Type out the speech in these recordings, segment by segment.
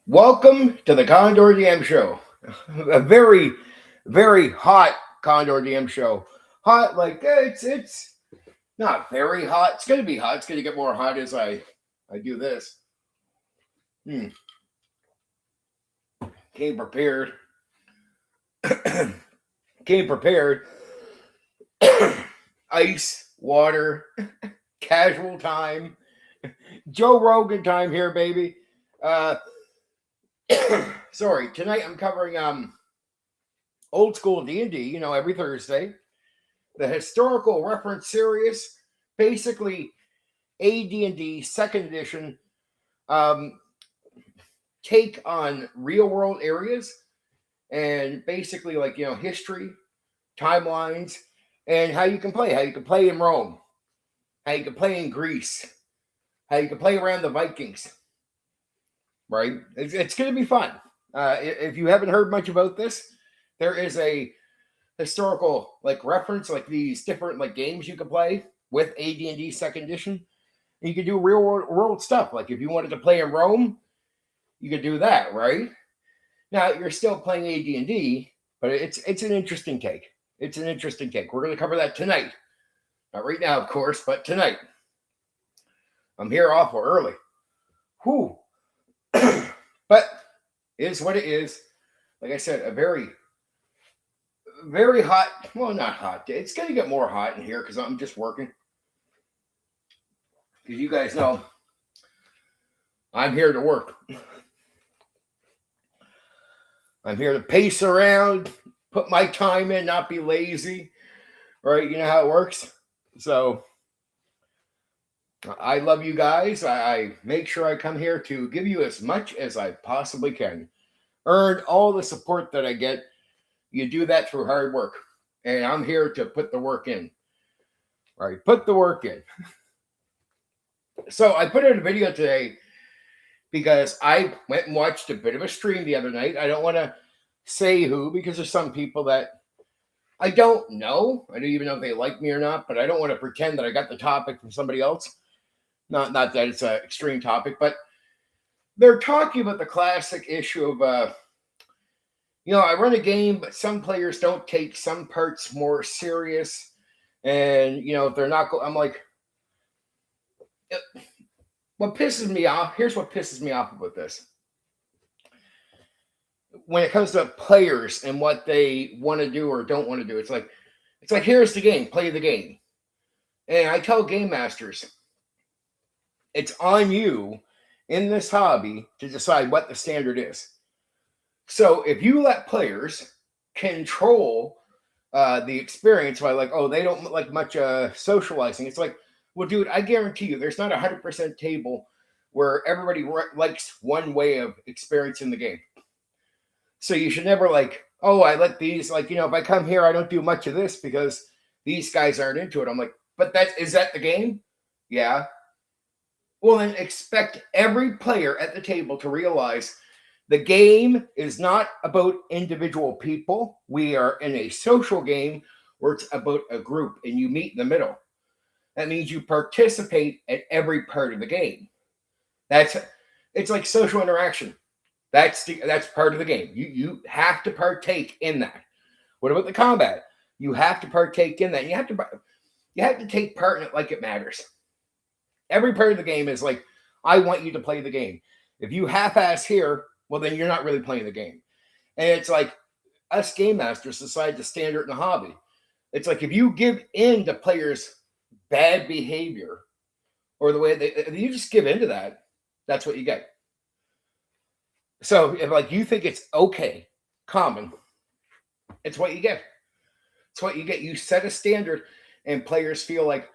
Welcome to the Condor DM show. A very, very hot Condor DM show. Hot, like it's not very hot. It's gonna be hot. It's gonna get more hot as I do this. Came prepared. Came prepared. Ice, water, casual time, Joe Rogan time here, baby. Sorry, tonight I'm covering old school D&D, every Thursday. The historical reference series, basically AD&D second edition, take on real world areas and basically history, timelines, and how you can play. How you can play in Rome, how you can play in Greece, how you can play around the Vikings. Right? It's going to be fun. If you haven't heard much about this, there is a historical reference, these different games you can play with AD&D second edition. And you can do real world stuff. Like if you wanted to play in Rome, you could do that, right? Now you're still playing AD&D, but it's an interesting take. It's an interesting take. We're going to cover that tonight. Not right now, of course, but tonight. I'm here awful early. Whew. But it is what it is. Like I said, a very, very hot, well, not hot day. It's going to get more hot in here because I'm just working. Because you guys know I'm here to work. I'm here to pace around, put my time in, not be lazy. Right? You know how it works. So I love you guys. I make sure I come here to give you as much as I possibly can. Earn all the support that I get. You do that through hard work. And I'm here to put the work in. All right, put the work in. So I put out a video today because I went and watched a bit of a stream the other night. I don't want to say who because there's some people that I don't know. I don't even know if they like me or not, but I don't want to pretend that I got the topic from somebody else. Not that it's an extreme topic, but they're talking about the classic issue of, I run a game, but some players don't take some parts more serious. And, if they're not, I'm like, what pisses me off, here's what pisses me off about this. When it comes to players and what they want to do or don't want to do, it's like, here's the game, play the game. And I tell game masters, it's on you in this hobby to decide what the standard is. So if you let players control the experience by they don't like much socializing, it's like, well, dude, I guarantee you there's not 100% table where everybody likes one way of experiencing the game. So you should never I let these, if I come here, I don't do much of this because these guys aren't into it. I'm like, but is that the game? Yeah. Well, then expect every player at the table to realize the game is not about individual people. We are in a social game where it's about a group and you meet in the middle. That means you participate at every part of the game. It's like social interaction. That's part of the game. You have to partake in that. What about the combat? You have to partake in that. You have to take part in it like it matters. Every part of the game is like, I want you to play the game. If you half-ass here, well, then you're not really playing the game. And it's like us game masters decide the standard in the hobby. It's like if you give in to players' bad behavior or the way if you just give into that, that's what you get. So if you think it's okay, common, it's what you get. It's what you get. You set a standard and players feel like,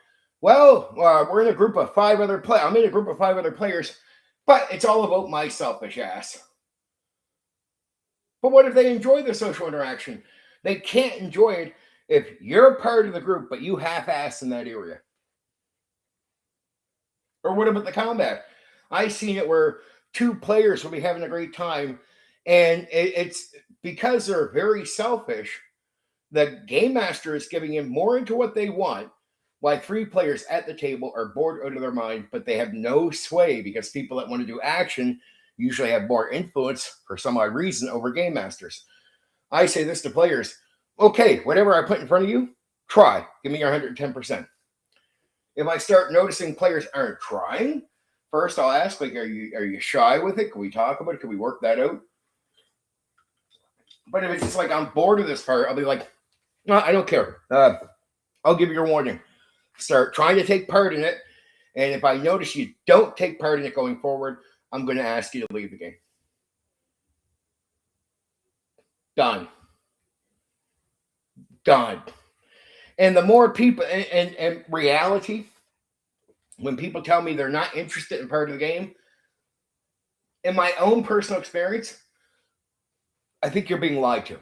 well, we're in a group of 5 other players. I'm in a group of 5 other players, but it's all about my selfish ass. But what if they enjoy the social interaction? They can't enjoy it if you're part of the group, but you half-ass in that area. Or what about the combat? I've seen it where 2 players will be having a great time, and it's because they're very selfish. The game master is giving in more into what they want, while 3 players at the table are bored out of their mind, but they have no sway because people that want to do action usually have more influence for some odd reason over game masters. I say this to players: okay, whatever I put in front of you, try. Give me your 110%. If I start noticing players aren't trying, first I'll ask, like, are you shy with it? Can we talk about it? Can we work that out? But if it's just like I'm bored of this part, I'll be like, no, I don't care. I'll give you your warning. Start trying to take part in it. And if I notice you don't take part in it going forward, I'm going to ask you to leave the game. Done. And the more people, and reality, when people tell me they're not interested in part of the game, in my own personal experience, I think you're being lied to.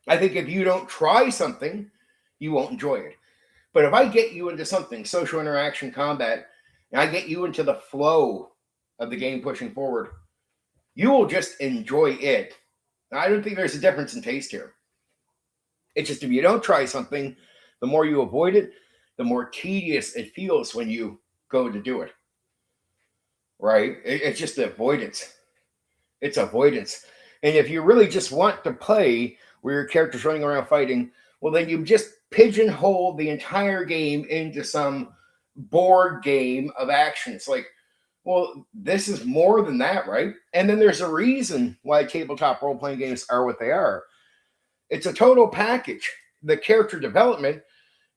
I think if you don't try something, you won't enjoy it. But if I get you into something, social interaction, combat, and I get you into the flow of the game pushing forward, you will just enjoy it. I don't think there's a difference in taste here. It's just if you don't try something, the more you avoid it, the more tedious it feels when you go to do it. Right? It's just avoidance. It's avoidance. And if you really just want to play where your character's running around fighting, well, then you just pigeonhole the entire game into some board game of action. It's like, well, this is more than that, right? And then there's a reason why tabletop role-playing games are what they are. It's a total package. The character development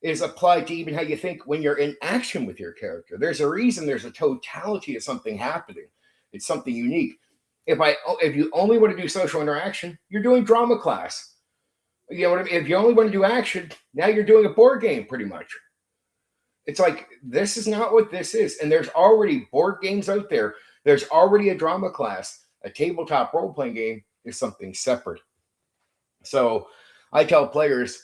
is applied to even how you think when you're in action with your character. There's a reason there's a totality of something happening. It's something unique. If you only want to do social interaction, you're doing drama class. You know what I mean? If you only want to do action, now you're doing a board game pretty much. It's like, this is not what this is. And there's already board games out there. There's already a drama class. A tabletop role-playing game is something separate. So I tell players,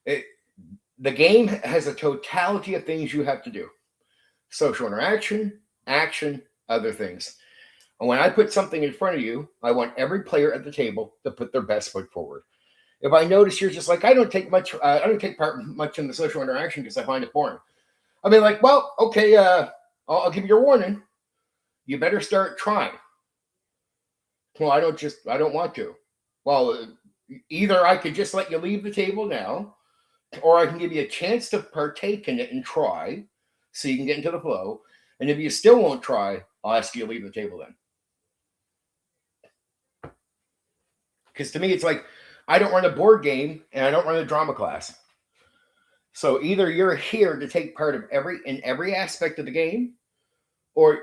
the game has a totality of things you have to do. Social interaction, action, other things. And when I put something in front of you, I want every player at the table to put their best foot forward. If I notice you're just like, I don't take part much in the social interaction because I find it boring, I'll be like, well, okay, I'll give you your warning. You better start trying. Well, I don't want to. Well, either I could just let you leave the table now, or I can give you a chance to partake in it and try so you can get into the flow. And if you still won't try, I'll ask you to leave the table then. Because to me, it's like, I don't run a board game and I don't run a drama class. So either you're here to take part of every aspect of the game, or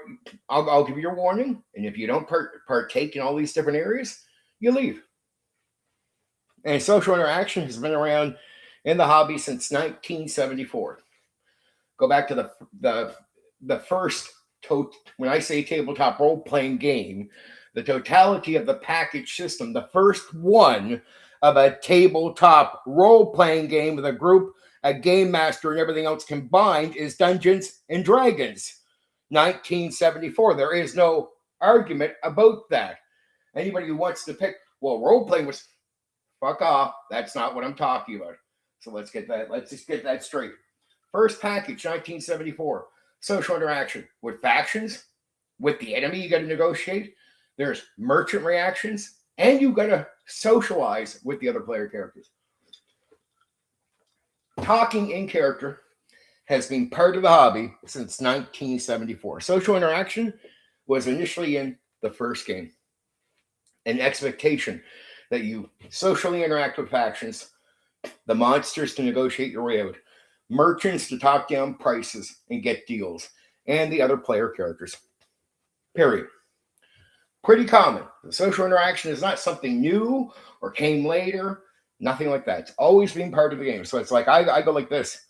I'll give you your warning. And if you don't partake in all these different areas, you leave. And social interaction has been around in the hobby since 1974. Go back to the first, when I say tabletop role-playing game, the totality of the package system, the first one of a tabletop role-playing game with a group, a game master, and everything else combined is Dungeons and Dragons, 1974. There is no argument about that. Anybody who wants to pick, well, role-playing was, fuck off. That's not what I'm talking about. So let's just get that straight. First package, 1974. Social interaction with factions, with the enemy you got to negotiate. There's merchant reactions, and you got to socialize with the other player characters. Talking in character has been part of the hobby since 1974. Social interaction was initially in the first game. An expectation that you socially interact with factions, the monsters to negotiate your way out, merchants to talk down prices and get deals, and the other player characters. Period. Pretty common. The social interaction is not something new or came later. Nothing like that. It's always been part of the game. So it's like I go like this.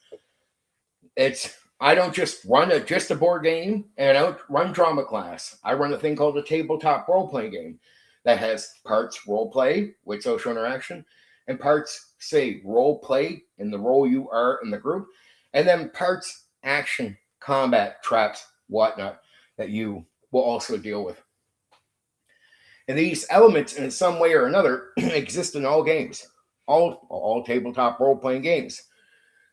I don't just run a board game and I don't run drama class. I run a thing called a tabletop role-playing game that has parts role play with social interaction and parts, say, role play in the role you are in the group, and then parts action, combat, traps, whatnot that you will also deal with. And these elements, in some way or another, exist in all games, all tabletop role-playing games.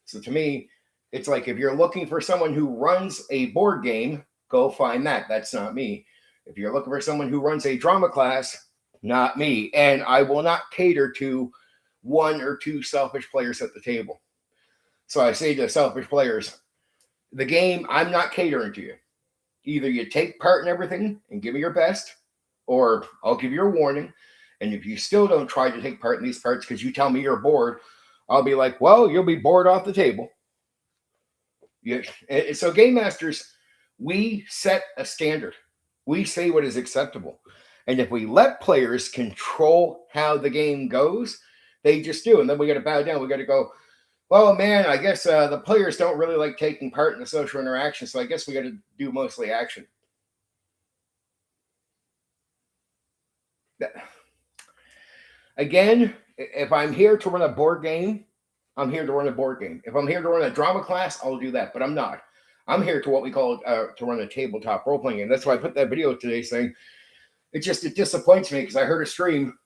So to me, it's like if you're looking for someone who runs a board game, go find that. That's not me. If you're looking for someone who runs a drama class, not me. And I will not cater to one or two selfish players at the table. So I say to selfish players, the game, I'm not catering to you. Either you take part in everything and give me your best, or I'll give you a warning. And if you still don't try to take part in these parts because you tell me you're bored, I'll be like, well, you'll be bored off the table. Yeah. So game masters, we set a standard. We say what is acceptable. And if we let players control how the game goes, they just do. And then we got to bow down. We got to go, well, man, I guess the players don't really like taking part in the social interaction. So I guess we got to do mostly action. Again, if I'm here to run a board game, I'm here to run a board game. If I'm here to run a drama class, I'll do that. But I'm not. I'm here to what we call to run a tabletop role-playing game. That's why I put that video today saying it disappoints me because I heard a stream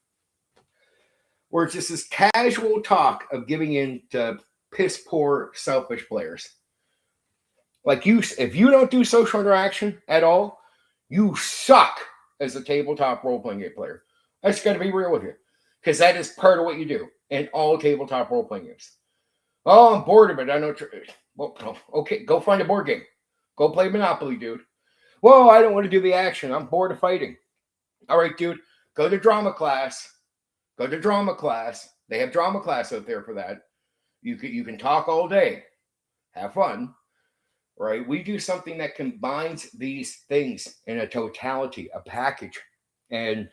where it's just this casual talk of giving in to piss poor, selfish players. Like if you don't do social interaction at all, you suck as a tabletop role-playing game player. I just got to be real with you because that is part of what you do in all tabletop role-playing games. Oh, I'm bored of it. I know. Well, okay, go find a board game. Go play Monopoly, dude. Well, I don't want to do the action. I'm bored of fighting. All right, dude, go to drama class. Go to drama class. They have drama class out there for that. You can talk all day. Have fun. Right? We do something that combines these things in a totality, a package. And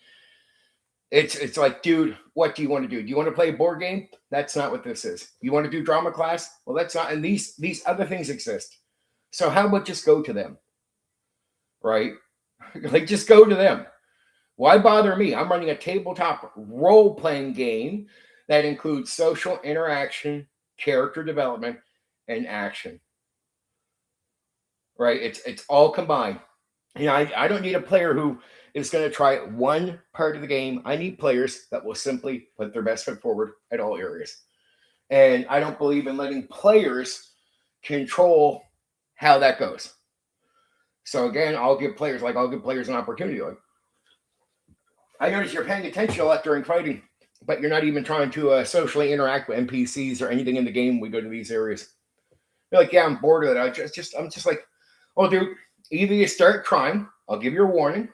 it's like, dude, what do you want to do? Do you want to play a board game? That's not what this is. You want to do drama class? Well, that's not. And these other things exist. So how about just go to them? Right? Like, just go to them. Why bother me? I'm running a tabletop role-playing game that includes social interaction, character development, and action. Right? It's all combined. You know, I don't need a player who is going to try one part of the game. I need players that will simply put their best foot forward at all areas. And I don't believe in letting players control how that goes. So again, I'll give players an opportunity. Like, I notice you're paying attention a lot during fighting, but you're not even trying to socially interact with NPCs or anything in the game. We go to these areas. You're like, yeah, I'm bored of it. I'm just like, oh, dude, either you start trying, I'll give you a warning.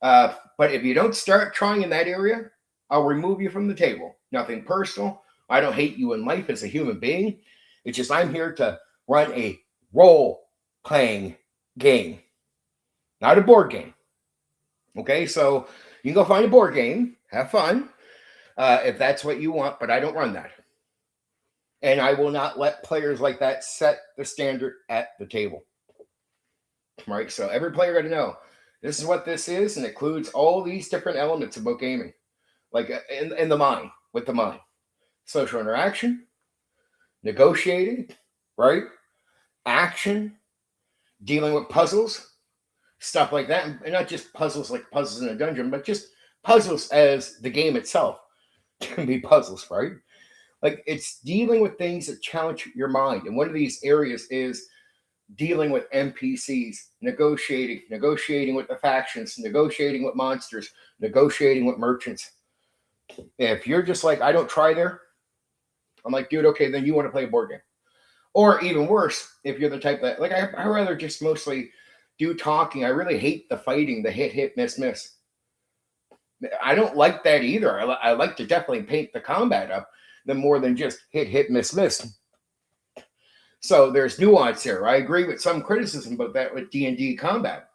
But if you don't start trying in that area, I'll remove you from the table. Nothing personal. I don't hate you in life as a human being. It's just I'm here to run a role-playing game, not a board game. Okay, so you can go find a board game, have fun, if that's what you want, but I don't run that. And I will not let players like that set the standard at the table. Right, so every player got to know this is what this is, and it includes all these different elements about gaming, like in the mind, with the mind. Social interaction, negotiating, right? Action, dealing with puzzles, stuff like that. And not just puzzles like puzzles in a dungeon, but just puzzles as the game itself can be puzzles, right? Like, it's dealing with things that challenge your mind. And one of these areas is dealing with NPCs, negotiating with the factions, negotiating with monsters, negotiating with merchants. If you're just like, I don't try there, I'm like, dude, okay, then you want to play a board game. Or even worse, if you're the type that, like, I rather just mostly do talking. I really hate the fighting, the hit, miss. I don't like that either. I like to definitely paint the combat up more than just hit, miss. So there's nuance here. I agree with some criticism about that with D&D combat.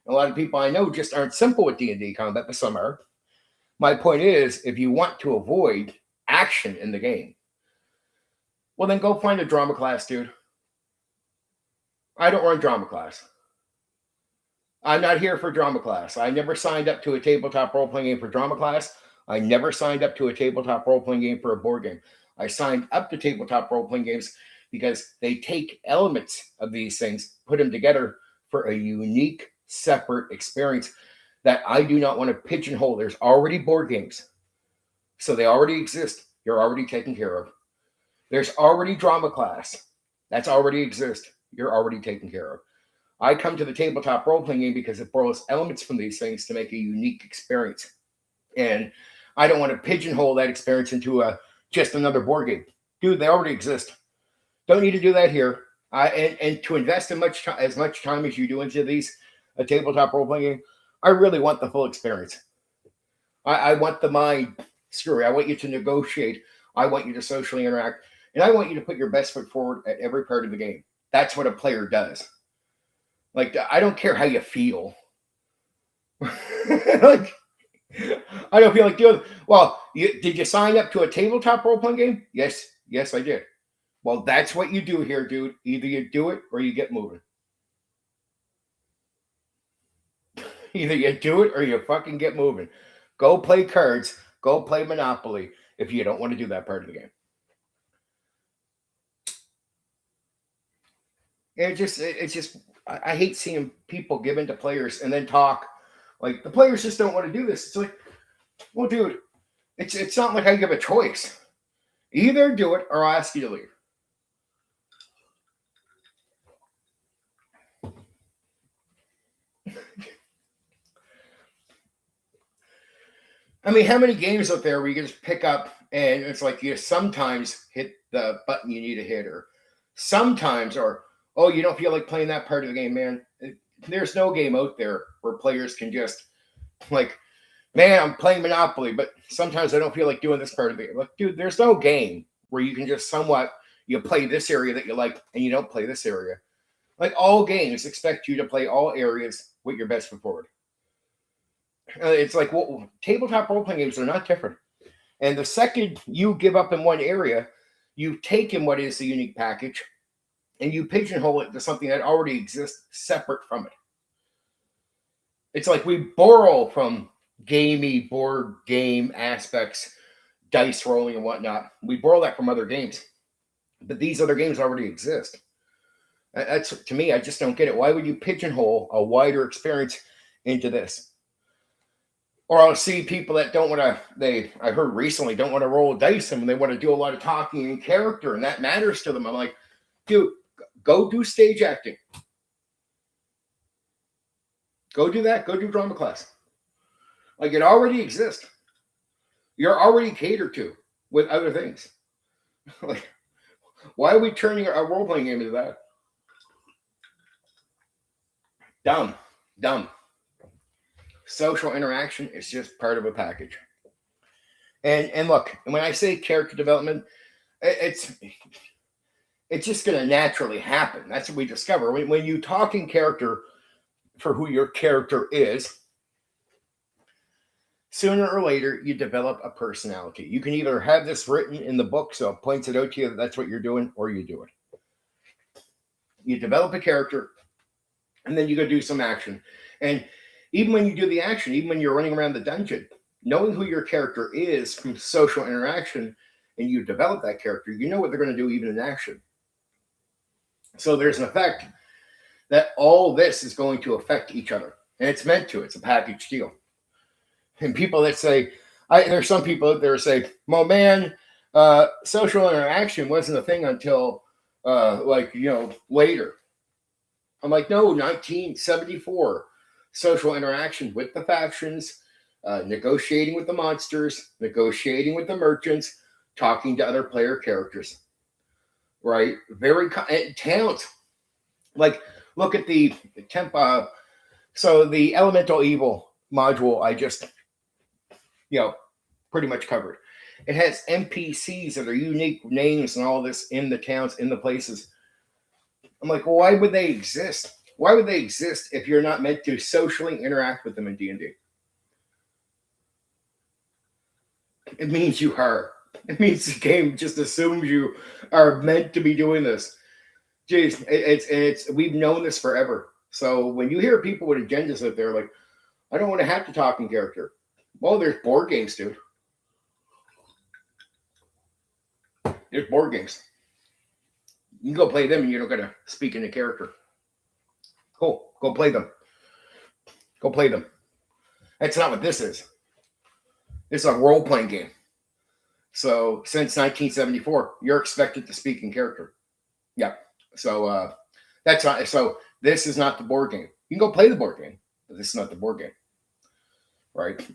A lot of people I know just aren't simple with D&D combat, but some are. My point is, if you want to avoid action in the game, well, then go find a drama class, dude. I don't run drama class. I'm not here for drama class. I never signed up to a tabletop role-playing game for drama class. I never signed up to a tabletop role-playing game for a board game. I signed up to tabletop role-playing games because they take elements of these things, put them together for a unique, separate experience that I do not want to pigeonhole. There's already board games. So they already exist. You're already taken care of. There's already drama class. That's already exist. You're already taken care of. I come to the tabletop role playing game because it borrows elements from these things to make a unique experience. And I don't want to pigeonhole that experience into just another board game. Dude, they already exist. Don't need to do that here. And to invest as much time as you do into these a tabletop role playing game, I really want the full experience. I want the mind story. I want you to negotiate. I want you to socially interact. And I want you to put your best foot forward at every part of the game. That's what a player does. Like, I don't care how you feel. Like, I don't feel like doing. Well, did you sign up to a tabletop role playing game? Yes, I did. Well, that's what you do here, dude. Either you do it or you get moving. Either you do it or you fucking get moving. Go play cards. Go play Monopoly if you don't want to do that part of the game. And it's just, I hate seeing people give in to players and then talk like the players just don't want to do this. It's like, well, dude, it's not like I give a choice. Either do it or I'll ask you to leave. I mean, how many games out there where you can just pick up and it's like you sometimes hit the button you need to hit, or sometimes, or oh, you don't feel like playing that part of the game, man. There's no game out there where players can just like, man, I'm playing Monopoly, but sometimes I don't feel like doing this part of the game. Like, dude, there's no game where you can just somewhat, you play this area that you like and you don't play this area. Like, all games expect you to play all areas with your best foot forward. It's like, well, tabletop role-playing games are not different. And the second you give up in one area, you've taken what is the unique package and you pigeonhole it to something that already exists separate from it. It's like we borrow from gamey board game aspects, dice rolling and whatnot. We borrow that from other games, but these other games already exist. That's, to me, I just don't get it. Why would you pigeonhole a wider experience into this? Or I'll see people that don't want to, I heard recently, don't want to roll dice and they want to do a lot of talking in character and that matters to them. I'm like, dude, go do stage acting. Go do that. Go do drama class. Like, it already exists. You're already catered to with other things. Like, why are we turning a role-playing game into that? Dumb. Social interaction is just part of a package. And look, when I say character development, it's just going to naturally happen. That's what we discover. When you talk in character for who your character is, sooner or later, you develop a personality. You can either have this written in the book, so it points it out to you that that's what you're doing, or you do it. You develop a character, and then you go do some action. And even when you do the action, even when you're running around the dungeon, knowing who your character is from social interaction, and you develop that character, you know what they're going to do even in action. So there's an effect that all this is going to affect each other. And it's meant to. It's a package deal. And people that say, there's some people out there who say, well, man, social interaction wasn't a thing until later. I'm like, no, 1974. Social interaction with the factions, negotiating with the monsters, negotiating with the merchants, talking to other player characters, right? Towns. Like, look at the so the elemental evil module I just, pretty much covered. It has NPCs that are unique names and all this in the towns, in the places. I'm like, well, why would they exist? Why would they exist if you're not meant to socially interact with them in D&D? It means you are. It means the game just assumes you are meant to be doing this. Jeez, it's we've known this forever. So when you hear people with agendas out there, like, I don't want to have to talk in character. Well, there's board games, dude. There's board games. You can go play them and you're not going to speak in a character. Cool. Go play them. Go play them. That's not what this is. It's a role-playing game. So since 1974, you're expected to speak in character. Yeah. So that's not. So This is not the board game. You can go play the board game, but this is not the board game, right?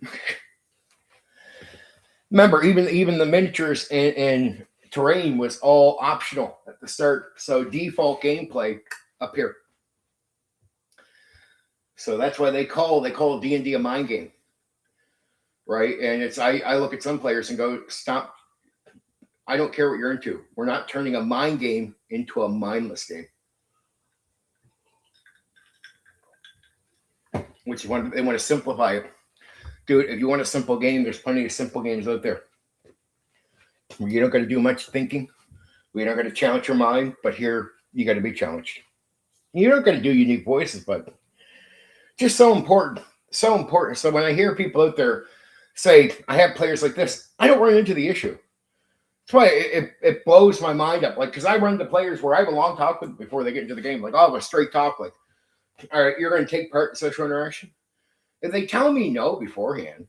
Remember, even the miniatures and terrain was all optional at the start. So default gameplay up here. So that's why they call D&D a mind game, right? And it's I look at some players and go, stop. I don't care what you're into. We're not turning a mind game into a mindless game. Which they want to simplify it. Dude, if you want a simple game, there's plenty of simple games out there. You don't got to do much thinking. We don't got to challenge your mind, but here you got to be challenged. You don't got to do unique voices, but just so important. So important. So when I hear people out there say, I have players like this, I don't run into the issue. That's why it blows my mind up. Like, because I run into players where I have a long talk with them before they get into the game. Like, oh, a straight talk. Like, all right, you're going to take part in social interaction? If they tell me no beforehand,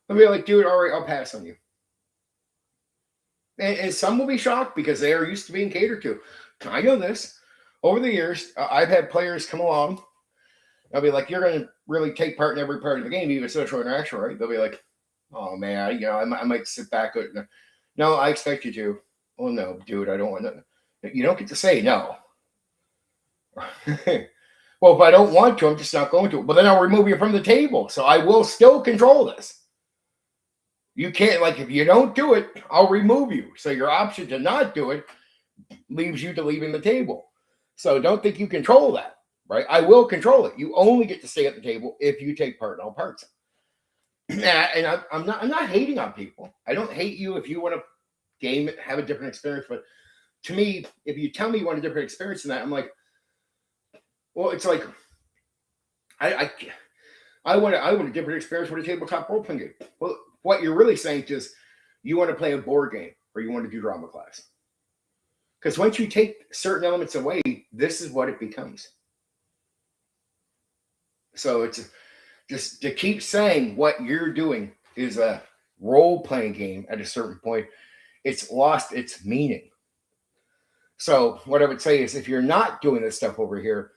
I'll be like, dude, all right, I'll pass on you. And some will be shocked because they are used to being catered to. I know this. Over the years, I've had players come along. I'll be like, you're going to really take part in every part of the game, even social interaction, right? They'll be like, oh, man, I might sit back. No, I expect you to. Oh, no, dude, I don't want to. You don't get to say no. Well, if I don't want to, I'm just not going to. But then I'll remove you from the table. So I will still control this. You can't, like, if you don't do it, I'll remove you. So your option to not do it leaves you to leaving the table. So don't think you control that, right? I will control it. You only get to stay at the table if you take part in all parts. And I'm not hating on people. I don't hate you if you want to game it, have a different experience. But to me, if you tell me you want a different experience than that, I'm like, well, it's like I want a different experience with a tabletop role playing game. Well, what you're really saying is you want to play a board game or you want to do drama class. Because once you take certain elements away, this is what it becomes. So it's just to keep saying what you're doing is a role playing game at a certain point, it's lost its meaning. So what I would say is if you're not doing this stuff over here,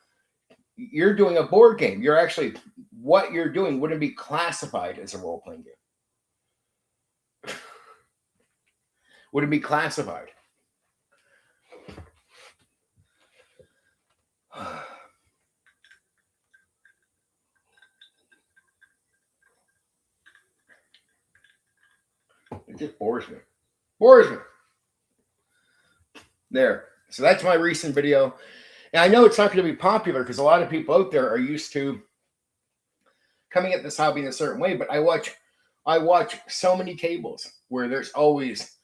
you're doing a board game. You're actually, what you're doing wouldn't be classified as a role playing game. Would it be classified? It just bores me. Bores me. There. So that's my recent video. And I know it's not going to be popular because a lot of people out there are used to coming at this hobby in a certain way, but I watch so many tables where there's always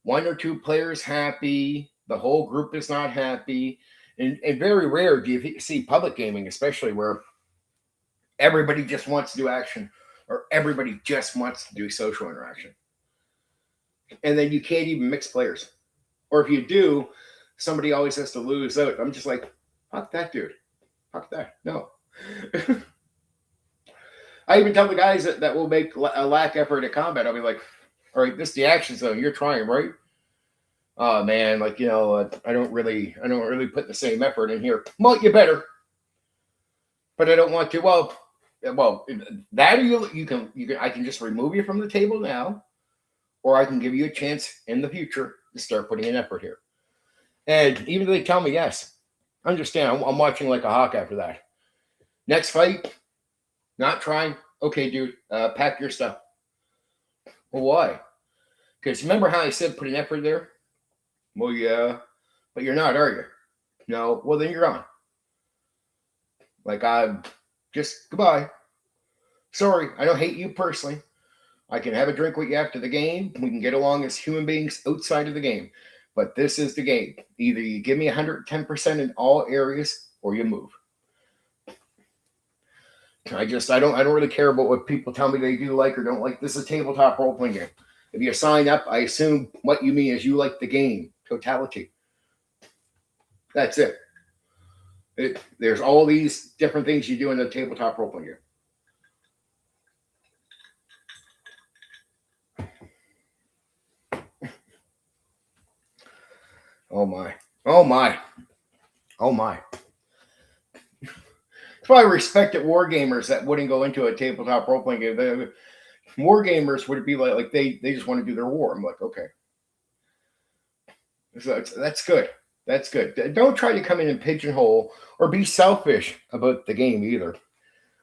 one or two players happy, the whole group is not happy, and very rare do you see public gaming, especially where everybody just wants to do action or everybody just wants to do social interaction. And then you can't even mix players. Or if you do, somebody always has to lose out. I'm just like, fuck that dude. Fuck that. No. I even tell the guys that will make a lack effort at combat, I'll be like, all right, this is the action zone. You're trying, right? Oh man, like, I don't really put the same effort in here. Well, you better. But I don't want to. Well, that you can I can just remove you from the table now, or I can give you a chance in the future to start putting in effort here. And even though they tell me yes, understand, I'm watching like a hawk after that. Next fight, not trying. Okay, dude, pack your stuff. Well, why? Because remember how I said put an effort there? Well, yeah, but you're not, are you? No. Well, then you're on. Like, just goodbye. Sorry, I don't hate you personally. I can have a drink with you after the game. We can get along as human beings outside of the game. But this is the game. Either you give me 110% in all areas or you move. I don't really care about what people tell me they do like or don't like. This is a tabletop role-playing game. If you sign up, I assume what you mean is you like the game. Totality. That's it. There's all these different things you do in a tabletop role-playing game. Oh my. Oh my. Oh my. So I respected wargamers that wouldn't go into a tabletop role playing game. Wargamers would be like they just want to do their war. I'm like, okay, so that's good. That's good. Don't try to come in and pigeonhole or be selfish about the game either.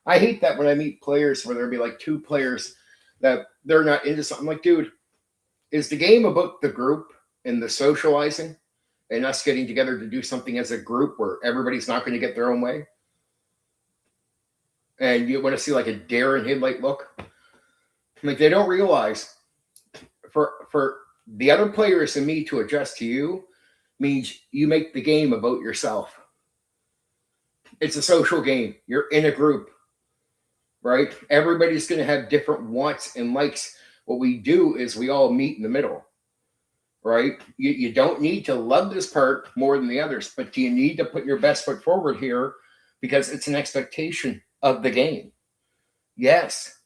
I hate that when I meet players where there'll be like two players that they're not into something. I'm like, dude, is the game about the group and the socializing and us getting together to do something as a group where everybody's not going to get their own way? And you want to see like a dare in headlight look? Like they don't realize for the other players and me to adjust to you means you make the game about yourself. It's a social game. You're in a group, right? Everybody's going to have different wants and likes. What we do is we all meet in the middle, right? You don't need to love this part more than the others, but you need to put your best foot forward here because it's an expectation of the game. Yes.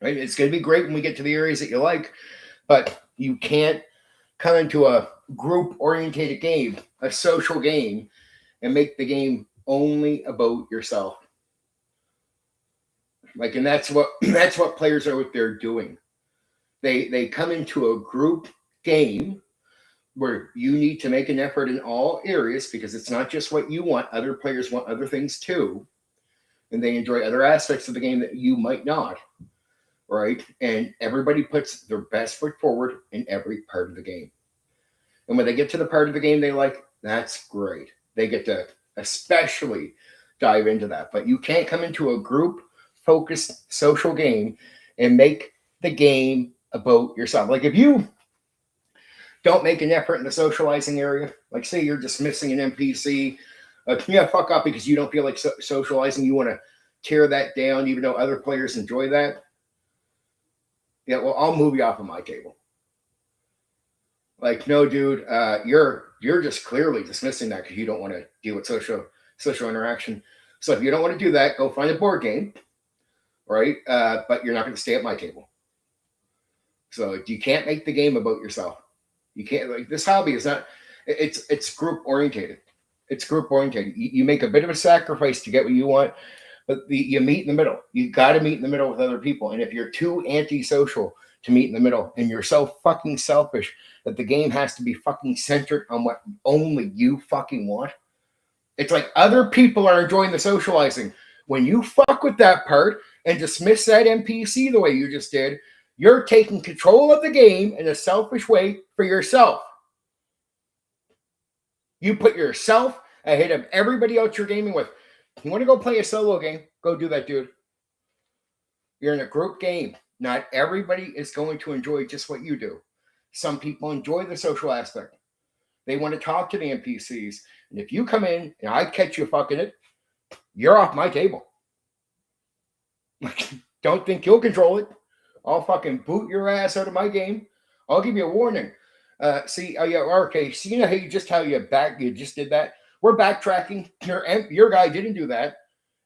Right? It's going to be great when we get to the areas that you like, but you can't come into a group-oriented game, a social game, and make the game only about yourself. Like, and that's what players are out there doing. They come into a group game where you need to make an effort in all areas because it's not just what you want. Other players want other things too. And they enjoy other aspects of the game that you might not. Right? And everybody puts their best foot forward in every part of the game. And when they get to the part of the game they like, that's great. They get to especially dive into that. But you can't come into a group-focused social game and make the game about yourself. Like if you don't make an effort in the socializing area, like say you're dismissing an NPC, fuck up because you don't feel like socializing, you want to tear that down even though other players enjoy that. Yeah, well, I'll move you off of my table. Like, no, dude, you're just clearly dismissing that because you don't want to deal with social interaction. So if you don't want to do that, go find a board game, right? But you're not going to stay at my table. So you can't make the game about yourself. You can't, like, this hobby is not. It's group orientated. It's group orientated. You make a bit of a sacrifice to get what you want. But you meet in the middle. You got to meet in the middle with other people. And if you're too antisocial to meet in the middle and you're so fucking selfish that the game has to be fucking centered on what only you fucking want, it's like other people are enjoying the socializing. When you fuck with that part and dismiss that NPC the way you just did, you're taking control of the game in a selfish way for yourself. You put yourself ahead of everybody else you're gaming with. You want to go play a solo game? Go do that, dude. You're in a group game. Not everybody is going to enjoy just what you do. Some people enjoy the social aspect. They want to talk to the NPCs. And if you come in and I catch you fucking it, you're off my table. Don't think you'll control it. I'll fucking boot your ass out of my game. I'll give you a warning. Okay. See, you know how you just did that? We're backtracking. Your guy didn't do that.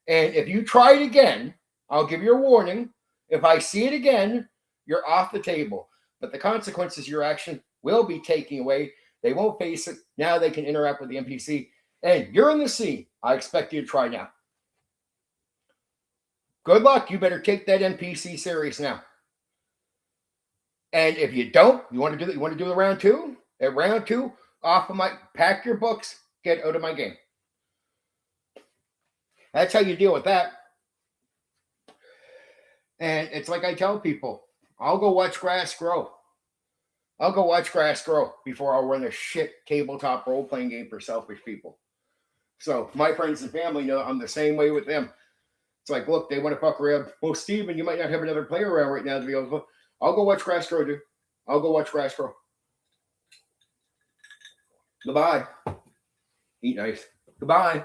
And if you try it again, I'll give you a warning. If I see it again, you're off the table. But the consequences of your action will be taken away. They won't face it. Now they can interact with the NPC. And you're in the scene. I expect you to try now. Good luck. You better take that NPC serious now. And if you don't, you want to do the round two? At round two, pack your books, get out of my game. That's how you deal with that. And it's like I tell people, I'll go watch grass grow. I'll go watch grass grow before I'll run a shit tabletop role-playing game for selfish people. So my friends and family know I'm the same way with them. It's like, look, they want to fuck around. Well, Steven, you might not have another player around right now to be able to. I'll go watch grass grow, dude. I'll go watch grass grow. Goodbye. Eat nice. Goodbye.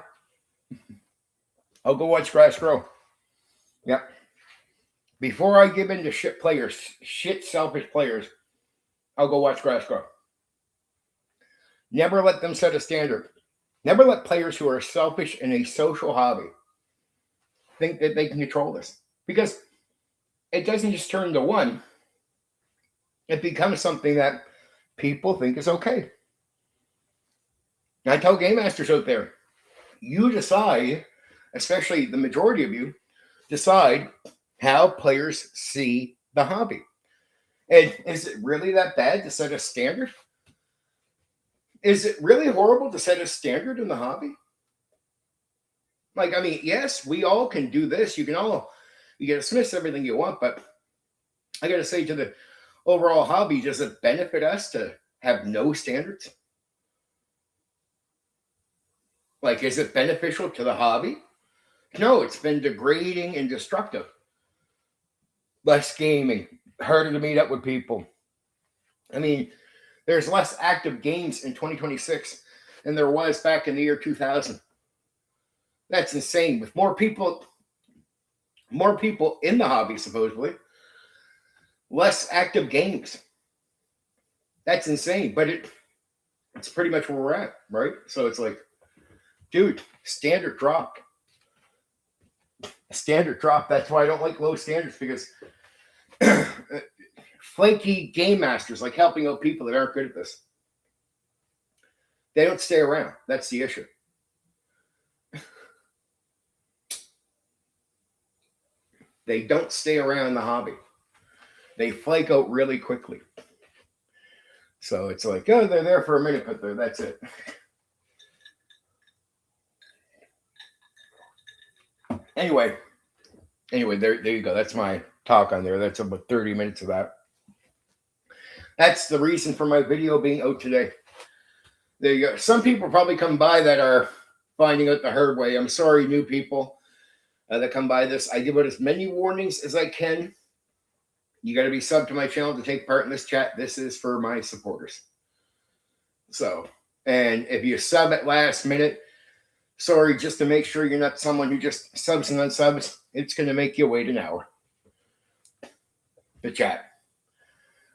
I'll go watch grass grow. Yep. Before I give in to shit selfish players, I'll go watch grass grow. Never let them set a standard. Never let players who are selfish in a social hobby think that they can control this. Because it doesn't just turn to one. It becomes something that people think is okay. And I tell game masters out there, you decide especially the majority of you, decide how players see the hobby. And is it really that bad to set a standard? Is it really horrible to set a standard in the hobby? Like, I mean, yes, we all can do this. You can dismiss everything you want, but I got to say, to the overall hobby, does it benefit us to have no standards? Like, is it beneficial to the hobby? No, it's been degrading and destructive. Less gaming, harder to meet up with people. I mean, there's less active games in 2026 than there was back in the year 2000. That's insane. With more people in the hobby, supposedly, less active games. That's insane. But it's pretty much where we're at, right? So it's like, dude, standard drop. Standard drop. That's why I don't like low standards, because flaky game masters like helping out people that aren't good at this, they don't stay around. That's the issue. They don't stay around the hobby. They flake out really quickly. So it's like, oh, they're there for a minute, but that's it. Anyway, there you go. That's my talk on there. That's about 30 minutes of that. That's the reason for my video being out today. There you go. Some people probably come by that are finding out the hard way. I'm sorry, new people that come by this. I give out as many warnings as I can. You got to be subbed to my channel to take part in this chat. This is for my supporters. So, and if you sub at last minute, sorry, just to make sure you're not someone who just subs and unsubs, it's going to make you wait an hour to chat.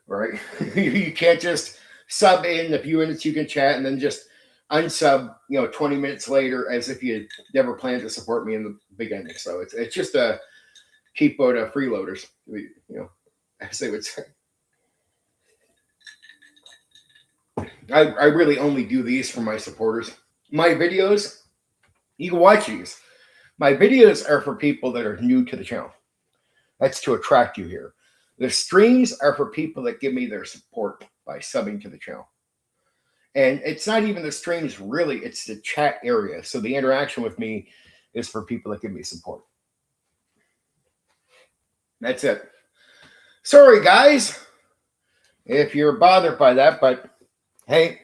Right? You can't just sub in a few minutes, you can chat, and then just unsub, 20 minutes later, as if you never planned to support me in the beginning. So it's just a keep out of freeloaders, as they would say. I really only do these for my supporters. My videos, you can watch these. My videos are for people that are new to the channel. That's to attract you here. The streams are for people that give me their support by subbing to the channel. And it's not even the streams, really. It's the chat area. So the interaction with me is for people that give me support. That's it. Sorry, guys, if you're bothered by that, but hey,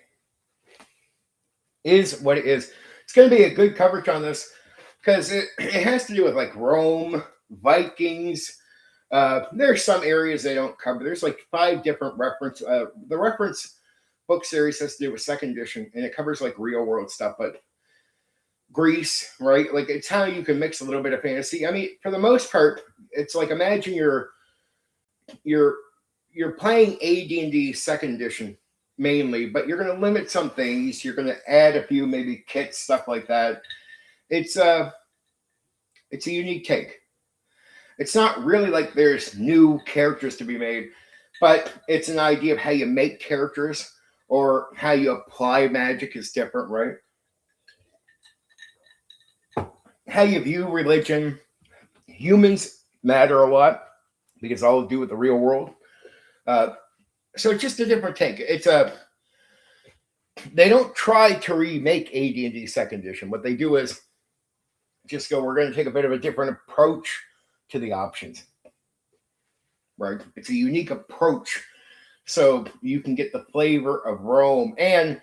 is what it is. It's going to be a good coverage on this because it has to do with like Rome, Vikings. There's some areas they don't cover. There's like 5 different reference. The reference book series has to do with 2nd edition, and it covers like real world stuff. But Greece, right? Like, it's how you can mix a little bit of fantasy. I mean, for the most part, it's like, imagine you're playing AD&D 2nd edition mainly, but you're going to limit some things. You're going to add a few maybe kits, stuff like that. It's a unique take. It's not really like there's new characters to be made, but it's an idea of how you make characters or how you apply magic is different, right? How you view religion. Humans matter a lot because all to do with the real world. So it's just a different take. They don't try to remake AD&D 2nd edition. What they do is just go, we're going to take a bit of a different approach to the options, right? It's a unique approach, so you can get the flavor of Rome and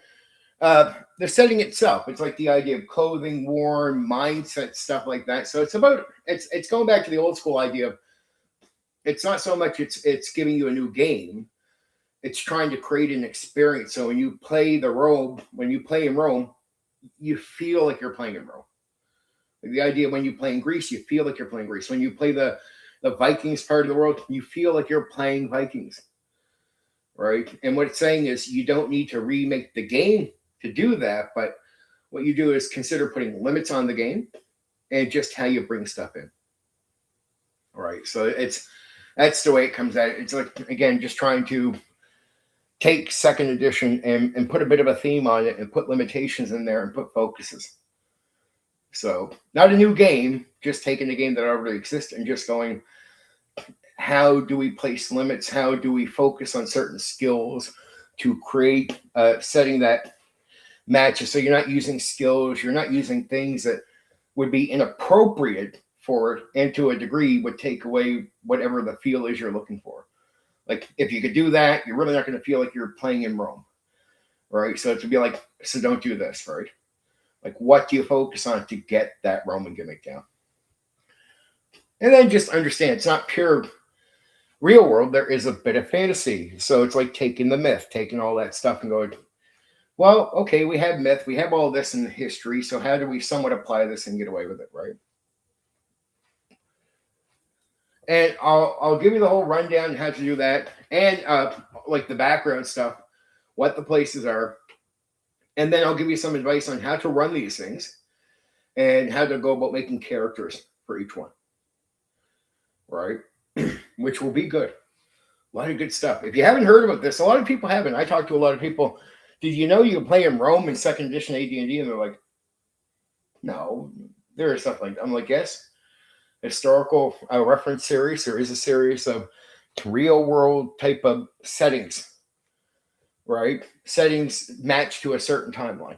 the setting itself. It's like the idea of clothing worn, mindset, stuff like that. So it's going back to the old school idea of, it's not so much it's giving you a new game. It's trying to create an experience. So when you play in Rome, you feel like you're playing in Rome. The idea when you play in Greece, you feel like you're playing Greece. When you play the Vikings part of the world, you feel like you're playing Vikings, right? And what it's saying is you don't need to remake the game to do that, but what you do is consider putting limits on the game and just how you bring stuff in. All right, so that's the way it comes at it. It's like, again, just trying to take 2nd edition and put a bit of a theme on it and put limitations in there and put focuses. So not a new game, just taking a game that already exists and just going, how do we place limits? How do we focus on certain skills to create a setting that matches? So you're not using skills, you're not using things that would be inappropriate for it, and to a degree would take away whatever the feel is you're looking for. Like if you could do that, you're really not going to feel like you're playing in Rome, right? So it would be like, so don't do this, right? Like what do you focus on to get that Roman gimmick down? And then just understand it's not pure real world. There is a bit of fantasy. So it's like taking the myth, taking all that stuff and going, well, okay, we have myth, we have all this in history. So how do we somewhat apply this and get away with it, right? And I'll give you the whole rundown on how to do that, and like the background stuff, what the places are, and then I'll give you some advice on how to run these things and how to go about making characters for each one, right? Which will be good. A lot of good stuff. If you haven't heard about this, a lot of people haven't. I talked to a lot of people. Did you know you can play in Rome in second edition AD&D? And they're like, no, there is stuff like that. I'm like, yes. Historical reference series. There is a series of real world type of settings, right? Settings matched to a certain timeline.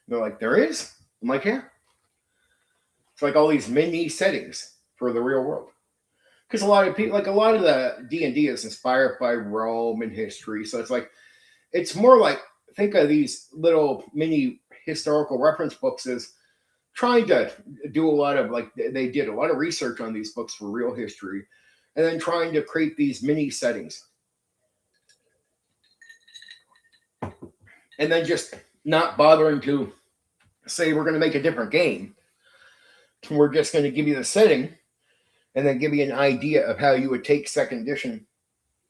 They're like, there is? I'm like, yeah. It's like all these mini settings for the real world. Because a lot of people, like a lot of the D&D is inspired by Rome and history. So it's like, it's more like, think of these little mini historical reference books as trying to do a lot of, like, they did a lot of research on these books for real history, and then trying to create these mini settings. And then just not bothering to say we're going to make a different game. We're just going to give you the setting and then give you an idea of how you would take second edition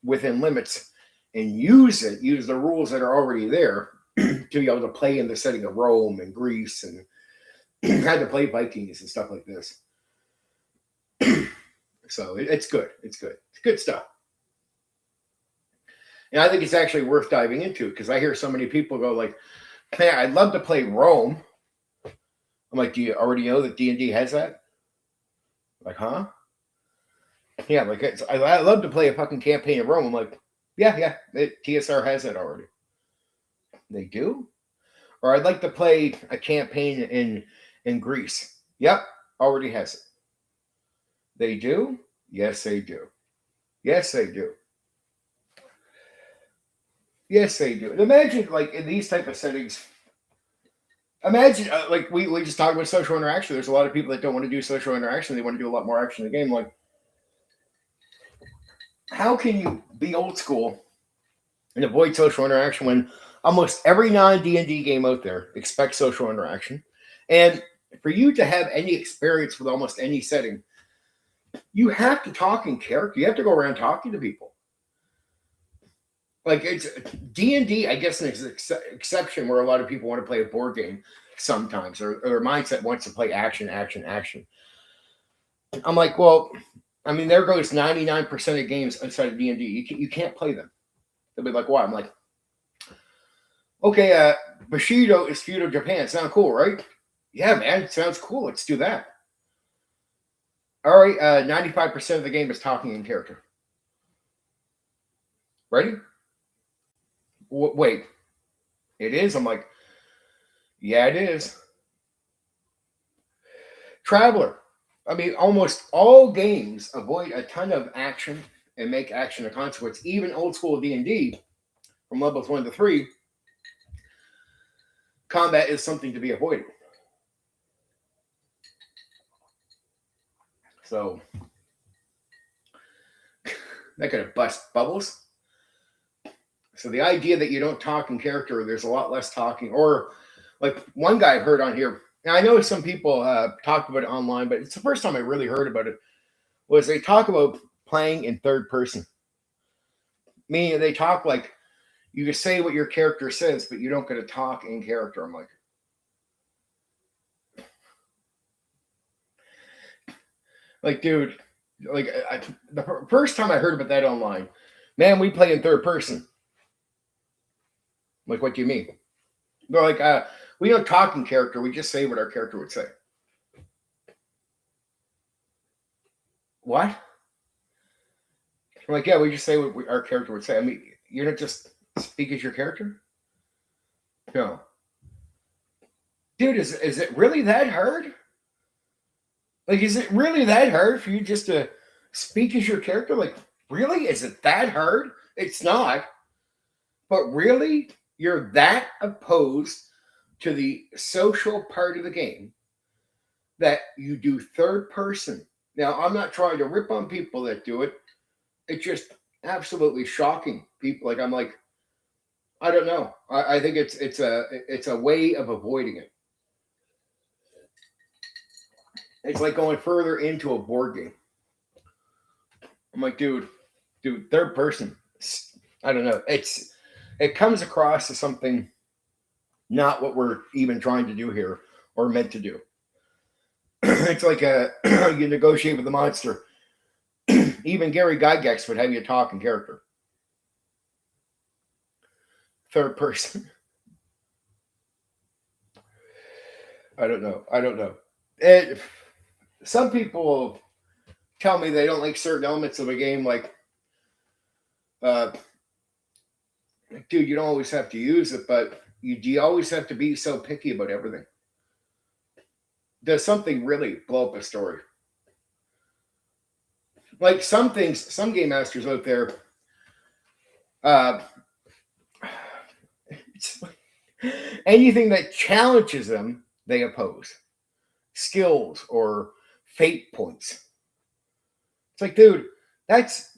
within limits and use the rules that are already there to be able to play in the setting of Rome and Greece and had to play Vikings and stuff like this. So it's good. It's good. It's good stuff. And I think it's actually worth diving into because I hear so many people go like, man, I'd love to play Rome. I'm like, do you already know that D&D has that? Like, huh? Yeah, like I love to play a fucking campaign in Rome. I'm like, yeah, TSR has that already. They do? Or I'd like to play a campaign in Greece. Yep, already has it. They do? Yes, they do. Yes, they do. Yes, they do. And imagine, like, in these type of settings, imagine, like, we just talked about social interaction. There's a lot of people that don't want to do social interaction. They want to do a lot more action in the game. Like, how can you be old school and avoid social interaction when almost every non-D&D game out there expects social interaction? And for you to have any experience with almost any setting, you have to talk in character. You have to go around talking to people. Like it's D&D, I guess, an exception where a lot of people want to play a board game sometimes, or their mindset wants to play action. I'm like, well, I mean, there goes 99% of games outside of D&D. You can't play them. They'll be like, why? I'm like, okay, Bushido is feudal Japan. Sound cool, right? Yeah, man, it sounds cool. Let's do that. All right, 95% of the game is talking in character. Ready? Wait, it is? I'm like, yeah, it is. Traveler. I mean, almost all games avoid a ton of action and make action a consequence. Even old school D&D, from levels 1 to 3, combat is something to be avoided. So, that could have bust bubbles. So the idea that you don't talk in character, there's a lot less talking. Or like one guy I've heard on here, and I know some people talk about it online, but it's the first time I really heard about it, was they talk about playing in third person. Meaning they talk like you can say what your character says, but you don't get to talk in character. I'm like, dude, like the first time I heard about that online, man, we play in third person. Like, what do you mean? They're like, We don't talk in character. We just say what our character would say. What? I'm like, yeah, we just say what our character would say. I mean, you're not just speak as your character? No. Dude, is it really that hard? Like, is it really that hard for you just to speak as your character? Like, really? Is it that hard? It's not. But really, you're that opposed to the social part of the game that you do third person. Now, I'm not trying to rip on people that do it. It's just absolutely shocking. People like I'm like, I don't know. I think it's a way of avoiding it. It's like going further into a board game. I'm like, dude, third person. I don't know. It comes across as something not what we're even trying to do here or meant to do. It's like you negotiate with the monster. Even Gary Gygax would have you talk in character. Third person. I don't know. Some people tell me they don't like certain elements of a game, like, dude, you don't always have to use it, but you always have to be so picky about everything. Does something really blow up a story? Like some things, some game masters out there, anything that challenges them, they oppose. Skills or fate points. It's like, dude, that's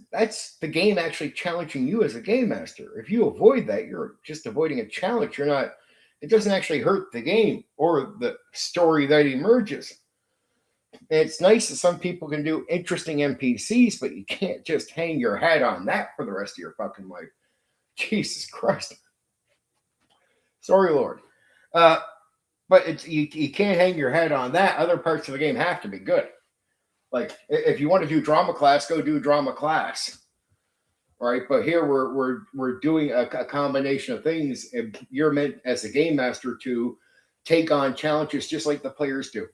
the game actually challenging you as a game master. If you avoid that, you're just avoiding a challenge. You're not. It doesn't actually hurt the game or the story that emerges. And it's nice that some people can do interesting NPCs, but you can't just hang your hat on that for the rest of your fucking life. Jesus Christ. Sorry, Lord. But you can't hang your head on that. Other parts of the game have to be good. Like if you want to do drama class, go do drama class. All right, but here we're doing a combination of things. You're meant as a game master to take on challenges just like the players do.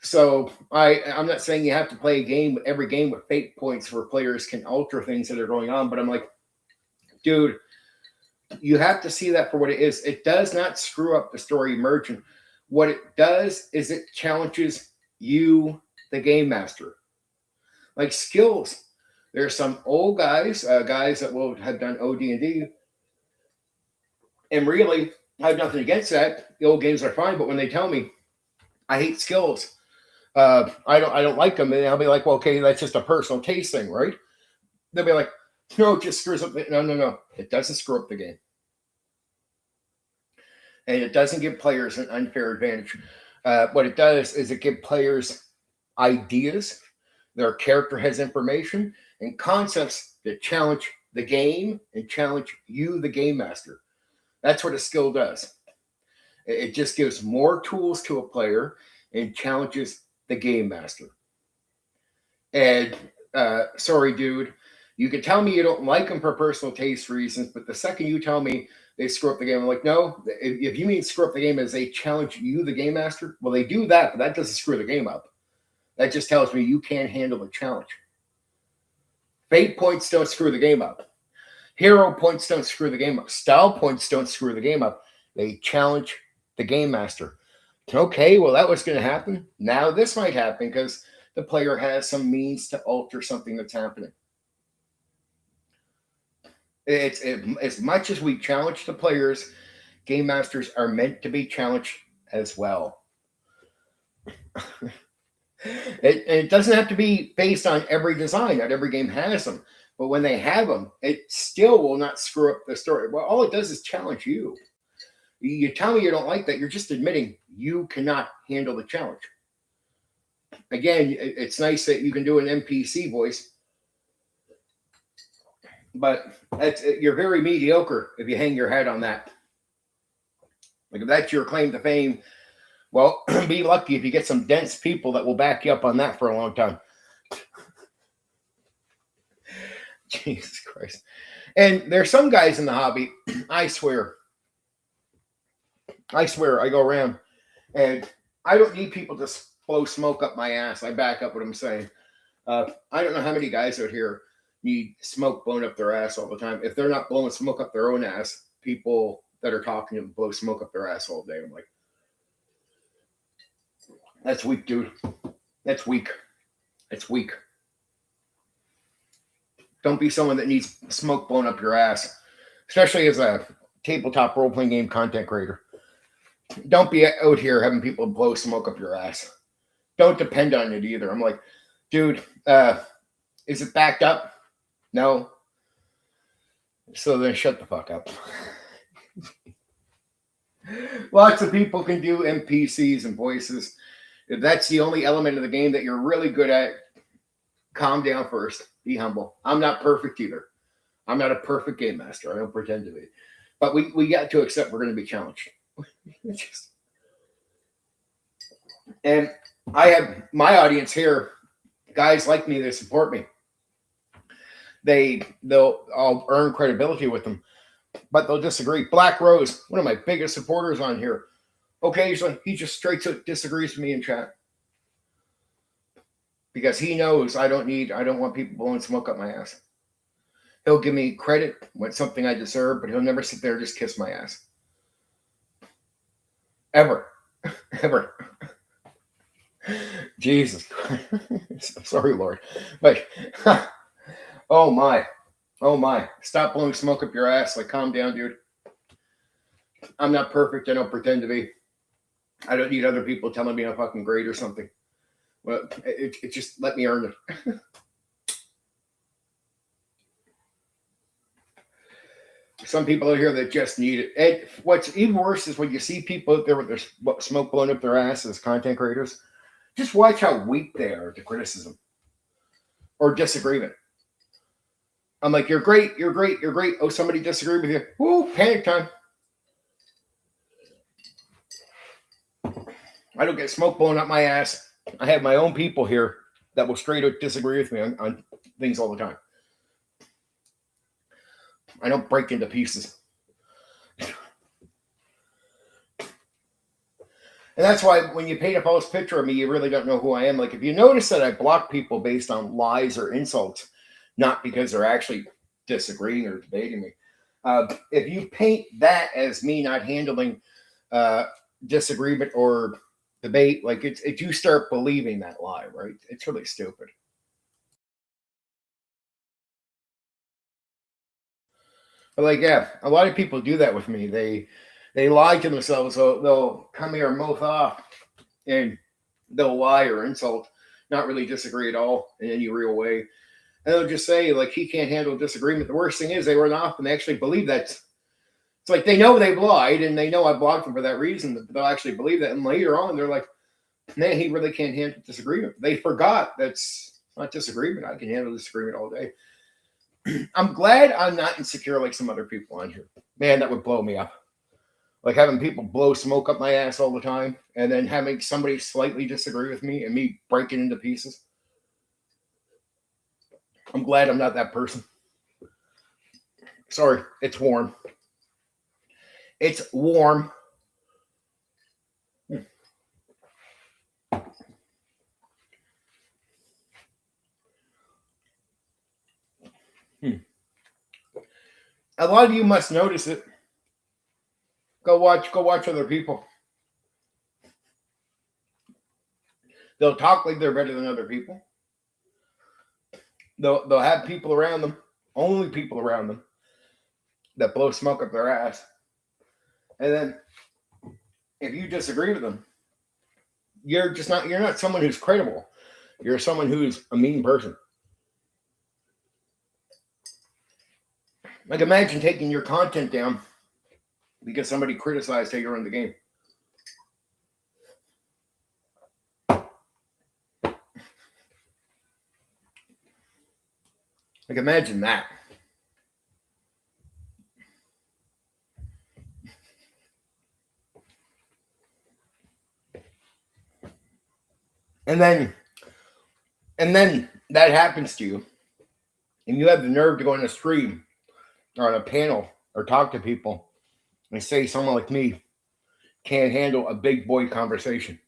So I'm not saying you have to play every game with fate points where players can alter things that are going on, but I'm like, dude, you have to see that for what it is. It does not screw up the story immersion. What it does is it challenges you, the game master. Like skills. There's some old guys that will have done OD&D, and really, I have nothing against that. The old games are fine, but when they tell me I hate skills, I don't like them, and I'll be like, well, okay, that's just a personal taste thing, right? They'll be like, no, it just screws up. No, it doesn't screw up the game. And it doesn't give players an unfair advantage. What it does is it gives players ideas. Their character has information and concepts that challenge the game and challenge you, the game master. That's what a skill does. It just gives more tools to a player and challenges the game master. And sorry, dude, you can tell me you don't like them for personal taste reasons, but the second you tell me they screw up the game, I'm like, no, if you mean screw up the game as they challenge you, the game master, well, they do that, but that doesn't screw the game up. That just tells me you can't handle the challenge. Fate points don't screw the game up. Hero points don't screw the game up. Style points don't screw the game up. They challenge the game master. Okay, well, that was going to happen. Now this might happen because the player has some means to alter something that's happening. As much as we challenge the players, game masters are meant to be challenged as well. It doesn't have to be based on every design. Not every game has them. But when they have them, it still will not screw up the story. Well, all it does is challenge you. You tell me you don't like that, you're just admitting you cannot handle the challenge. Again, it's nice that you can do an NPC voice, but you're very mediocre if you hang your head on that. Like if that's your claim to fame, well, be lucky if you get some dense people that will back you up on that for a long time. Jesus Christ. And there's some guys in the hobby, I swear, I swear, I go around and I don't need people to blow smoke up my ass. I back up what I'm saying. I don't know how many guys out here need smoke blown up their ass all the time. If they're not blowing smoke up their own ass, people that are talking to them blow smoke up their ass all day. I'm like, that's weak, dude. That's weak. That's weak. Don't be someone that needs smoke blown up your ass, especially as a tabletop role-playing game content creator. Don't be out here having people blow smoke up your ass. Don't depend on it either. I'm like, dude, is it backed up? No. So then shut the fuck up. Lots of people can do NPCs and voices. If that's the only element of the game that you're really good at, calm down first. Be humble. I'm not perfect either. I'm not a perfect game master. I don't pretend to be. But we got to accept we're going to be challenged. And I have my audience here, guys like me that support me. I'll earn credibility with them, but they'll disagree. Black Rose, one of my biggest supporters on here, occasionally he just straight up disagrees with me in chat because he knows I don't want people blowing smoke up my ass. He'll give me credit when it's something I deserve, but he'll never sit there and just kiss my ass. Ever. Ever. Jesus. Sorry, Lord. But oh my. Stop blowing smoke up your ass. Like, calm down, dude. I'm not perfect. I don't pretend to be. I don't need other people telling me I'm fucking great or something. Well, it just let me earn it. Some people out here that just need it. And what's even worse is when you see people out there with their smoke blowing up their ass as content creators. Just watch how weak they are to criticism or disagreement. I'm like, you're great. Oh, somebody disagreed with you. Woo, panic time. I don't get smoke blowing up my ass. I have my own people here that will straight up disagree with me on things all the time. I don't break into pieces. And that's why when you paint a false picture of me, you really don't know who I am. Like, if you notice that I block people based on lies or insults, not because they're actually disagreeing or debating me. If you paint that as me not handling disagreement or debate, like it's you start believing that lie, right? It's really stupid. But like, yeah, a lot of people do that with me. They lie to themselves. So they'll come here mouth off and they'll lie or insult, not really disagree at all, and then you reel away. And they'll just say, like, he can't handle disagreement. The worst thing is they run off and they actually believe that. It's like they know they've lied and they know I blocked them for that reason, but they'll actually believe that. And later on, they're like, man, he really can't handle disagreement. They forgot that's not disagreement. I can handle disagreement all day. I'm glad I'm not insecure like some other people on here. Man, that would blow me up. Like having people blow smoke up my ass all the time and then having somebody slightly disagree with me and me breaking into pieces. I'm glad I'm not that person. Sorry, it's warm. It's warm. A lot of you must notice it. Go watch other people. They'll talk like they're better than other people. They'll have people around them, only people around them, that blow smoke up their ass. And then if you disagree with them, you're not someone who's credible. You're someone who's a mean person. Like, imagine taking your content down because somebody criticized how you run the game. Like, imagine that. And then that happens to you, and you have the nerve to go on a stream or on a panel or talk to people and say someone like me can't handle a big boy conversation.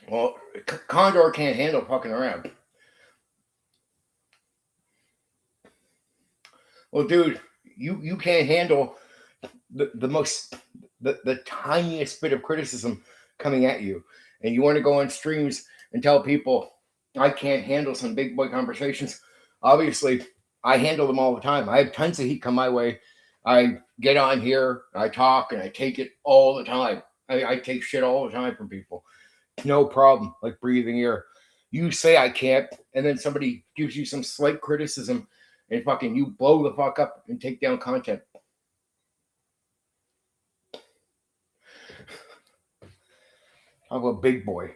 Well, Condor can't handle fucking around. Well, dude, you can't handle the tiniest bit of criticism coming at you, and you want to go on streams and tell people I can't handle some big boy conversations. Obviously, I handle them all the time. I have tons of heat come my way. I get on here, I talk, and I take it all the time. I take shit all the time from people. No problem, like breathing air. You say I can't, and then somebody gives you some slight criticism, and fucking you blow the fuck up and take down content. I'm a big boy.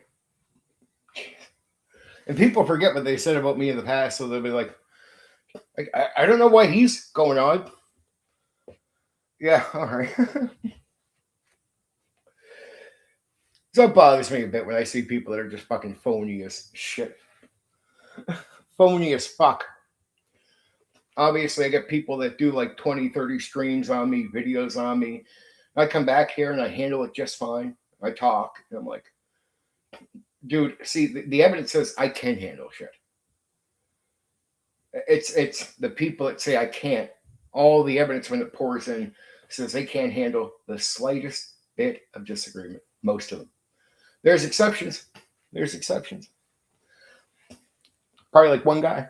And people forget what they said about me in the past, so they'll be like, I don't know why he's going on. Yeah, all right. So it bothers me a bit when I see people that are just fucking phony as shit. Phony as fuck. Obviously, I get people that do like 20, 30 streams on me, videos on me. I come back here and I handle it just fine. I talk, and I'm like, dude, see, the evidence says I can handle shit. It's the people that say I can't. All the evidence when it pours in says they can't handle the slightest bit of disagreement. Most of them. There's exceptions. There's exceptions. Probably like one guy.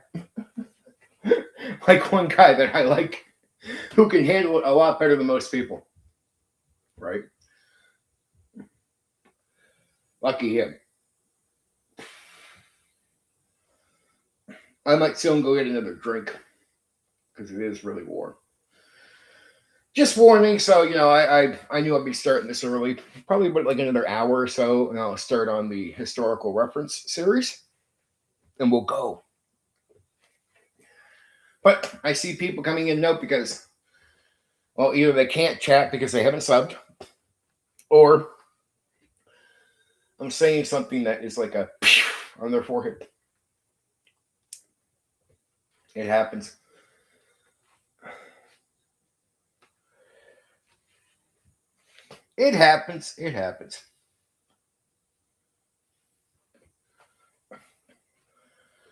Like one guy that I like who can handle it a lot better than most people. Right? Lucky him. I might soon go get another drink because it is really warm. Just warning, so I knew I'd be starting this early, probably about like another hour or so, and I'll start on the historical reference series, and we'll go. But I see people coming in now because, well, either they can't chat because they haven't subbed, or I'm saying something that is like a on their forehead. It happens. It happens. It happens.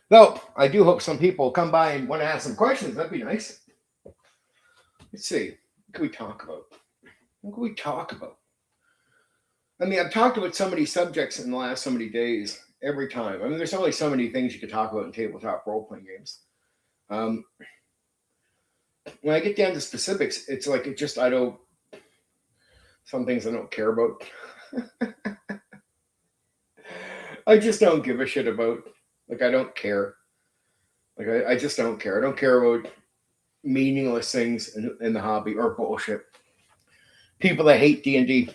Though, I do hope some people come by and want to ask some questions. That'd be nice. Let's see. What can we talk about? What can we talk about? I mean, I've talked about so many subjects in the last so many days, every time. I mean, there's only so many things you could talk about in tabletop role-playing games. When I get down to specifics, it's like I don't, some things I don't care about. I just don't give a shit about. Like, I don't care. Like, I just don't care. I don't care about meaningless things in the hobby or bullshit. People that hate D&D.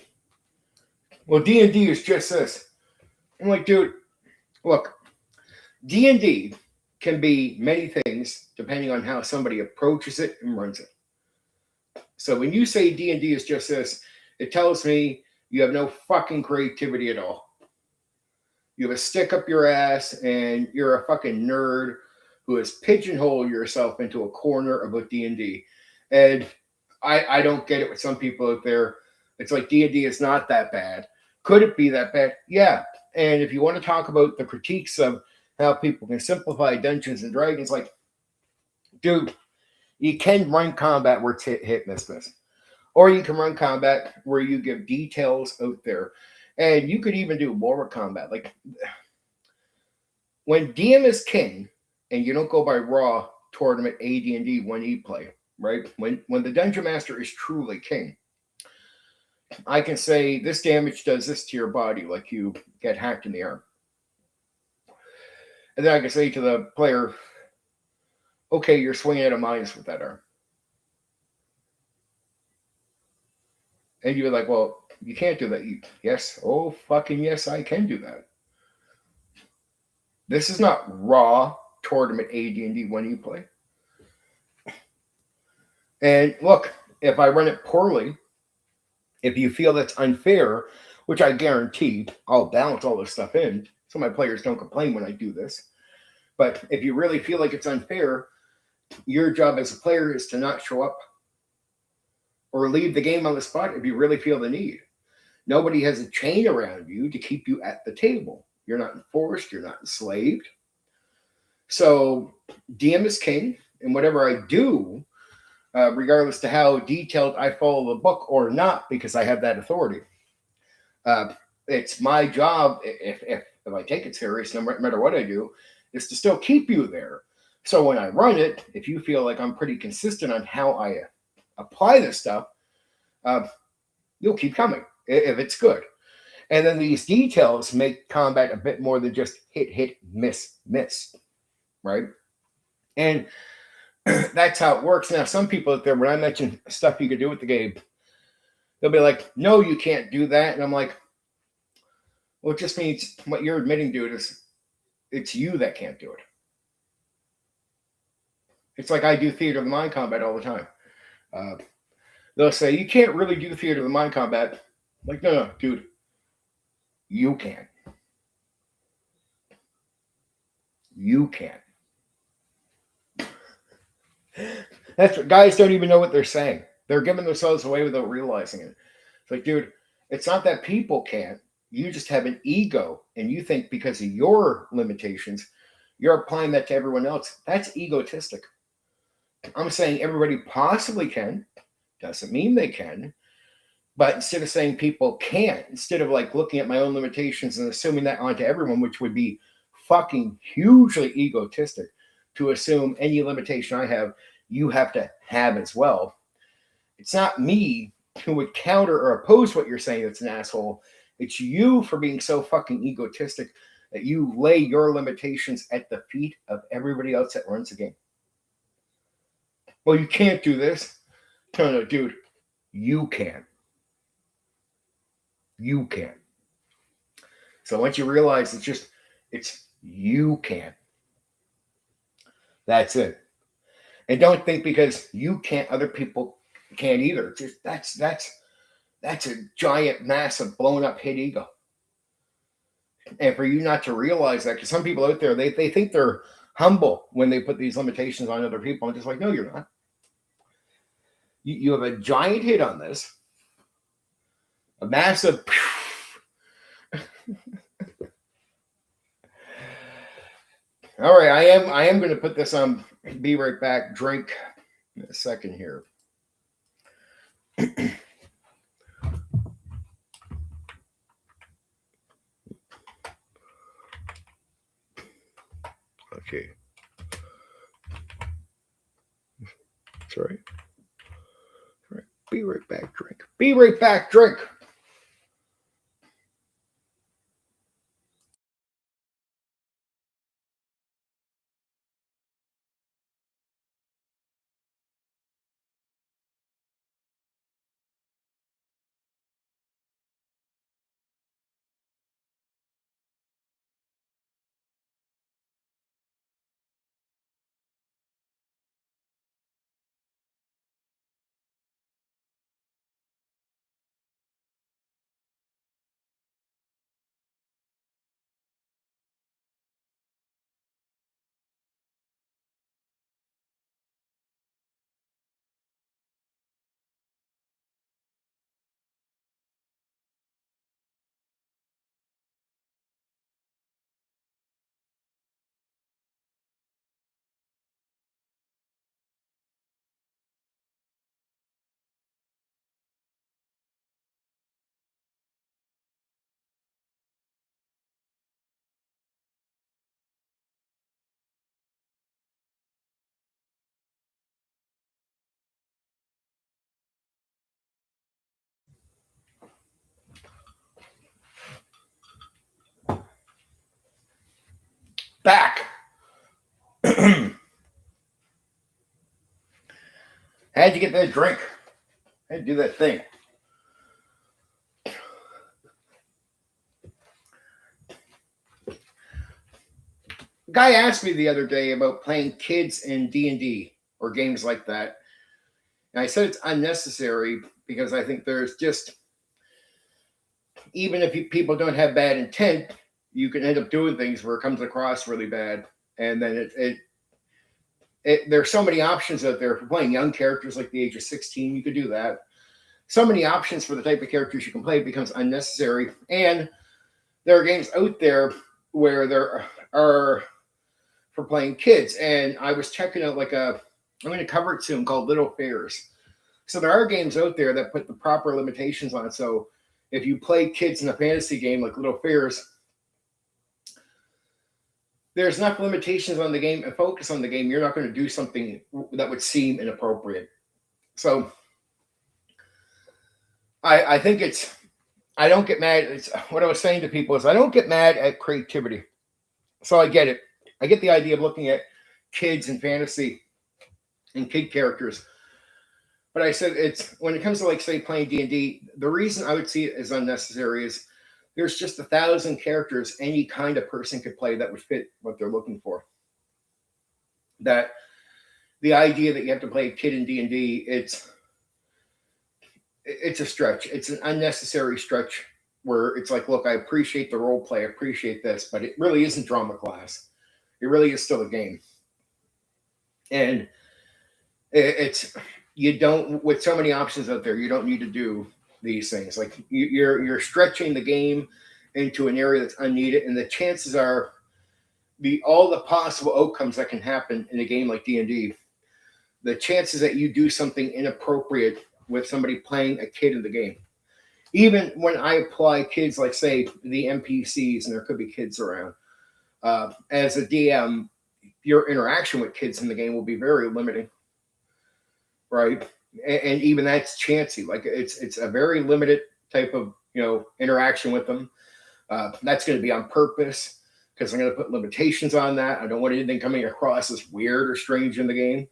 Well, D&D is just this. I'm like, dude, look, D&D can be many things depending on how somebody approaches it and runs it. So when you say D&D is just this, it tells me you have no fucking creativity at all. You have a stick up your ass and you're a fucking nerd who has pigeonholed yourself into a corner of a D&D. And I don't get it with some people out there. It's like D&D is not that bad. Could it be that bad? Yeah. And if you want to talk about the critiques of how people can simplify Dungeons and Dragons, like, dude, you can run combat where it's hit, miss. Or you can run combat where you give details out there. And you could even do war combat. Like, when DM is king, and you don't go by raw tournament AD&D 1E play, right? When the Dungeon Master is truly king, I can say this damage does this to your body, like you get hacked in the arm. And then I can say to the player, okay, you're swinging at a minus with that arm. And you're like, well, you can't do that. Yes. Oh, fucking yes, I can do that. This is not raw tournament AD&D 1E play. And look, if I run it poorly, if you feel that's unfair, which I guarantee I'll balance all this stuff in so my players don't complain when I do this. But if you really feel like it's unfair, your job as a player is to not show up. or leave the game on the spot if you really feel the need. Nobody has a chain around you to keep you at the table. You're not enforced, you're not enslaved. So DM is king, and whatever I do, regardless to how detailed I follow the book or not, because I have that authority. It's my job, if I take it serious, no matter what I do, is to still keep you there. So when I run it, if you feel like I'm pretty consistent on how I apply this stuff, you'll keep coming if it's good. And then these details make combat a bit more than just hit, miss, right? And that's how it works. Now, some people out there, when I mention stuff you could do with the game, they'll be like, no, you can't do that. And I'm like, well, it just means what you're admitting to it is it's you that can't do it. It's like I do theater of the mind combat all the time. They'll say, you can't really do theater of the mind combat. I'm like, no, dude, you can. You can. That's what guys don't even know what they're saying. They're giving themselves away without realizing it. It's like, dude, it's not that people can't. You just have an ego, and you think because of your limitations, you're applying that to everyone else. That's egotistic. I'm saying everybody possibly can. Doesn't mean they can. But instead of saying people can't, instead of like looking at my own limitations and assuming that onto everyone, which would be fucking hugely egotistic to assume any limitation I have, you have to have as well. It's not me who would counter or oppose what you're saying that's an asshole. It's you for being so fucking egotistic that you lay your limitations at the feet of everybody else that runs the game. Well, you can't do this. No, dude, you can. You can. So once you realize it's you can. That's it. And don't think because you can't, other people can't either. Just that's a giant, massive, blown up hit ego. And for you not to realize that, because some people out there, they think they're humble when they put these limitations on other people. I'm just like, no, you're not. You have a giant hit on this, a massive. All right, I am going to put this on. Be right back. Drink in a second here. Okay. Sorry. All right. Be right back. Drink. Be right back. Drink. Back. Had to get that drink. Had to do that thing. A guy asked me the other day about playing kids in D&D or games like that. And I said it's unnecessary because I think there's just, even if people don't have bad intent, you can end up doing things where it comes across really bad. And then there's so many options out there. If you're playing young characters like the age of 16, you could do that. so many options for the type of characters you can play, it becomes unnecessary. And there are games out there where there are for playing kids. And I was checking out I'm going to cover it soon, called Little Fairs. So there are games out there that put the proper limitations on it. So if you play kids in a fantasy game like Little Fairs, there's enough limitations on the game and focus on the game. You're not going to do something that would seem inappropriate. So I think I don't get mad. It's what I was saying to people is I don't get mad at creativity. So I get it. I get the idea of looking at kids and fantasy and kid characters. But I said it's when it comes to say playing D&D, the reason I would see it as unnecessary is there's just 1,000 characters any kind of person could play that would fit what they're looking for. That the idea that you have to play a kid in D&D, it's a stretch. It's an unnecessary stretch where it's like, look, I appreciate the role play, I appreciate this, but it really isn't drama class. It really is still a game. And it's you don't, with so many options out there, you don't need to do these things. Like you're stretching the game into an area that's unneeded, and the chances are all the possible outcomes that can happen in a game like D&D, the chances that you do something inappropriate with somebody playing a kid in the game. Even when I apply kids, like say the NPCs, and there could be kids around, as a DM, your interaction with kids in the game will be very limiting, right? And even that's chancy. Like it's a very limited type of interaction with them. That's going to be on purpose because I'm going to put limitations on that. I don't want anything coming across as weird or strange in the game,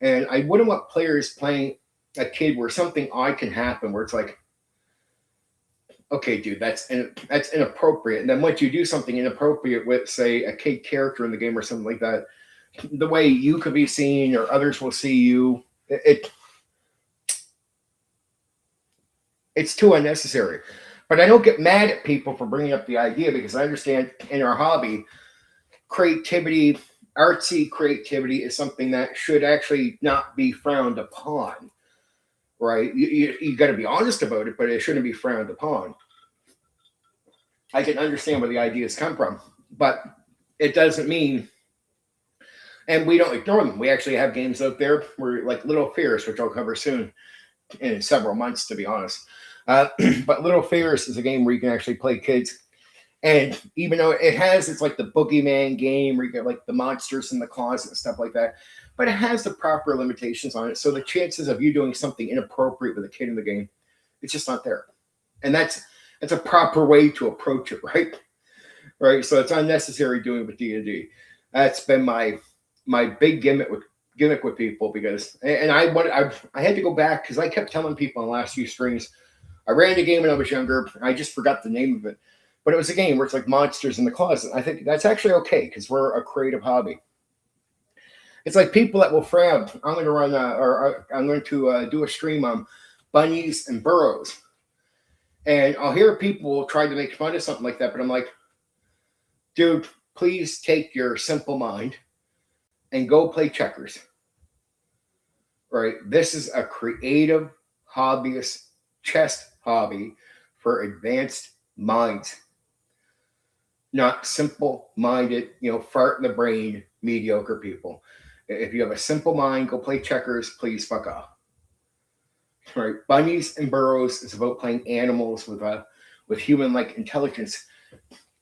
and I wouldn't want players playing a kid where something odd can happen, where it's like, okay, dude, that's inappropriate. And then once you do something inappropriate with, say, a kid character in the game or something like that, the way you could be seen or others will see you, it's too unnecessary. But I don't get mad at people for bringing up the idea because I understand in our hobby, creativity, artsy creativity is something that should actually not be frowned upon, right? You got to be honest about it, but it shouldn't be frowned upon. I can understand where the ideas come from, but it doesn't mean, and we don't ignore them. We actually have games out there where like Little Fairs, which I'll cover soon in several months, to be honest. But Little Fairs is a game where you can actually play kids. And even though it's like the boogeyman game where you get like the monsters in the closet and stuff like that, but it has the proper limitations on it. So the chances of you doing something inappropriate with a kid in the game, it's just not there. And that's a proper way to approach it, right? Right. So it's unnecessary doing it with D&D. That's been my big gimmick with people because, and I had to go back because I kept telling people in the last few streams, I ran the game when I was younger. I just forgot the name of it, but it was a game where it's like monsters in the closet. I think that's actually okay because we're a creative hobby. It's like people that will frown. I'm going to run I'm going to do a stream on bunnies and burrows. And I'll hear people try to make fun of something like that, but I'm like, dude, please take your simple mind and go play checkers. Right? This is a creative, hobbyist chess hobby for advanced minds. Not simple-minded, fart in the brain, mediocre people. If you have a simple mind, go play checkers, please fuck off. Right? Bunnies and burrows is about playing animals with human-like intelligence.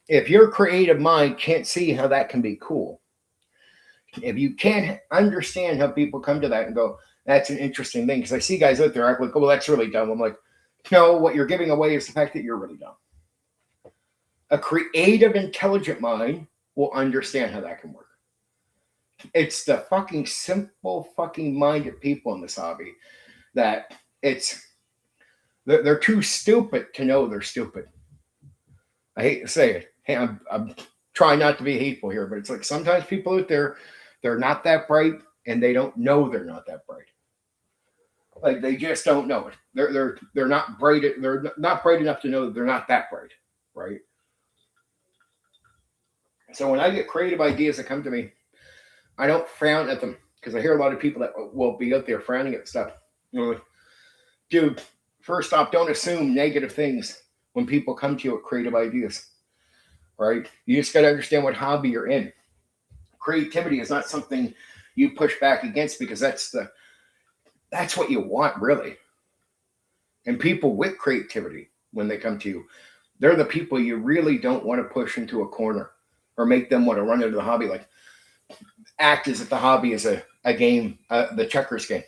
If your creative mind can't see how that can be cool, if you can't understand how people come to that and go, that's an interesting thing, because I see guys out there act like, oh, well, that's really dumb. I'm like, no, what you're giving away is the fact that you're really dumb. A creative, intelligent mind will understand how that can work. It's the fucking simple fucking minded people in this hobby that they're too stupid to know they're stupid. I hate to say it. Hey, I'm trying not to be hateful here, but it's like sometimes people out there, they're not that bright and they don't know they're not that bright. Like they just don't know it. They're not bright. They're not bright enough to know that they're not that bright, right? So when I get creative ideas that come to me, I don't frown at them because I hear a lot of people that will be out there frowning at stuff. Like, dude, First off, don't assume negative things when people come to you with creative ideas, right? You just got to understand what hobby you're in. Creativity is not something you push back against because that's what you want, really. And people with creativity, when they come to you, they're the people you really don't want to push into a corner or make them want to run into the hobby. Like, act as if the hobby is a game, the checkers game.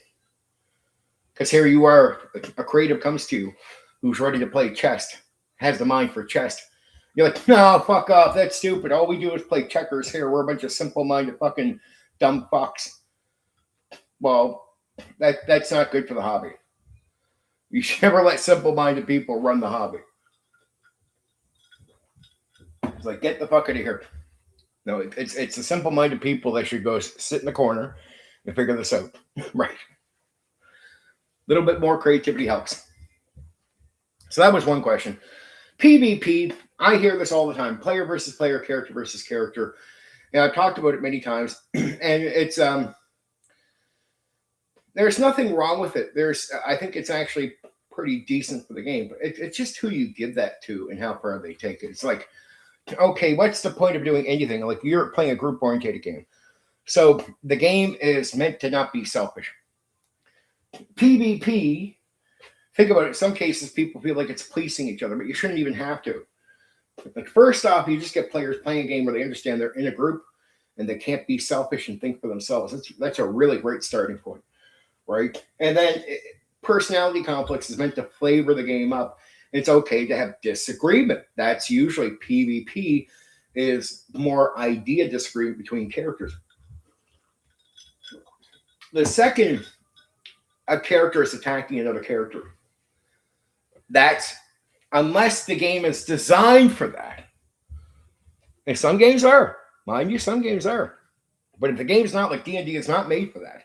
Because here you are, a creative comes to you who's ready to play chess, has the mind for chess. You're like, no, fuck off, that's stupid. All we do is play checkers here. We're a bunch of simple-minded fucking dumb fucks. Well, that's not good for the hobby. You should never let simple-minded people run the hobby. It's like, get the fuck out of here. No, it's the simple-minded people that should go sit in the corner and figure this out. Right. A little bit more creativity helps. So that was one question. PvP, I hear this all the time. Player versus player, character versus character. And I've talked about it many times. And it's there's nothing wrong with it. I think it's actually pretty decent for the game. But it's just who you give that to and how far they take it. It's like, okay, what's the point of doing anything? Like, you're playing a group-oriented game. So the game is meant to not be selfish. PvP, think about it. In some cases, people feel like it's policing each other, but you shouldn't even have to. Like, first off, you just get players playing a game where they understand they're in a group and they can't be selfish and think for themselves. That's a really great starting point, right? And then personality conflicts is meant to flavor the game up. It's okay to have disagreement. That's usually PvP is more idea disagreement between characters. The second a character is attacking another character, that's unless the game is designed for that. And some games are, mind you, some games are. But if the game's not, like D&D is not made for that.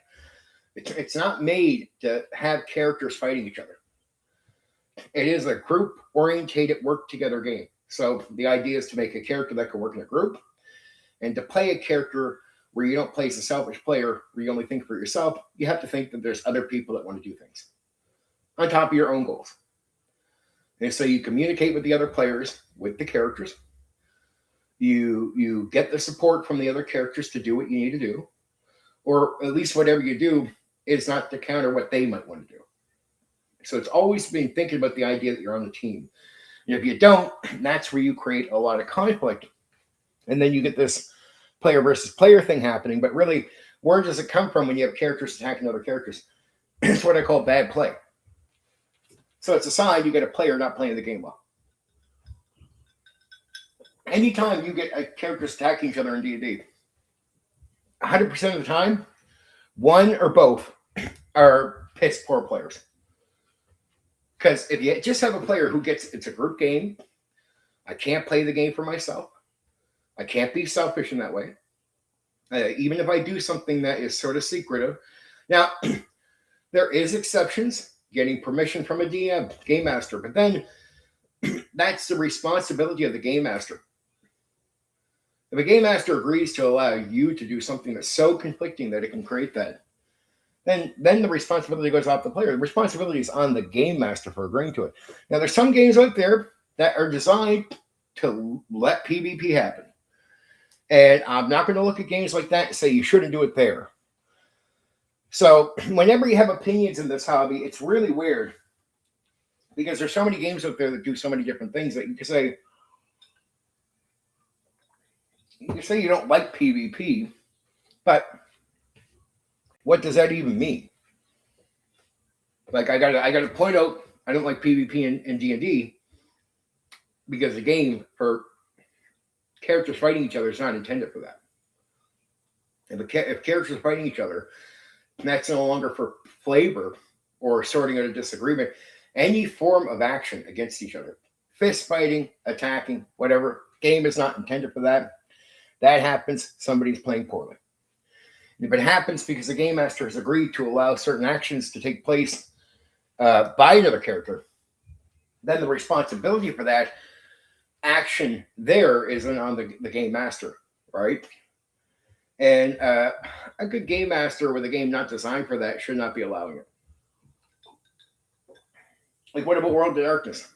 It's not made to have characters fighting each other. It is a group-orientated work-together game. So the idea is to make a character that can work in a group, and to play a character where you don't play as a selfish player, where you only think for yourself. You have to think that there's other people that want to do things on top of your own goals. And so you communicate with the other players, with the characters. You get the support from the other characters to do what you need to do, or at least whatever you do is not to counter what they might want to do. So it's always been thinking about the idea that you're on the team. And if you don't, that's where you create a lot of conflict. And then you get this player versus player thing happening. But really, where does it come from when you have characters attacking other characters? It's what I call bad play. So it's a sign you get a player not playing the game well. Anytime you get characters attacking each other in D&D, 100% of the time, one or both are piss poor players. Because if you just have a player who it's a group game, I can't play the game for myself. I can't be selfish in that way. Even if I do something that is sort of secretive. Now, there is exceptions, getting permission from a DM, game master. But then that's the responsibility of the game master. If a game master agrees to allow you to do something that's so conflicting that it can create that, then the responsibility goes off the player. The responsibility is on the game master for agreeing to it. Now, there's some games out there that are designed to let PvP happen. And I'm not going to look at games like that and say you shouldn't do it there. So whenever you have opinions in this hobby, it's really weird. Because there's so many games out there that do so many different things that you can say you don't like PvP, but what does that even mean? Like, I gotta point out I don't like PvP in D&D because the game for characters fighting each other is not intended for that. If characters are fighting each other, that's no longer for flavor or sorting out a disagreement. Any form of action against each other, fist fighting, attacking, whatever, game is not intended for that. That happens, somebody's playing poorly. If it happens because the game master has agreed to allow certain actions to take place by another character, then the responsibility for that action there isn't on the game master, right? And a good game master with a game not designed for that should not be allowing it. Like, what about World of Darkness?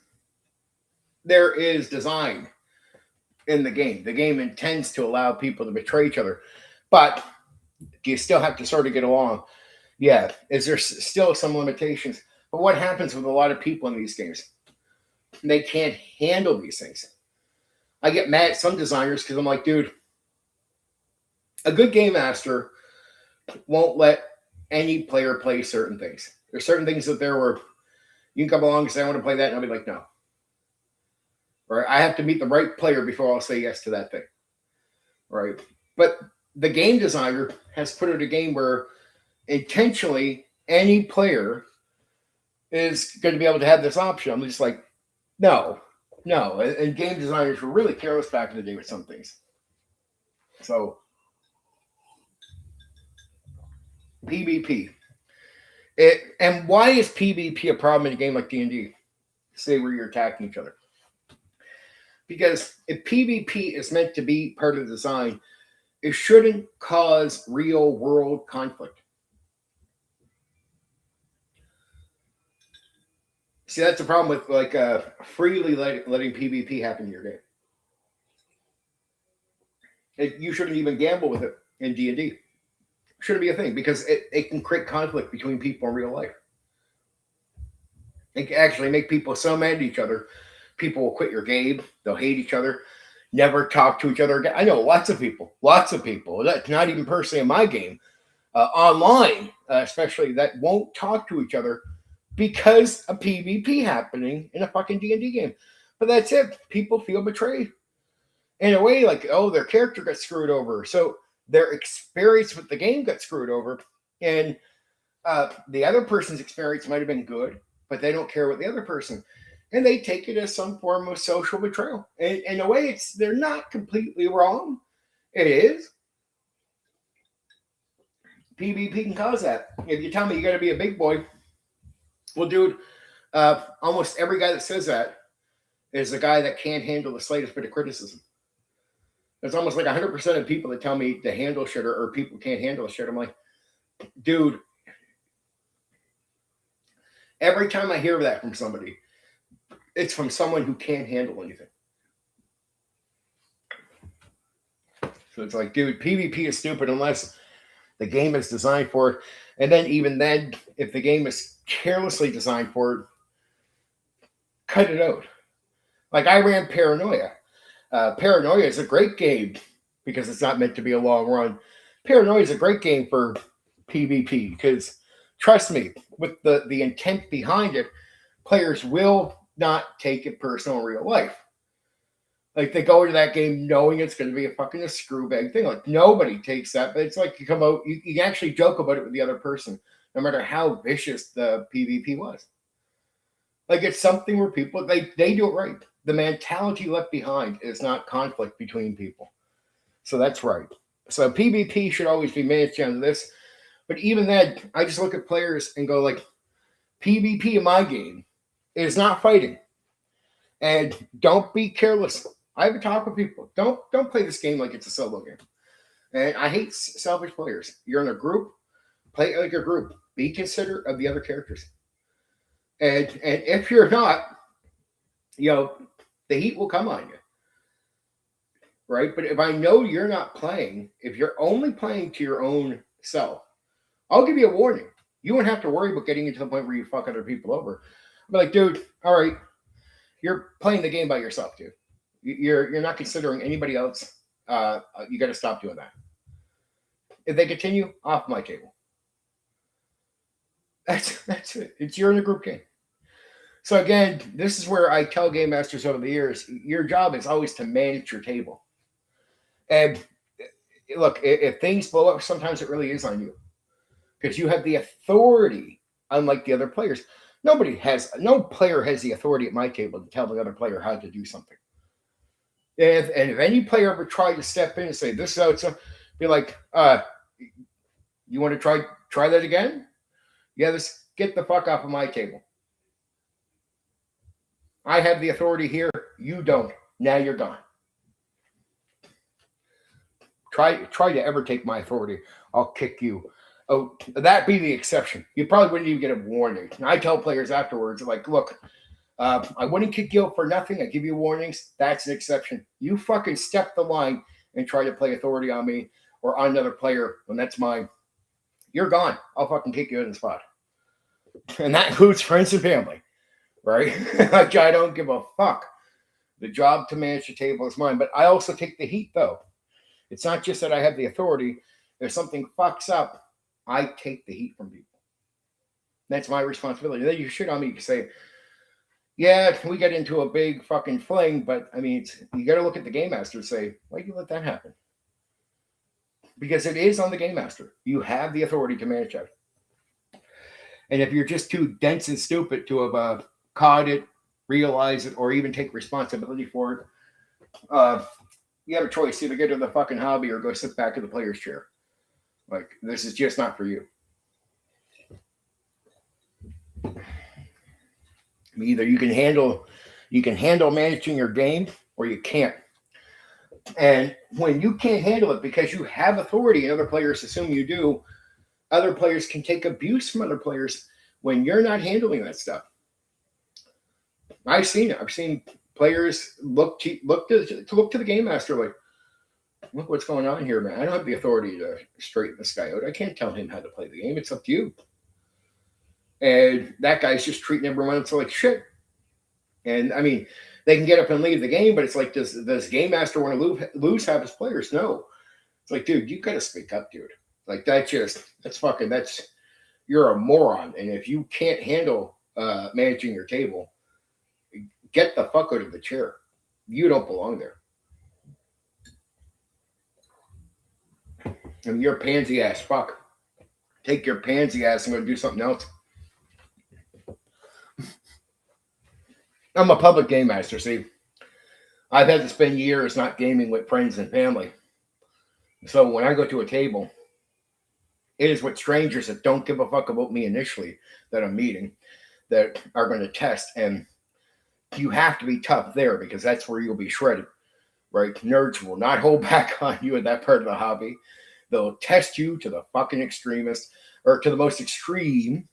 There is design in the game. The game intends to allow people to betray each other, but you still have to sort of get along. Yeah, is there still some limitations? But what happens with a lot of people in these games? They can't handle these things. I get mad at some designers because I'm like, dude, a good game master won't let any player play certain things. There's certain things that there were you can come along and say I want to play that, and I'll be like, no. Right? I have to meet the right player before I'll say yes to that thing. Right? But the game designer has put it a game where intentionally any player is going to be able to have this option. I'm just like, no. And game designers were really careless back in the day with some things. So PvP. And why is PvP a problem in a game like D&D? Say where you're attacking each other. Because if PvP is meant to be part of the design, it shouldn't cause real world conflict. See, that's the problem with like freely letting PvP happen in your game. You shouldn't even gamble with it in D&D. Shouldn't be a thing because it can create conflict between people in real life. It can actually make people so mad at each other, people will quit your game. They'll hate each other, never talk to each other again. I know lots of people, that's not even personally in my game, online, especially that won't talk to each other because of PvP happening in a fucking D&D game. But that's it. People feel betrayed. In a way, like, oh, their character got screwed over. So their experience with the game got screwed over. And the other person's experience might have been good, but they don't care what the other person. And they take it as some form of social betrayal. And in a way, they're not completely wrong. It is. PvP can cause that. If you tell me you got to be a big boy, well, dude, almost every guy that says that is a guy that can't handle the slightest bit of criticism. It's almost like 100% of people that tell me to handle shit or people can't handle shit. I'm like, dude, every time I hear that from somebody, it's from someone who can't handle anything. So it's like, dude, PvP is stupid unless the game is designed for it. And then even then, if the game is carelessly designed for it, cut it out. Like I ran Paranoia. Paranoia is a great game because it's not meant to be a long run. Paranoia is a great game for PvP because, trust me, with the intent behind it, players will not take it personal in real life. Like they go into that game knowing it's going to be a fucking screw bag thing. Like nobody takes that, but it's like you come out, you actually joke about it with the other person, no matter how vicious the PvP was. Like it's something where people they do it right. The mentality left behind is not conflict between people. So that's right. So PvP should always be managed down to this. But even then, I just look at players and go like, PvP in my game is not fighting. And don't be careless. I have a talk with people. Don't play this game like it's a solo game. And I hate selfish players. You're in a group, play like a group. Be considerate of the other characters. And if you're not, the heat will come on you. Right? But if I know you're not playing, if you're only playing to your own self, I'll give you a warning. You won't have to worry about getting into the point where you fuck other people over. I'm like, dude, all right, you're playing the game by yourself, dude. You're not considering anybody else. You got to stop doing that. If they continue, off my table. That's it. You're in a group game. So again, this is where I tell game masters over the years, your job is always to manage your table. And look, if things blow up, sometimes it really is on you. Because you have the authority, unlike the other players. No player has the authority at my table to tell the other player how to do something. And if any player ever tried to step in and say, this is how it's, be like, you want to try that again? Yeah, get the fuck off of my table. I have the authority here. You don't. Now you're gone. Try to ever take my authority. I'll kick you. Oh, that be the exception. You probably wouldn't even get a warning. And I tell players afterwards, like, look, I wouldn't kick you out for nothing. I give you warnings. That's an exception. You fucking step the line and try to play authority on me or on another player when that's mine. You're gone. I'll fucking kick you in the spot. And that includes friends and family, right? Like, I don't give a fuck. The job to manage the table is mine. But I also take the heat, though. It's not just that I have the authority. If something fucks up, I take the heat from people. That's my responsibility. Then you shit on me. You say, yeah, we get into a big fucking fling, but I mean, you got to look at the game master and say, why'd you let that happen? Because it is on the game master. You have the authority to manage it. And if you're just too dense and stupid to have caught it, realize it, or even take responsibility for it, you have a choice. Either get to the fucking hobby or go sit back in the player's chair. Like, this is just not for you. Either you can handle managing your game or you can't. And when you can't handle it because you have authority and other players assume you do, other players can take abuse from other players when you're not handling that stuff. I've seen it. I've seen players look to the game master like, look what's going on here, man. I don't have the authority to straighten this guy out. I can't tell him how to play the game. It's up to you. And that guy's just treating everyone else like shit. And I mean, they can get up and leave the game, but it's like, does game master want to lose half his players? No. It's like, dude, you got to speak up, dude. Like, you're a moron. And if you can't handle managing your table, get the fuck out of the chair. You don't belong there. I mean, you're a pansy ass fuck. Take your pansy ass and go do something else. I'm a public game master, see. I've had to spend years not gaming with friends and family. So when I go to a table, it is with strangers that don't give a fuck about me initially that I'm meeting that are going to test. And you have to be tough there because that's where you'll be shredded, right? Nerds will not hold back on you in that part of the hobby. They'll test you to the fucking extremist or to the most extreme.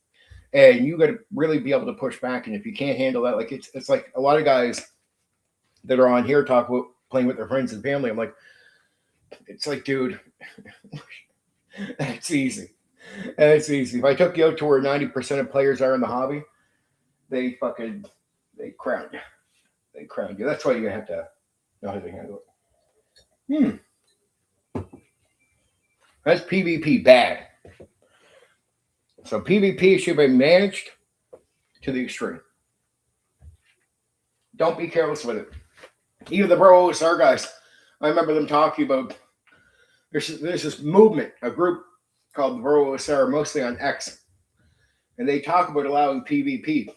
And you got to really be able to push back. And if you can't handle that, like it's like a lot of guys that are on here talk about playing with their friends and family. I'm like, it's like, dude, that's easy. That's easy. If I took you out to where 90% of players are in the hobby, they crown you. They crown you. That's why you have to know how to handle it. That's PvP bad. So PvP should be managed to the extreme. Don't be careless with it. Even the Bro OSR guys, I remember them talking about there's this movement, a group called the Bro OSR, mostly on X, and they talk about allowing PvP.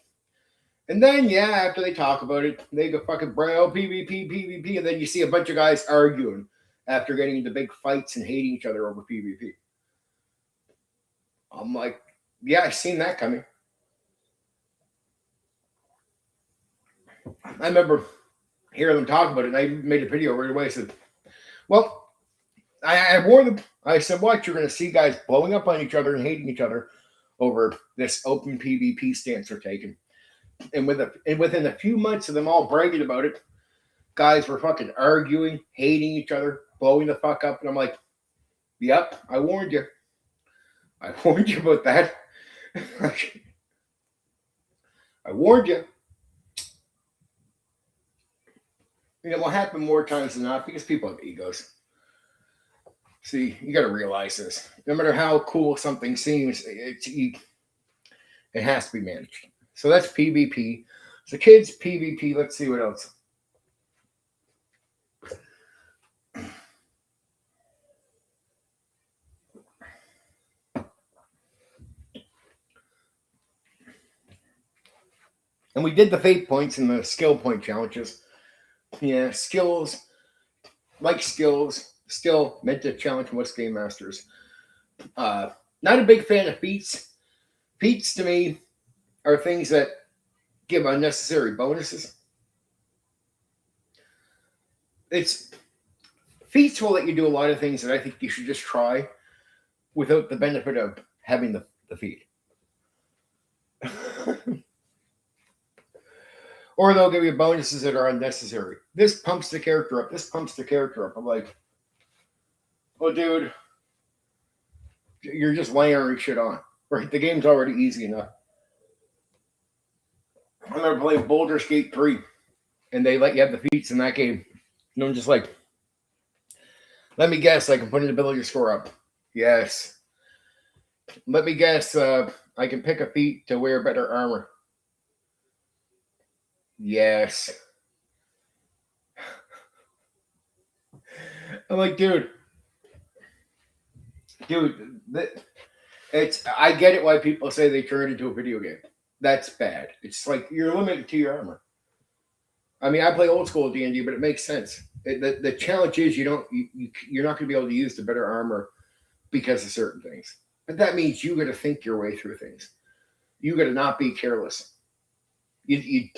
And then, after they talk about it, they go fucking bro, PvP, and then you see a bunch of guys arguing after getting into big fights and hating each other over PvP. I'm like, yeah, I've seen that coming. I remember hearing them talk about it, and I made a video right away. I said, well, I warned them. I said, watch, you're going to see guys blowing up on each other and hating each other over this open PvP stance they're taking. And within a few months of them all bragging about it, guys were fucking arguing, hating each other, blowing the fuck up. And I'm like, yep, I warned you. I warned you about that. I warned you. It will happen more times than not because people have egos. See, you got to realize this. No matter how cool something seems, it has to be managed. So that's PvP. So kids, PvP. Let's see what else. And we did the fate points and the skill point challenges. Yeah, skills, still meant to challenge most game masters. Not a big fan of feats. Feats to me are things that give unnecessary bonuses. Feats will let you do a lot of things that I think you should just try without the benefit of having the feat. Or they'll give you bonuses that are unnecessary. This pumps the character up. This pumps the character up. I'm like, well, dude, you're just layering shit on. Right? The game's already easy enough. I remember playing Baldur's Gate 3, and they let you have the feats in that game. And I'm just like, let me guess, I can put an ability score up. Yes. Let me guess, I can pick a feat to wear better armor. Yes. I'm like, dude, it's. I get it why people say they turn it into a video game. That's bad. It's like you're limited to your armor. I mean, I play old school D&D, but it makes sense. The challenge is you're not going to be able to use the better armor because of certain things. But that means you got to think your way through things. You got to not be careless. You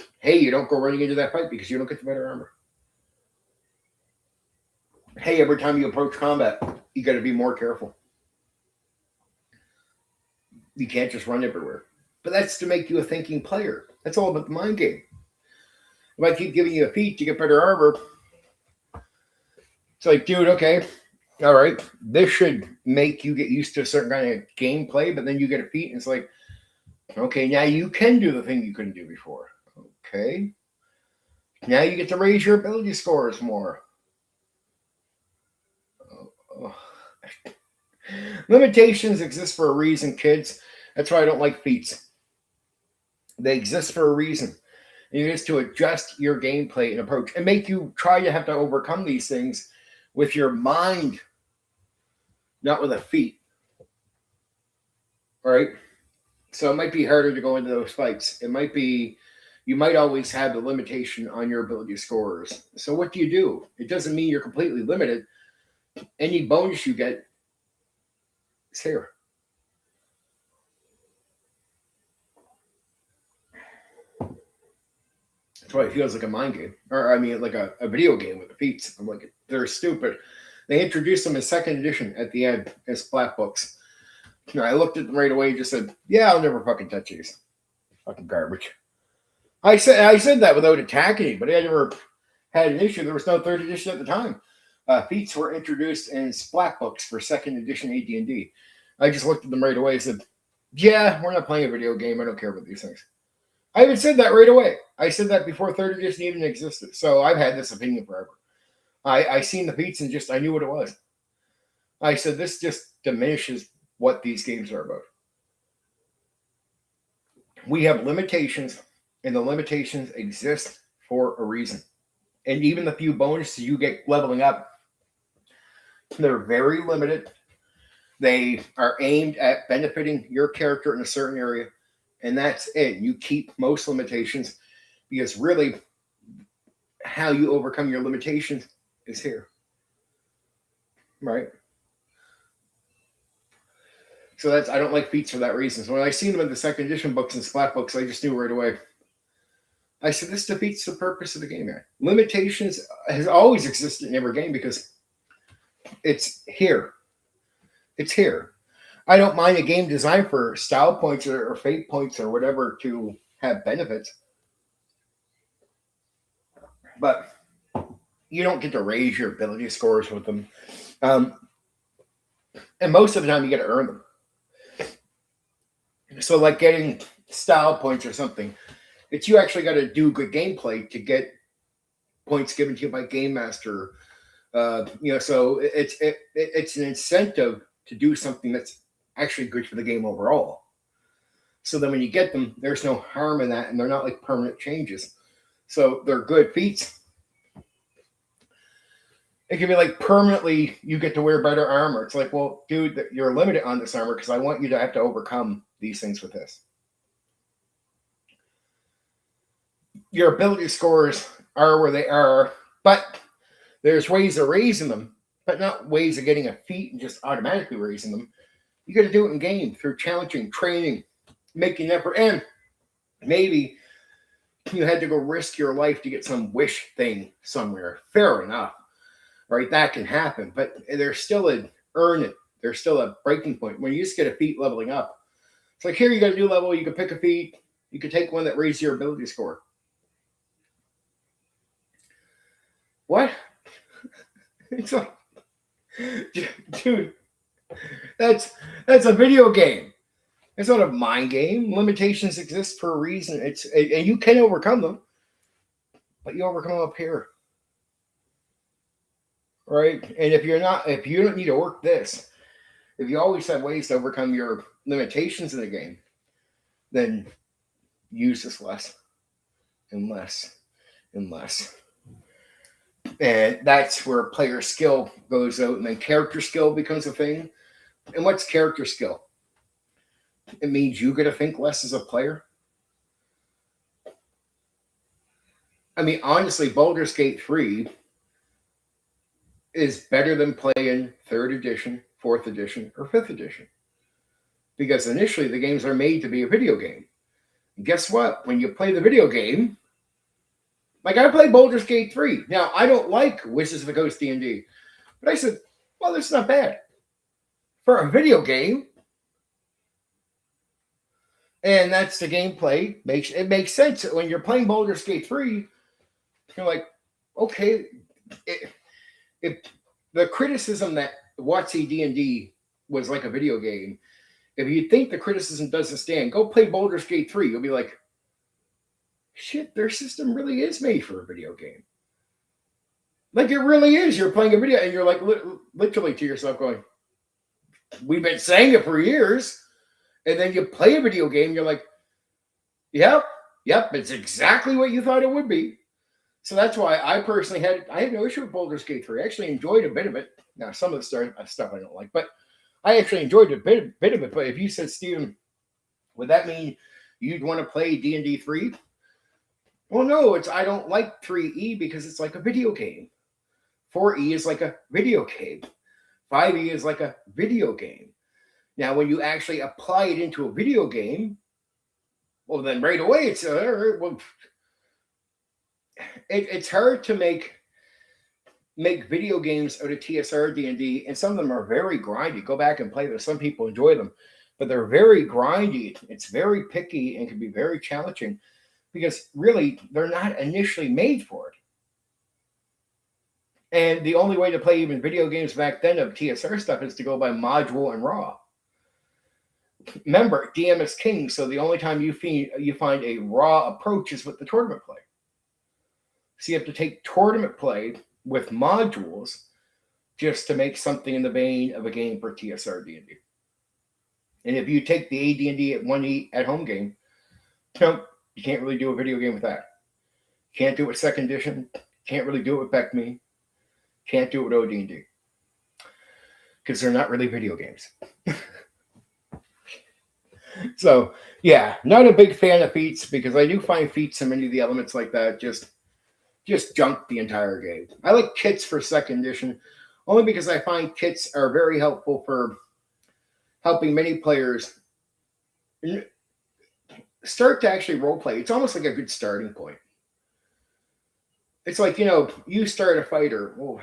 don't go running into that fight because you don't get the better armor. Hey, every time you approach combat, you got to be more careful. You can't just run everywhere. But that's to make you a thinking player. That's all about the mind game. If I keep giving you a feat to get better armor, it's like, dude, okay, all right, this should make you get used to a certain kind of gameplay, but then you get a feat, and it's like, okay, now you can do the thing you couldn't do before. Okay. Now you get to raise your ability scores more. Oh. Limitations exist for a reason, kids. That's why I don't like feats. They exist for a reason. And it is to adjust your gameplay and approach and make you try to have to overcome these things with your mind, not with a feat. All right? So it might be harder to go into those fights. It might be, you might always have the limitation on your ability scores. So what do? It doesn't mean you're completely limited. Any bonus you get is here. That's why it feels like a mind game. Or, I mean, like a video game with the feats. I'm like, they're stupid. They introduced them as second edition at the end as flat books. I looked at them right away and just said, yeah, I'll never fucking touch these. Fucking garbage. I said that without attacking anybody. I never had an issue. There was no third edition at the time. Feats were introduced in splat books for second edition AD&D. I just looked at them right away and said, yeah, we're not playing a video game. I don't care about these things. I even said that right away. I said that before third edition even existed. So I've had this opinion forever. I seen the feats and I knew what it was. I said, this just diminishes what these games are about. We have limitations, and the limitations exist for a reason. And even the few bonuses you get leveling up, they're very limited. They are aimed at benefiting your character in a certain area, and that's it. You keep most limitations because really how you overcome your limitations is here. Right? So I don't like feats for that reason. So when I seen them in the second edition books and splat books, I just knew right away. I said, this defeats the purpose of the game. Limitations has always existed in every game because it's here. It's here. I don't mind a game designed for style points or fate points or whatever to have benefits. But you don't get to raise your ability scores with them. And most of the time you get to earn them. So like getting style points or something, it's you actually got to do good gameplay to get points given to you by Game Master. So it's an incentive to do something that's actually good for the game overall. So then when you get them, there's no harm in that, and they're not like permanent changes. So they're good feats. It can be like permanently you get to wear better armor. It's like, well, dude, you're limited on this armor because I want you to have to overcome these things with this. Your ability scores are where they are, but there's ways of raising them, but not ways of getting a feat and just automatically raising them. You got to do it in game through challenging, training, making effort, and maybe you had to go risk your life to get some wish thing somewhere. Fair enough, right? That can happen, but there's still an earn it. There's still a breaking point. When you just get a feat leveling up, it's like here you got a new level, you can pick a feat, you can take one that raises your ability score. What? It's like, dude, that's a video game. It's not a mind game. Limitations exist for a reason. And you can overcome them, but you overcome them up here, right? And if you don't need to work this, if you always have ways to overcome your limitations in the game, then use this less and less and less. And that's where player skill goes out, and then character skill becomes a thing. And what's character skill? It means you got to think less as a player. I mean, honestly, Baldur's Gate 3 is better than playing 3rd edition, 4th edition, or 5th edition. Because initially, the games are made to be a video game. And guess what? When you play the video game, like I played Baldur's Gate 3. Now, I don't like Wizards of the Coast D&D. But I said, well, that's not bad. For a video game, and that's the gameplay. It makes sense. When you're playing Baldur's Gate 3, you're like, okay, if the criticism that WotC D&D was like a video game, if you think the criticism doesn't stand, go play Baldur's Gate 3. You'll be like, shit, their system really is made for a video game. Like it really is. You're playing a video and you're like literally to yourself going, we've been saying it for years. And then you play a video game, you're like, yep, it's exactly what you thought it would be. So that's why I personally had no issue with Baldur's Gate 3. I actually enjoyed a bit of it. Now, some of the stuff I don't like, but I actually enjoyed a bit of it. But if you said, Steven, would that mean you'd want to play D&D 3? Well, no, I don't like 3E because it's like a video game. 4E is like a video game. 5E is like a video game. Now, when you actually apply it into a video game, well, then right away it's hard to make video games out of TSR D&D, and some of them are very grindy. Go back and play them. Some people enjoy them, but they're very grindy. It's very picky and can be very challenging because really they're not initially made for it. And the only way to play even video games back then of TSR stuff is to go by module and raw. Remember, DM is king, so the only time you find a raw approach is with the tournament play. So you have to take tournament play with modules just to make something in the vein of a game for TSR D&D. And if you take the AD&D at 1E at home game, you can't really do a video game with that. Can't do it with 2nd edition. Can't really do it with BECME. Can't do it with OD&D. Because they're not really video games. So, yeah, not a big fan of feats because I do find feats in many of the elements like that just junk the entire game. I like kits for 2nd edition only because I find kits are very helpful for helping many players start to actually role play. It's almost like a good starting point. It's like, you start a fighter. Well,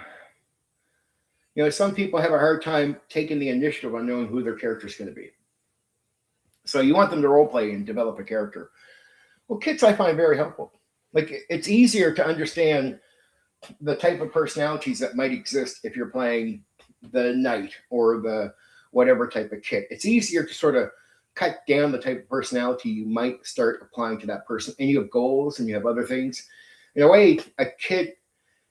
some people have a hard time taking the initiative on knowing who their character is going to be. So you want them to role play and develop a character. Well, kits I find very helpful. Like it's easier to understand the type of personalities that might exist if you're playing the knight or the whatever type of kit. It's easier to sort of cut down the type of personality you might start applying to that person. And you have goals and you have other things. In a way, a kit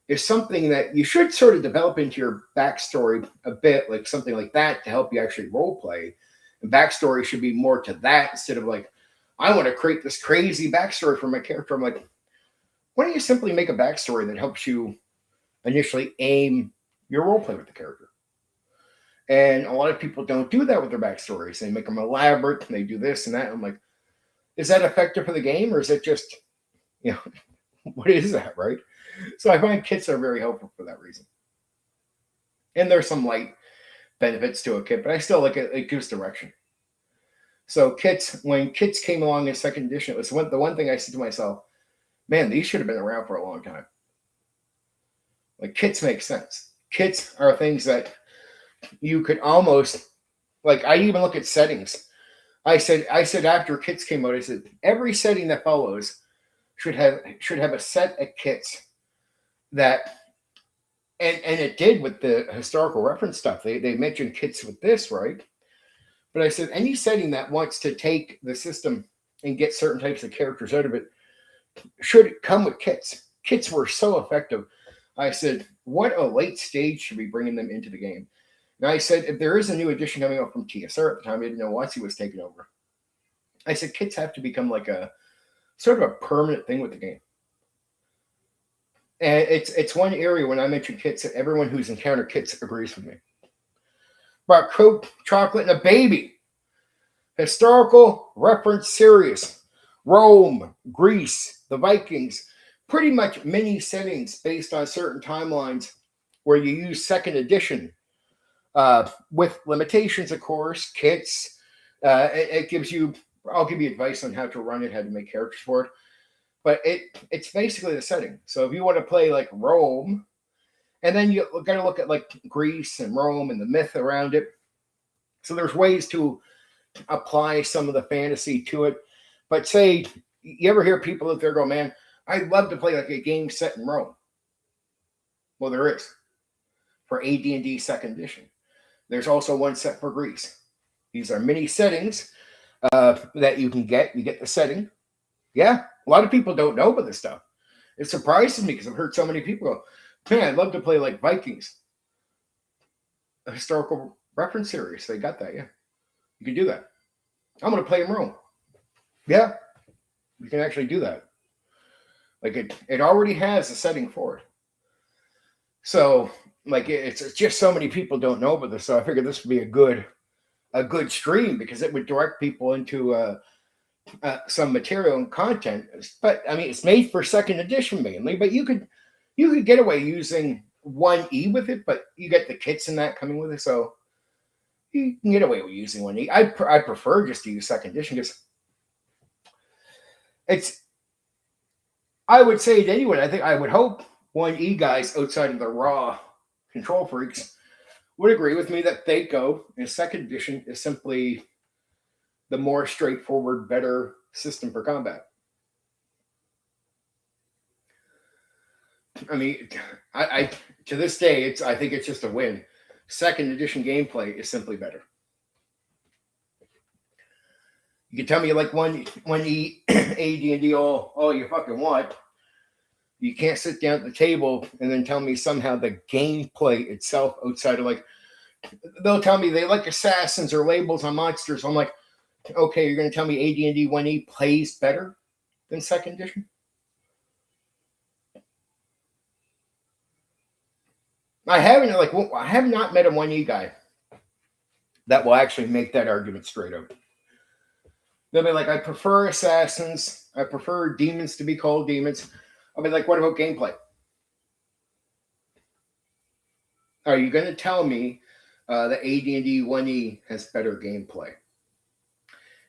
is something that you should sort of develop into your backstory a bit, like something like that to help you actually role play. And backstory should be more to that instead of like, I want to create this crazy backstory for my character. I'm like, why don't you simply make a backstory that helps you initially aim your role play with the character? And a lot of people don't do that with their backstories. They make them elaborate and they do this and that. I'm like, is that effective for the game or is it just, what is that, right? So I find kits are very helpful for that reason. And there's some light benefits to a kit, but I still like it. It gives direction. So when kits came along in 2nd edition, it was the one thing I said to myself, man, these should have been around for a long time. Like kits make sense. Kits are things that you could almost, like, I even look at settings. I said after kits came out, I said every setting that follows should have a set of kits that, and it did with the historical reference stuff. They mentioned kits with this, right? But I said any setting that wants to take the system and get certain types of characters out of it should come with kits. Kits were so effective. I said, what a late stage should be bringing them into the game. And I said, if there is a new edition coming out from TSR at the time, I didn't know Watsy was taking over. I said, kits have to become like a sort of a permanent thing with the game. And it's one area when I mention kits that everyone who's encountered kits agrees with me. Brought Coke, chocolate, and a baby. Historical reference series. Rome, Greece, the Vikings. Pretty much mini settings based on certain timelines where you use second edition. With limitations, of course, kits. It gives you, I'll give you advice on how to run it, how to make characters for it. But it's basically the setting. So if you want to play like Rome, and then you got to look at like Greece and Rome and the myth around it. So there's ways to apply some of the fantasy to it. But say, you ever hear people out there go, man, I'd love to play like a game set in Rome. Well, there is for AD&D second edition. There's also one set for Greece. These are mini settings that you can get. You get the setting. Yeah, a lot of people don't know about this stuff. It surprises me because I've heard so many people go, man, I'd love to play like Vikings. A historical reference series. They got that, yeah. You can do that. I'm going to play in Rome. Yeah, you can actually do that. Like it already has a setting for it. So, like, it's just so many people don't know about this. So I figured this would be a good stream because it would direct people into some material and content. But I mean, it's made for second edition mainly. But you could get away using 1E with it, but you get the kits in that coming with it, so you can get away with using 1E. I prefer just to use second edition because it's. I would say to anyone, I would hope 1E guys outside of the raw control freaks would agree with me that they go in second edition is simply the more straightforward, better system for combat. I mean, I to this day, I think it's just a win. Second edition gameplay is simply better. You can tell me you like 1E AD&D all you fucking want. You can't sit down at the table and then tell me somehow the gameplay itself outside of like, they'll tell me they like assassins or labels on monsters. I'm like, okay, you're going to tell me AD&D 1E plays better than second edition? I have not met a 1E guy that will actually make that argument straight up. They'll be like, I prefer assassins. I prefer demons to be called demons. I'll be like, what about gameplay? Are you going to tell me that AD&D 1E has better gameplay?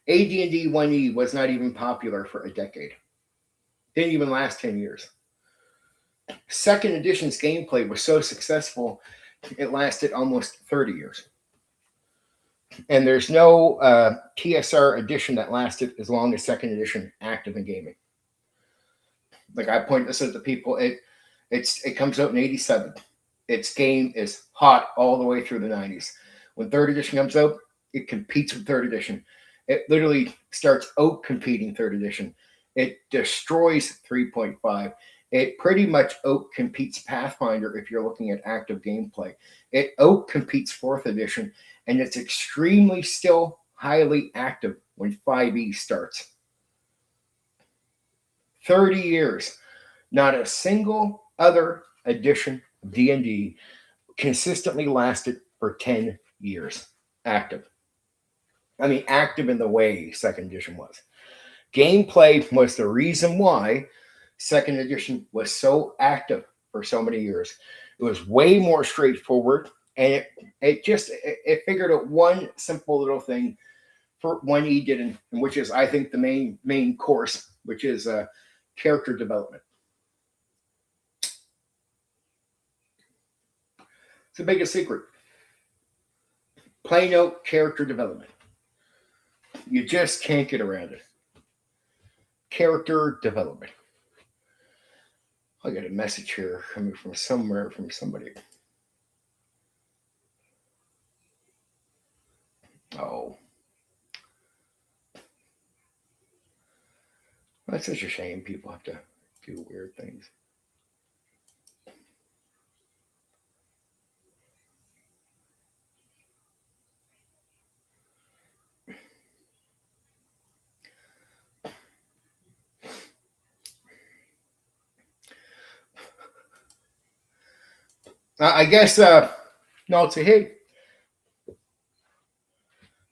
AD&D 1E was not even popular for a decade. Didn't even last 10 years. Second edition's gameplay was so successful, it lasted almost 30 years. And there's no TSR edition that lasted as long as second edition active in gaming. Like I point this out to people, it comes out in 87. Its game is hot all the way through the 90s. When third edition comes out, it competes with third edition. It literally starts out competing third edition. It destroys 3.5. It pretty much out competes Pathfinder if you're looking at active gameplay. It out competes fourth edition, and it's extremely still highly active when 5e starts. 30 years. Not a single other edition of D&D consistently lasted for 10 years active. I mean, active in the way second edition was. Gameplay was the reason why second edition was so active for so many years. It was way more straightforward, and it figured out one simple little thing for 1E didn't, which is I think the main course, which is character development. It's the biggest secret. Plain out character development. You just can't get around it. Character development. I got a message here coming from somewhere from somebody. Oh. That's such a shame. People have to do weird things. I guess, no, I'll say, hey,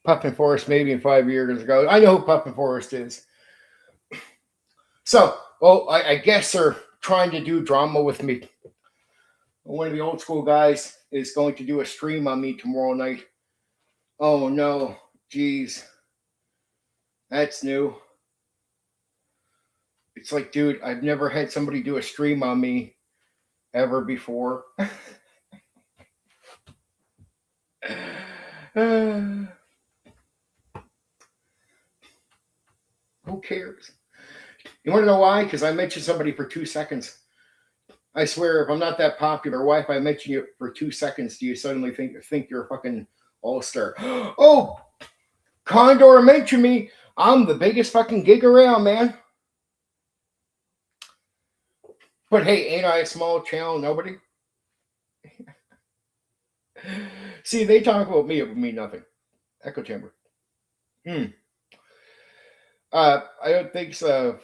Puffin Forest maybe in 5 years ago. I know who Puffin Forest is. So, well, I guess they're trying to do drama with me. One of the old school guys is going to do a stream on me tomorrow night. Oh, no. Jeez. That's new. It's like, dude, I've never had somebody do a stream on me ever before. Who cares? You want to know why? Because I mentioned somebody for 2 seconds. I swear, if I'm not that popular, why if I mention you for 2 seconds, do you suddenly think you're a fucking all-star? Oh, Condor mentioned me. I'm the biggest fucking gig around, man. But hey, ain't I a small channel? Nobody? See, they talk about me, it would mean nothing. Echo chamber. I don't think so.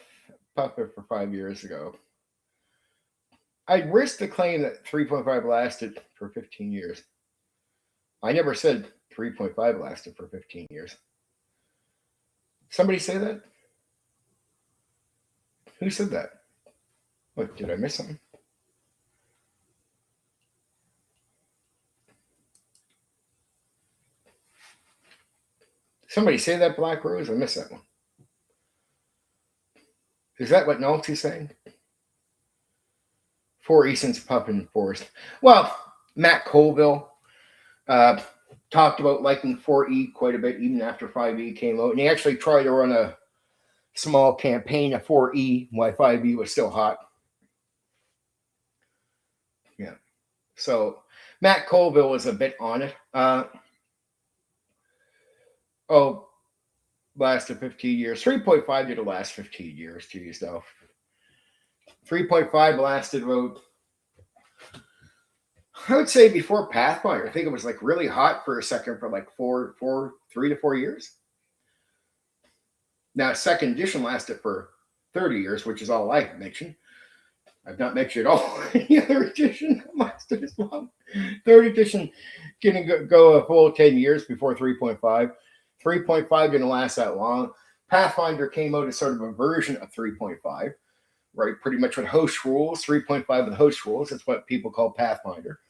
Puppet for 5 years ago. I'd risk the claim that 3.5 lasted for 15 years. I never said 3.5 lasted for 15 years. Somebody say that? Who said that? What, did I miss something? Somebody say that, Black Rose? I missed that one. Is that what Nalty's saying? 4 Easton's Puffin Forest. Well, Matt Colville talked about liking 4E quite a bit, even after 5E came out. And he actually tried to run a small campaign of 4E while 5E was still hot. Yeah. So Matt Colville was a bit on it. Lasted 15 years. 3.5 did the last 15 years, geez, though. 3.5 lasted about, I would say before Pathfinder. I think it was like really hot for a second for like 3 to 4 years. Now, second edition lasted for 30 years, which is all I mentioned. I've not mentioned all any other edition that lasted as long. Third edition didn't go a full 10 years before 3.5. 3.5 didn't last that long. Pathfinder came out as sort of a version of 3.5, right? Pretty much with host rules, 3.5 with host rules. That's what people call Pathfinder.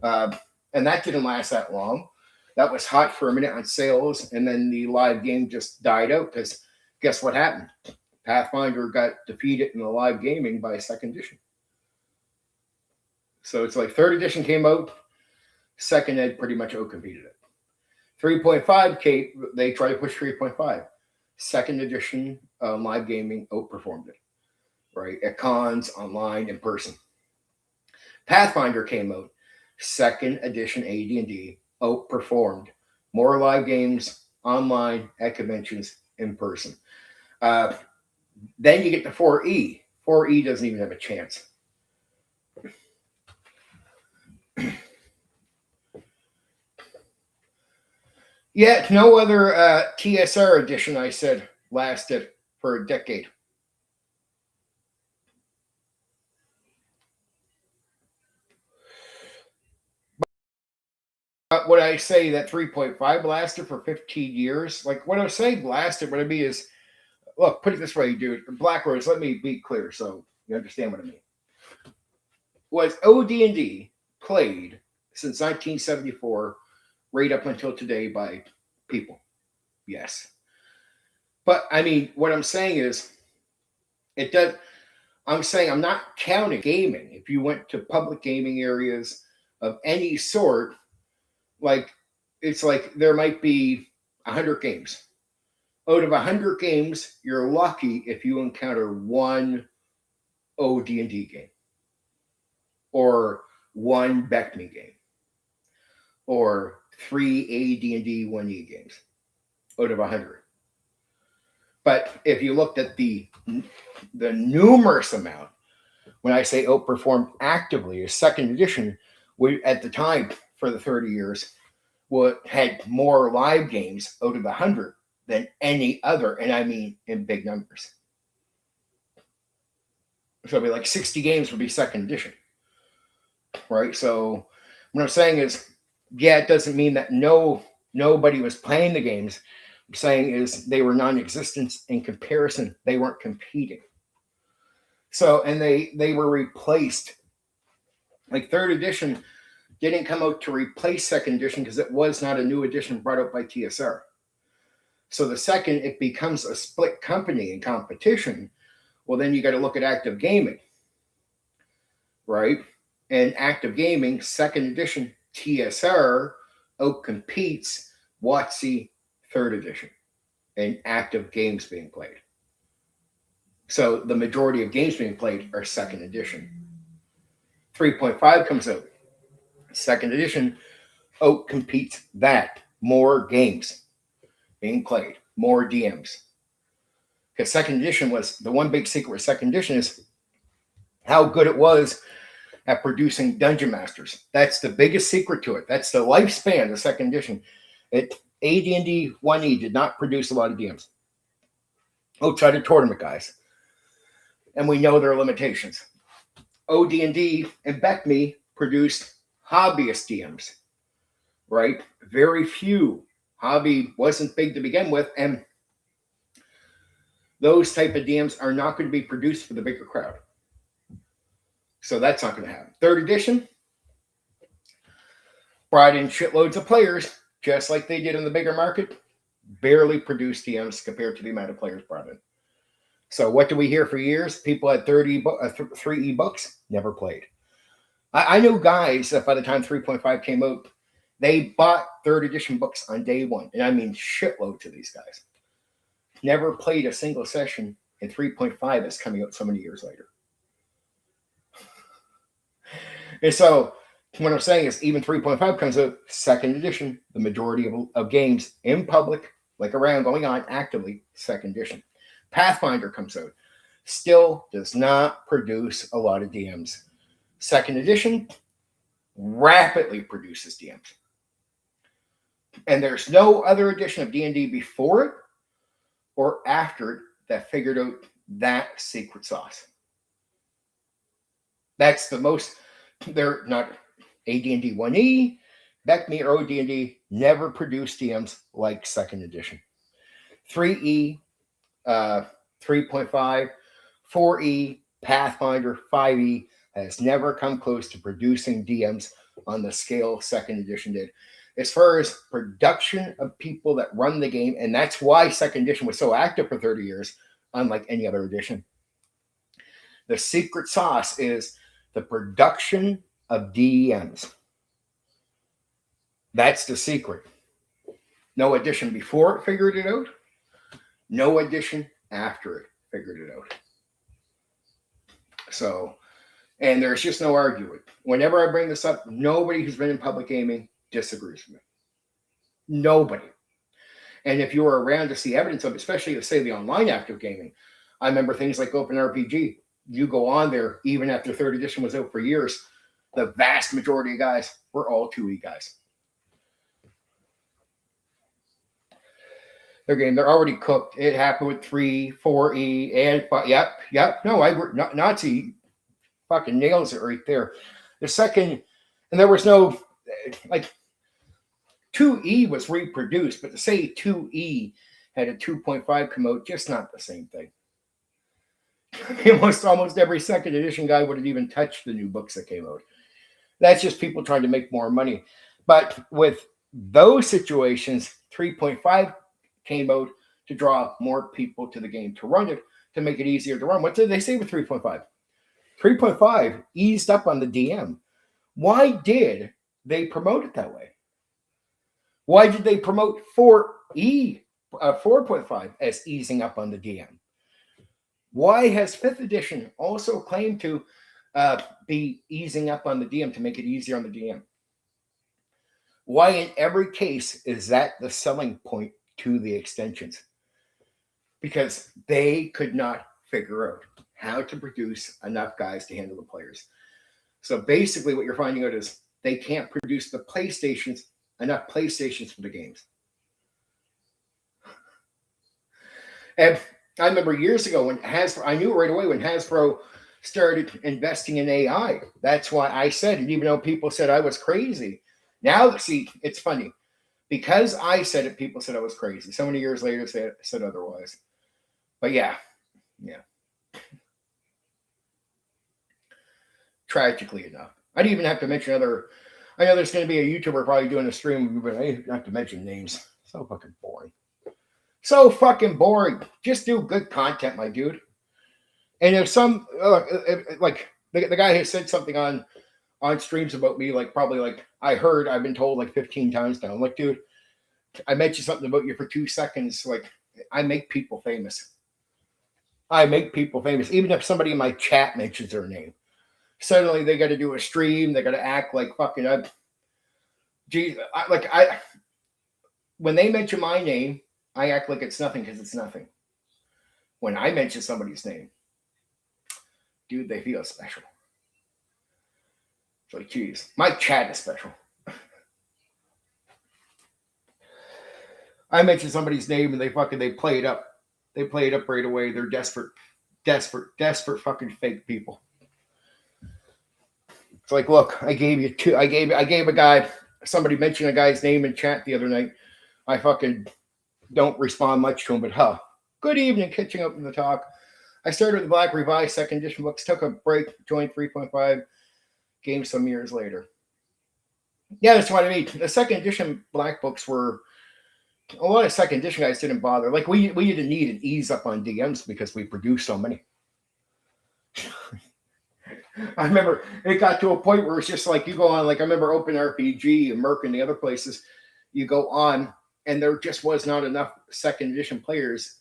And that didn't last that long. That was hot for a minute on sales, and then the live game just died out because guess what happened? Pathfinder got defeated in the live gaming by second edition. So it's like third edition came out, second ed pretty much outcompeted it. 3.5 came, they tried to push 3.5. Second edition live gaming outperformed it, right? At cons, online, in person. Pathfinder came out, second edition AD&D outperformed. More live games, online, at conventions, in person. Then you get to 4E. 4E doesn't even have a chance. Yet no other TSR edition, I said, lasted for a decade. But would I say that 3.5 lasted for 15 years? Like, when I say lasted, what I mean is, look, put it this way, dude. Black Rose, let me be clear so you understand what I mean. Was AD&D played since 1974 right up until today by people? Yes. But, I mean, what I'm saying is, it does. I'm saying I'm not counting gaming. If you went to public gaming areas of any sort, like it's like there might be 100 games. Out of 100 games, you're lucky if you encounter one AD&D game or one Beckme game or 3 AD&D 1E games out of 100. But if you looked at the numerous amount, when I say outperformed actively, is second edition, we at the time for the 30 years had more live games out of 100 than any other, and I mean in big numbers. So it'd be like 60 games would be second edition, right? So what I'm saying is, yeah, it doesn't mean that nobody was playing the games. I'm saying is they were non-existent in comparison. They weren't competing. So, and they were replaced. Like third edition didn't come out to replace second edition because it was not a new edition brought out by TSR. So the second it becomes a split company in competition, well, then you got to look at active gaming, right? And active gaming, second edition, TSR outcompetes WotC third edition in active games being played. So the majority of games being played are second edition. 3.5 comes out. Second edition outcompetes that. More games being played, more DMs. Because second edition was, the one big secret with second edition is how good it was at producing dungeon masters. That's the biggest secret to it. That's the lifespan of second edition. AD&D 1E did not produce a lot of DMs outside of tournament guys. And we know their limitations. OD&D and Beckme produced hobbyist DMs, right? Very few. Hobby wasn't big to begin with, and those type of DMs are not going to be produced for the bigger crowd. So that's not going to happen. Third edition brought in shitloads of players, just like they did in the bigger market, barely produced DMs compared to the amount of players brought in. So what do we hear for years? People had 3E books, never played. I knew guys that by the time 3.5 came out, they bought third edition books on day one. And I mean shitloads of these guys. Never played a single session, and 3.5 is coming out so many years later. And so what I'm saying is even 3.5 comes out second edition, the majority of games in public, like around going on actively, second edition. Pathfinder comes out, still does not produce a lot of DMs. Second edition rapidly produces DMs. And there's no other edition of D&D before it or after it that figured out that secret sauce. That's the most, they're not AD&D 1E, Beckme or OD&D never produced DMs like second edition. 3E, 3.5, 4E, Pathfinder, 5E has never come close to producing DMs on the scale second edition did. As far as production of people that run the game, and that's why second edition was so active for 30 years, unlike any other edition. The secret sauce is the production of DMs. That's the secret. No edition before it figured it out. No edition after it figured it out. So, and there's just no arguing. Whenever I bring this up, nobody who's been in public gaming disagrees with me. Nobody. And if you were around to see evidence of it, especially to say the online active gaming, I remember things like OpenRPG. You go on there, even after third edition was out for years, the vast majority of guys were all 2E guys. Their game, they're already cooked. It happened with 3, 4E, and 5. Yep. No, Nazi fucking nails it right there. The second, and there was no, like, 2E was reproduced, but to say 2E had a 2.5 come out, just not the same thing. Almost every second edition guy would have even touched the new books that came out. That's just people trying to make more money. But with those situations, 3.5 came out to draw more people to the game to run it, to make it easier to run. What did they say with 3.5? 3.5 eased up on the DM. Why did they promote it that way? Why did they promote 4.5 as easing up on the DM? Why has 5th edition also claimed to be easing up on the DM to make it easier on the DM? Why in every case is that the selling point to the extensions? Because they could not figure out how to produce enough guys to handle the players. So basically what you're finding out is they can't produce enough PlayStations for the games. And I remember years ago when Hasbro, I knew right away when Hasbro started investing in AI. That's why I said it, even though people said I was crazy. Now, see, it's funny. Because I said it, people said I was crazy. So many years later, said otherwise. But yeah. Tragically enough. I didn't even have to mention other. I know there's going to be a YouTuber probably doing a stream, but I didn't have to mention names. So fucking boring. So fucking boring. Just do good content, my dude. And if some, like the guy has said something on streams about me, like probably like I've been told like 15 times now. I'm like, dude, I mentioned something about you for 2 seconds. Like, I make people famous. Even if somebody in my chat mentions their name. Suddenly they got to do a stream. They got to act like fucking. When they mention my name, I act like it's nothing because it's nothing. When I mention somebody's name, dude, they feel special. It's like, geez, my chat is special. I mention somebody's name and they play it up. They play it up right away. They're desperate fucking fake people. It's like, look, I gave a guy, somebody mentioned a guy's name in chat the other night. I fucking don't respond much to him, but good evening, catching up in the talk. I started with the Black Revised 2nd edition books, took a break, joined 3.5 games some years later. Yeah, that's what I mean. The 2nd edition Black books were, a lot of 2nd edition guys didn't bother. Like, we didn't need an ease up on DMs because we produced so many. I remember it got to a point where it's just like you go on, like I remember Open RPG and Merc and the other places, you go on and there just was not enough 2nd edition players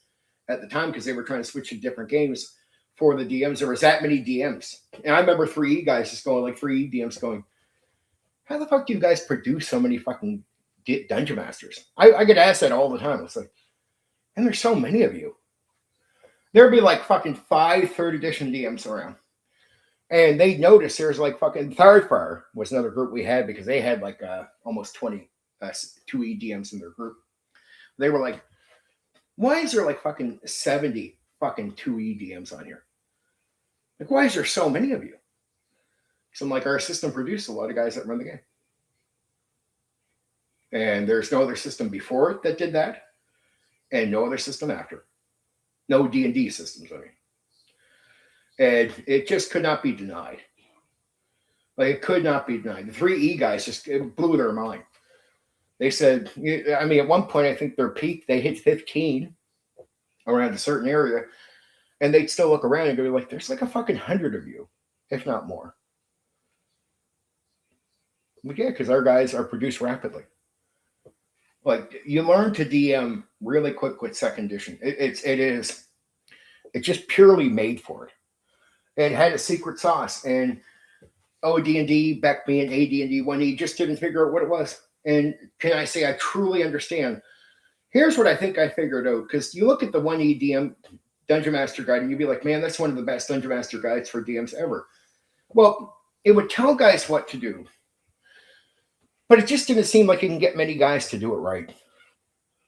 at the time because they were trying to switch to different games for the DMs. There was that many DMs. And I remember 3E guys just going, like 3E DMs going, how the fuck do you guys produce so many fucking Dungeon Masters? I get asked that all the time. It's like, and there's so many of you. There'd be like fucking 5 3rd edition DMs around. And they noticed there's like fucking Third Fire was another group we had because they had like almost 20 2E DMs in their group. They were like, why is there like fucking 70 fucking 2E DMs on here? Like, why is there so many of you? So I'm like, our system produced a lot of guys that run the game. And there's no other system before it that did that. And no other system after. No D&D systems, I mean. And it just could not be denied. Like, it could not be denied. The 3E guys just blew their mind. They said, I mean, at one point, I think their peak, they hit 15 around a certain area. And they'd still look around and go like, there's like a fucking 100 of you, if not more. But yeah, because our guys are produced rapidly. Like, you learn to DM really quick with 2nd edition. It's just purely made for it. It had a secret sauce, and AD&D, back being AD&D 1E, just didn't figure out what it was. And can I say I truly understand? Here's what I think I figured out, because you look at the 1E DM Dungeon Master Guide, and you'd be like, man, that's one of the best Dungeon Master Guides for DMs ever. Well, it would tell guys what to do, but it just didn't seem like it can get many guys to do it right.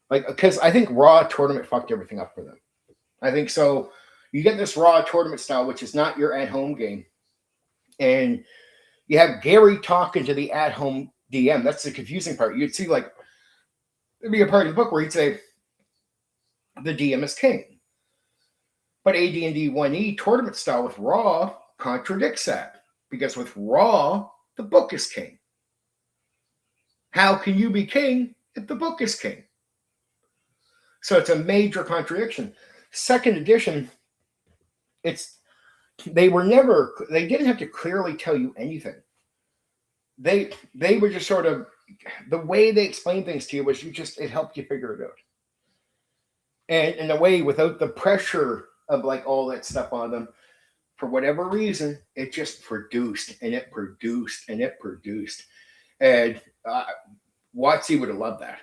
Like, because I think Raw Tournament fucked everything up for them. I think so. You get this Raw Tournament style, which is not your at-home game. And you have Gary talking to the at-home DM. That's the confusing part. You'd see, like, there'd be a part of the book where he'd say, the DM is king. But AD&D 1E Tournament style with Raw contradicts that. Because with Raw, the book is king. How can you be king if the book is king? So it's a major contradiction. 2nd edition, they didn't have to clearly tell you anything. They would just sort of the way they explained things to you was it helped you figure it out. And in a way, without the pressure of like all that stuff on them, for whatever reason, it just produced and it produced and it produced. And Watsy would have loved that.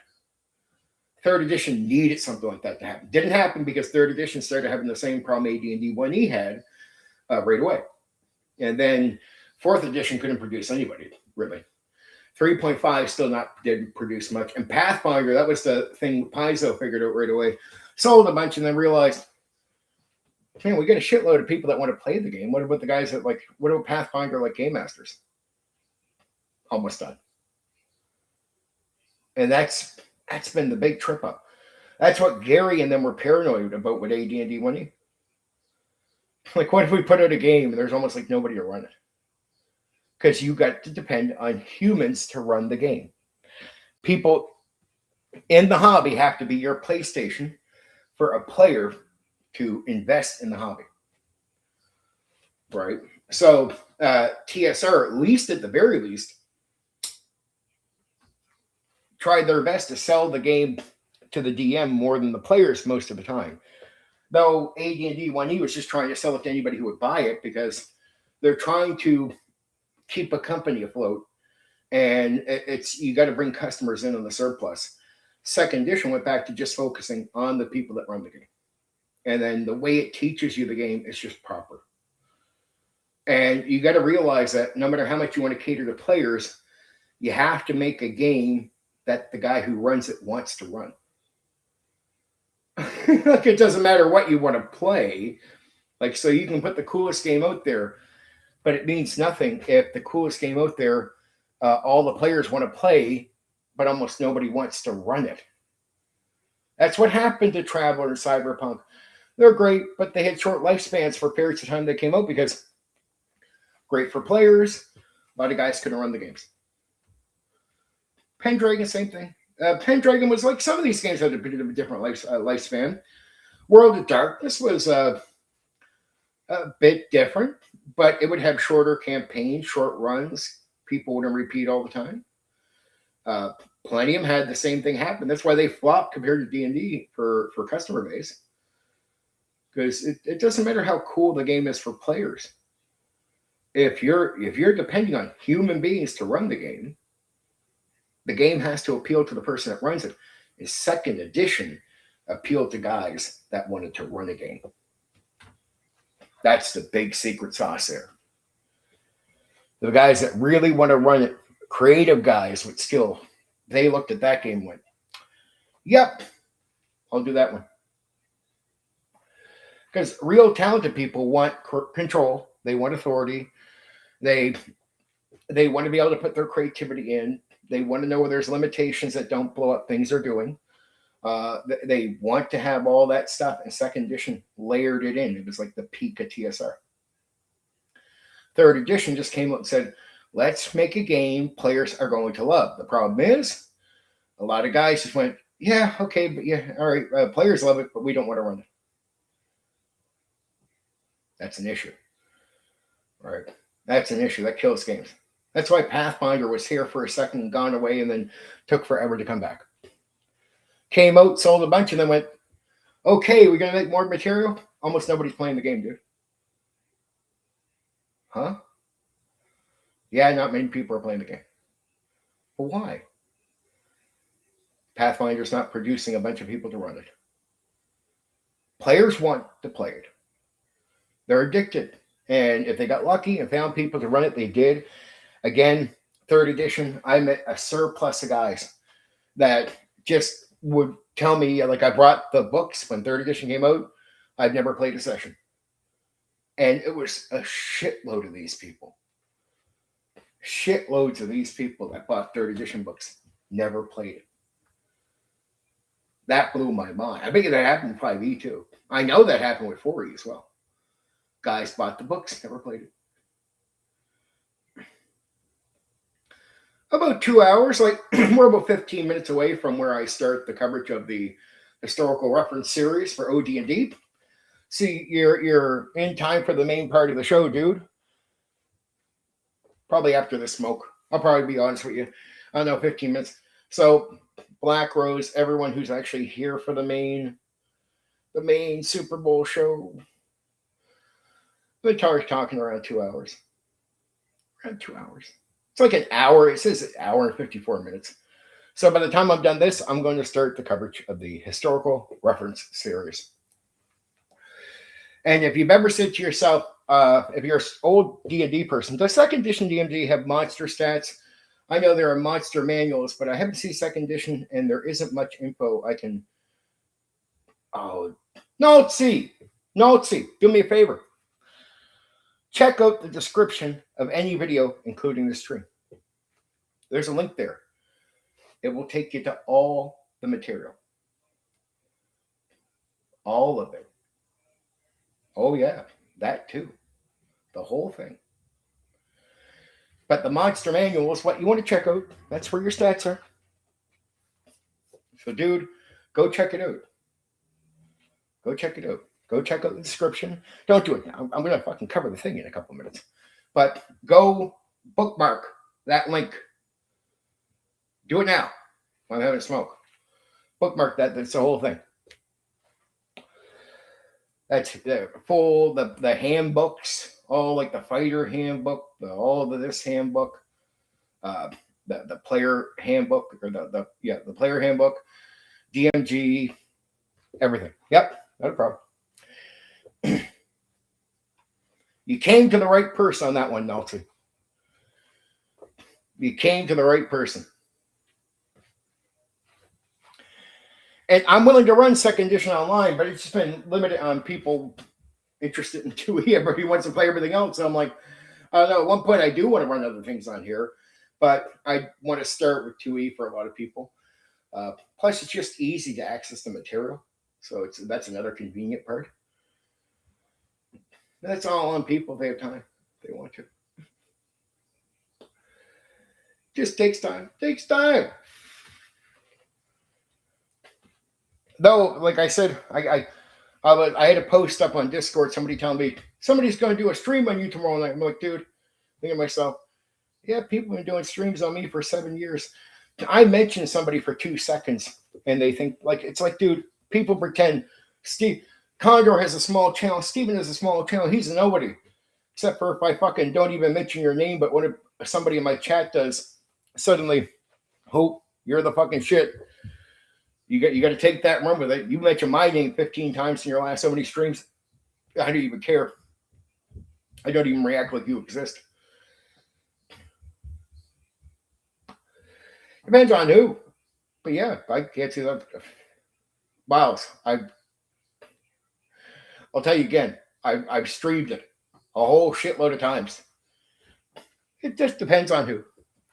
Third edition needed something like that to happen. Didn't happen because third edition started having the same problem AD&D 1E had right away. And then fourth edition couldn't produce anybody, really. 3.5 still didn't produce much. And Pathfinder, that was the thing Paizo figured out right away. Sold a bunch and then realized, man, we get a shitload of people that want to play the game. What about the guys that what about Pathfinder like Game Masters? Almost done. And that's been the big trip up. That's what Gary and them were paranoid about with AD&D 1E. Like, what if we put out a game and there's almost like nobody to run it? Because you got to depend on humans to run the game. People in the hobby have to be your PlayStation for a player to invest in the hobby. Right? So TSR, at least at the very least, tried their best to sell the game to the DM more than the players most of the time. Though AD&D 1E was just trying to sell it to anybody who would buy it because they're trying to keep a company afloat. And you got to bring customers in on the surplus. Second edition went back to just focusing on the people that run the game. And then the way it teaches you the game is just proper. And you got to realize that no matter how much you want to cater to players, you have to make a game that the guy who runs it wants to run. Like, it doesn't matter what you want to play. Like, so you can put the coolest game out there, but it means nothing if the coolest game out there, all the players want to play, but almost nobody wants to run it. That's what happened to Traveler and Cyberpunk. They're great, but they had short lifespans for periods of time they came out because great for players, a lot of guys couldn't run the games. Pendragon, same thing. Pendragon was like some of these games had a bit of a different lifespan. World of Darkness was a bit different, but it would have shorter campaigns, short runs. People wouldn't repeat all the time. Palladium had the same thing happen. That's why they flopped compared to D&D for customer base. Because it doesn't matter how cool the game is for players. If you're depending on human beings to run the game has to appeal to the person that runs it. His second edition appealed to guys that wanted to run a game. That's the big secret sauce there. The guys that really want to run it, creative guys with skill, they looked at that game and went, yep, I'll do that one. Because real talented people want control. They want authority. They want to be able to put their creativity in. They want to know where there's limitations that don't blow up things they're doing. They want to have all that stuff. And second edition layered it in. It was like the peak of TSR. Third edition just came out and said, let's make a game players are going to love. The problem is, a lot of guys just went, yeah, okay, but yeah, all right, players love it, but we don't want to run it. That's an issue. All right. That's an issue. That kills games. That's why Pathfinder was here for a second, gone away, and then took forever to come back. Came out, sold a bunch, and then went, okay, we're going to make more material? Almost nobody's playing the game, dude. Huh? Yeah, not many people are playing the game. But why? Pathfinder's not producing a bunch of people to run it. Players want to play it. They're addicted. And if they got lucky and found people to run it, they did. Again, third edition, I met a surplus of guys that just would tell me, like, I brought the books when third edition came out. I've never played a session. And it was a shitload of these people. Shitloads of these people that bought third edition books never played it. That blew my mind. I think that happened with 5e too. I know that happened with 4e as well. Guys bought the books, never played it. About 2 hours, like we're about 15 minutes away from where I start the coverage of the historical reference series for OD&D. See, you're in time for the main part of the show, dude. Probably after the smoke. I'll probably be honest with you. I don't know, 15 minutes. So Black Rose, everyone who's actually here for the main Super Bowl show, the tar's talking around 2 hours. Around 2 hours. It's like an hour. It says an hour and 54 minutes. So by the time I'm done this, I'm going to start the coverage of the historical reference series. And if you've ever said to yourself, if you're an old D&D person, does second edition D&D have monster stats? I know there are monster manuals, but I haven't seen second edition, and there isn't much info I can. Oh, no, see. Do me a favor. Check out the description of any video, including the stream. There's a link there. It will take you to all the material. All of it. Oh, yeah, that too. The whole thing. But the monster manual is what you want to check out. That's where your stats are. So, dude, go check it out. Go check it out. Go check out the description. Don't do it now. I'm going to fucking cover the thing in a couple minutes. But go bookmark that link. Do it now. I'm having a smoke. Bookmark that. That's the whole thing. That's the handbooks, all like the fighter handbook, all of this handbook, the player handbook, or the player handbook, DMG, everything. Yep, not a problem. You came to the right person on that one, Nelson. You came to the right person. And I'm willing to run second edition online, but it's just been limited on people interested in 2E. Everybody wants to play everything else. So I'm like, I don't know. At one point, I do want to run other things on here, but I want to start with 2E for a lot of people. Plus, it's just easy to access the material. So that's another convenient part. That's all on people if they have time. If they want to. Just takes time. Takes time. Though, like I said, I had a post up on Discord. Somebody telling me somebody's going to do a stream on you tomorrow night. I'm like, dude, thinking to myself, yeah, people have been doing streams on me for 7 years. I mention somebody for 2 seconds, and they think like it's like, dude, people pretend Steve Condor has a small channel. Steven has a small channel. He's a nobody, except for if I fucking don't even mention your name. But when somebody in my chat does, suddenly, hope you're the fucking shit. You got to take that and run with it. You mentioned my name 15 times in your last so many streams. I don't even care. I don't even react like you exist. Depends on who. But yeah, I can't see that. Miles, I'll tell you again, I've streamed it a whole shitload of times. It just depends on who.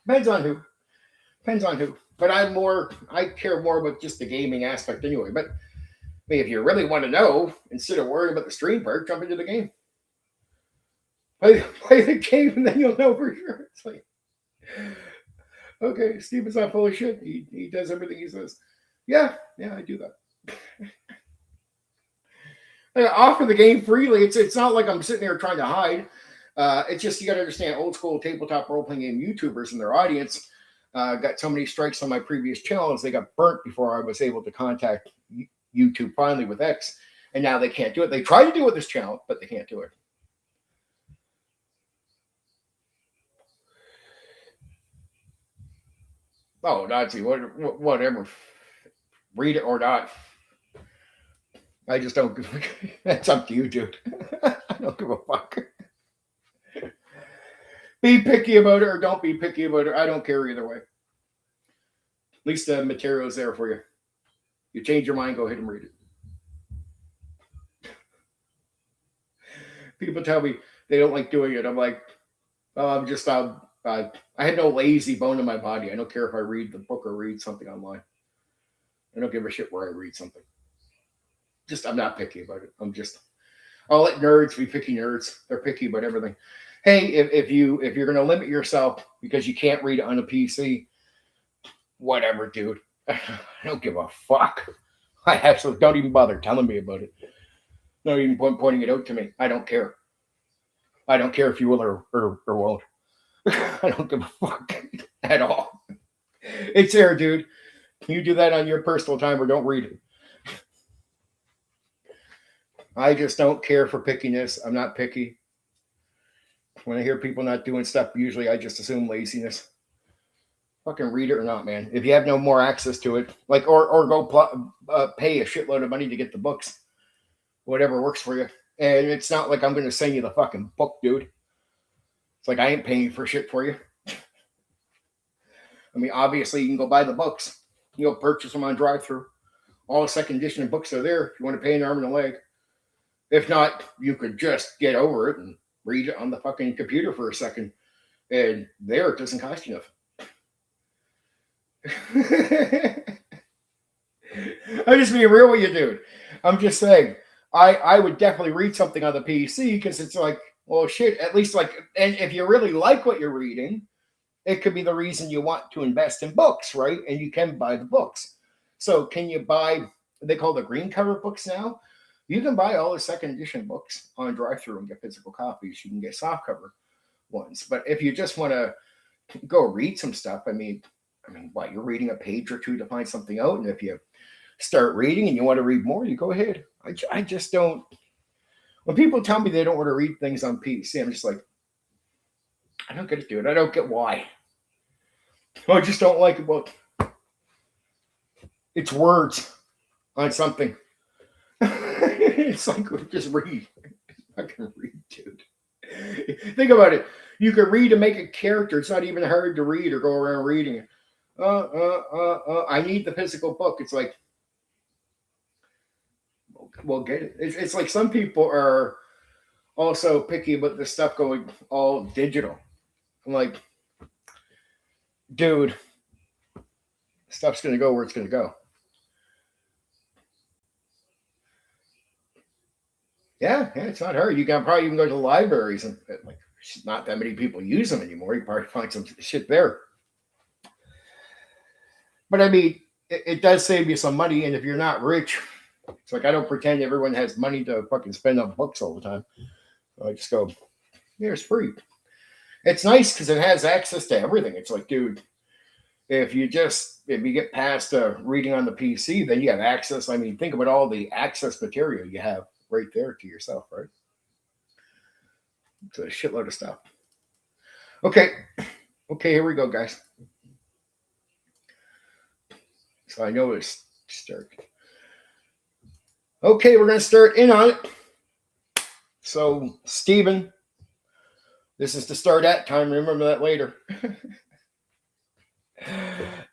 Depends on who. But I care more about just the gaming aspect anyway. But I mean, if you really want to know, instead of worrying about the stream part, jump into the game. Play the game, and then you'll know for sure. It's like, okay, Steven's not full of shit. He does everything he says. Yeah, I do that. I offer the game freely. It's not like I'm sitting there trying to hide. It's just you got to understand, old school tabletop role playing game YouTubers and their audience got so many strikes on my previous channels, they got burnt before I was able to contact YouTube finally with X, and now they can't do it. They try to do it with this channel, but they can't do it. Oh, Nazi, whatever. Read it or not. I just don't. That's up to you, dude. I don't give a fuck. Be picky about it or don't be picky about it. I don't care either way. At least the material is there for you. You change your mind, go ahead and read it. People tell me they don't like doing it. I'm like, oh, I'm just I have no lazy bone in my body. I don't care if I read the book or read something online. I don't give a shit where I read something. I'm not picky about it. I'll let nerds be picky nerds. They're picky about everything. Hey, if you're going to limit yourself because you can't read it on a PC, whatever, dude. I don't give a fuck. I absolutely don't even bother telling me about it. Not even pointing it out to me. I don't care. I don't care if you will or won't. I don't give a fuck at all. It's there, dude. You do that on your personal time or don't read it. I just don't care for pickiness. I'm not picky. When I hear people not doing stuff, usually I just assume laziness. Fucking read it or not, man. If you have no more access to it, like or go pay a shitload of money to get the books, whatever works for you. And it's not like I'm going to send you the fucking book, dude. It's like I ain't paying for shit for you. I mean, obviously you can go buy the books. You'll purchase them on drive-through. All second edition books are there if you want to pay an arm and a leg. If not, you could just get over it and read it on the fucking computer for a second. And there, it doesn't cost you enough. I'm just being real with you, dude. I'm just saying, I would definitely read something on the PC because it's like, well, shit, at least like, and if you really like what you're reading, it could be the reason you want to invest in books, right? And you can buy the books. So can you buy, they call the green cover books now? You can buy all the second edition books on drive-through and get physical copies. You can get soft cover ones. But if you just want to go read some stuff, I mean, what, you're reading a page or two to find something out. And if you start reading and you want to read more, you go ahead. I just don't. When people tell me they don't want to read things on PC, I'm just like, I don't get it, dude. I don't get why. I just don't like it. Well, it's words on something. It's like, just read. I can read, dude. Think about it. You can read and make a character. It's not even hard to read or go around reading it. I need the physical book. It's like, well, get it. It's like some people are also picky about the stuff going all digital. I'm like, dude, stuff's going to go where it's going to go. Yeah, it's not hard. You can probably even go to the libraries and like, not that many people use them anymore. You probably find some shit there. But I mean, it does save you some money. And if you're not rich, it's like I don't pretend everyone has money to fucking spend on books all the time. So I just go, yeah, it's free. It's nice because it has access to everything. It's like, dude, if you get past reading on the PC, then you have access. I mean, think about all the access material you have right there to yourself, right? It's a shitload of stuff. Okay, here we go, guys. So I know it's start. Okay, we're going to start in on it. So, Stephen, this is to start at time. Remember that later.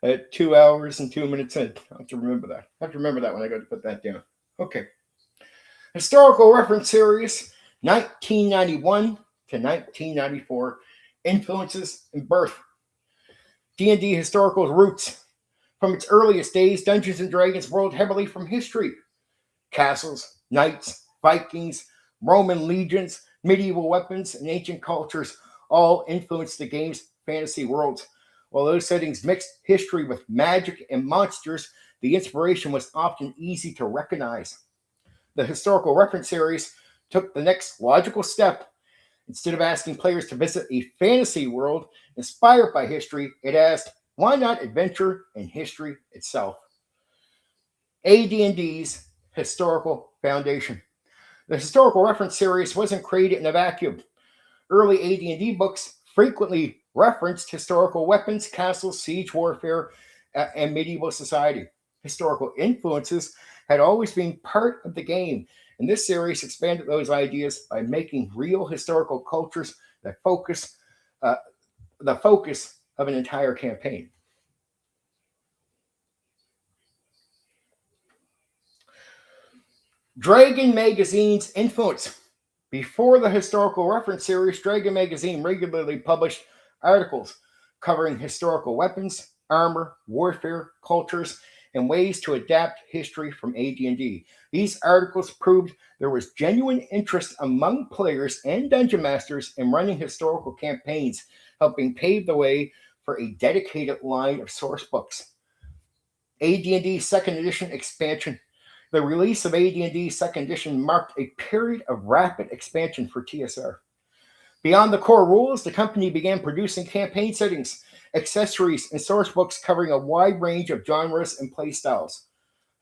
At 2 hours and 2 minutes in. I have to remember that. I have to remember that when I go to put that down. Okay. Historical reference series, 1991 to 1994. Influences and birth. D&D historical roots. From its earliest days, Dungeons & Dragons borrowed heavily from history. Castles, knights, Vikings, Roman legions, medieval weapons, and ancient cultures all influenced the game's fantasy worlds. While those settings mixed history with magic and monsters, the inspiration was often easy to recognize. The historical reference series took the next logical step. Instead of asking players to visit a fantasy world inspired by history, it asked, why not adventure in history itself? AD&D's historical foundation. The historical reference series wasn't created in a vacuum. Early AD&D books frequently referenced historical weapons, castles, siege warfare, and medieval society. Historical influences had always been part of the game, and this series expanded those ideas by making real historical cultures the focus of an entire campaign. Dragon Magazine's influence. Before the historical reference series, Dragon Magazine regularly published articles covering historical weapons, armor, warfare, cultures, and ways to adapt history from AD&D. These articles proved there was genuine interest among players and dungeon masters in running historical campaigns, helping pave the way for a dedicated line of source books. AD&D Second Edition expansion. The release of AD&D Second Edition marked a period of rapid expansion for TSR. Beyond the core rules, the company began producing campaign settings, accessories, and source books covering a wide range of genres and play styles.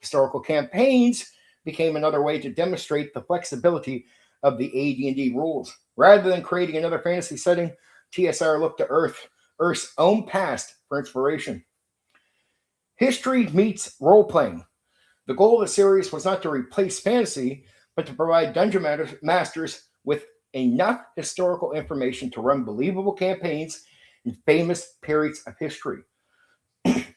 Historical campaigns became another way to demonstrate the flexibility of the AD&D rules. Rather than creating another fantasy setting, TSR looked to Earth's own past for inspiration. History meets role-playing. The goal of the series was not to replace fantasy, but to provide dungeon masters with enough historical information to run believable campaigns in famous periods of history.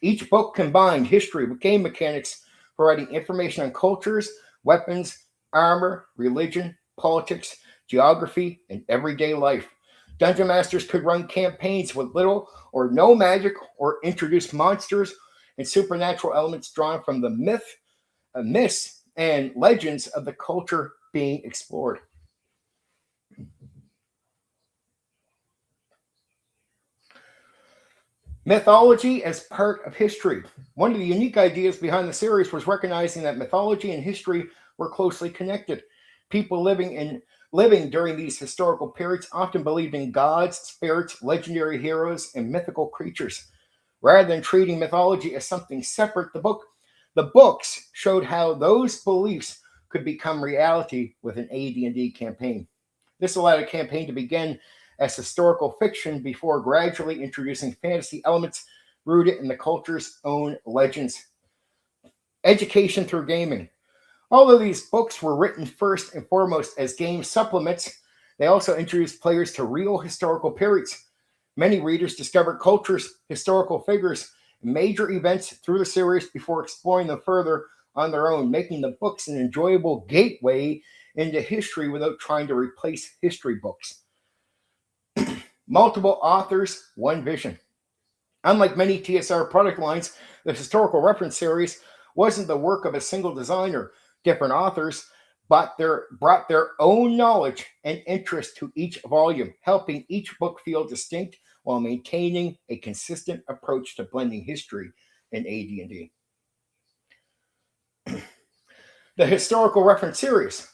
Each book combined history with game mechanics, providing information on cultures, weapons, armor, religion, politics, geography, and everyday life. Dungeon masters could run campaigns with little or no magic or introduce monsters and supernatural elements drawn from the myths, and legends of the culture being explored. Mythology as part of history. One of the unique ideas behind the series was recognizing that mythology and history were closely connected. People living during these historical periods often believed in gods, spirits, legendary heroes, and mythical creatures. Rather than treating mythology as something separate, the books showed how those beliefs could become reality with an AD&D campaign. This allowed a campaign to begin as historical fiction before gradually introducing fantasy elements rooted in the culture's own legends. Education through gaming. Although these books were written first and foremost as game supplements, they also introduced players to real historical periods. Many readers discovered cultures, historical figures, and major events through the series before exploring them further on their own, making the books an enjoyable gateway into history without trying to replace history books. Multiple authors, one vision. Unlike many TSR product lines, the historical reference series wasn't the work of a single designer. Different authors brought their own knowledge and interest to each volume, helping each book feel distinct while maintaining a consistent approach to blending history and AD&D. The historical reference series.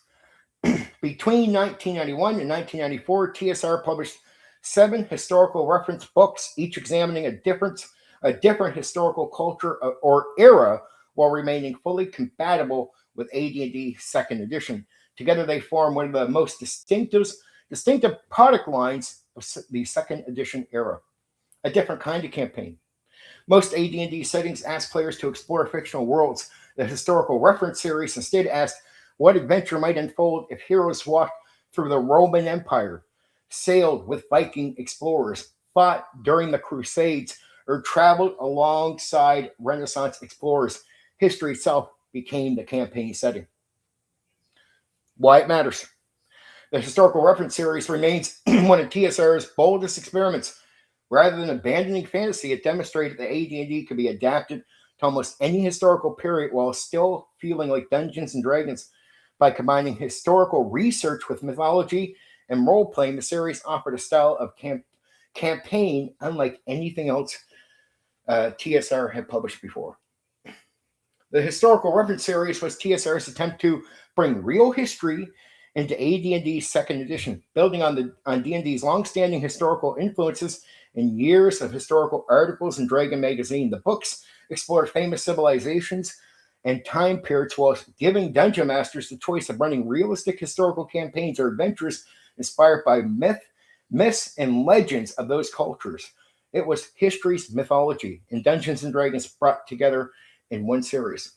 Between 1991 and 1994, TSR published 7 historical reference books, each examining a different historical culture or era while remaining fully compatible with AD&D 2nd edition. Together, they form one of the most distinctive product lines of the 2nd edition era. A different kind of campaign. Most AD&D settings ask players to explore fictional worlds. The historical reference series instead asked what adventure might unfold if heroes walked through the Roman Empire, sailed with Viking explorers, fought during the Crusades, or traveled alongside Renaissance explorers. History itself became the campaign setting. Why it matters. The historical reference series remains one of TSR's boldest experiments. Rather than abandoning fantasy, it demonstrated that AD&D could be adapted to almost any historical period while still feeling like Dungeons and Dragons. By combining historical research with mythology and role-playing, the series offered a style of campaign unlike anything else TSR had published before. The historical reference series was TSR's attempt to bring real history into AD&D 2nd edition, building on D&D's long-standing historical influences and years of historical articles in Dragon Magazine. The books explore famous civilizations and time periods while giving dungeon masters the choice of running realistic historical campaigns or adventures inspired by myths, and legends of those cultures. It was history's mythology and Dungeons and Dragons brought together in one series.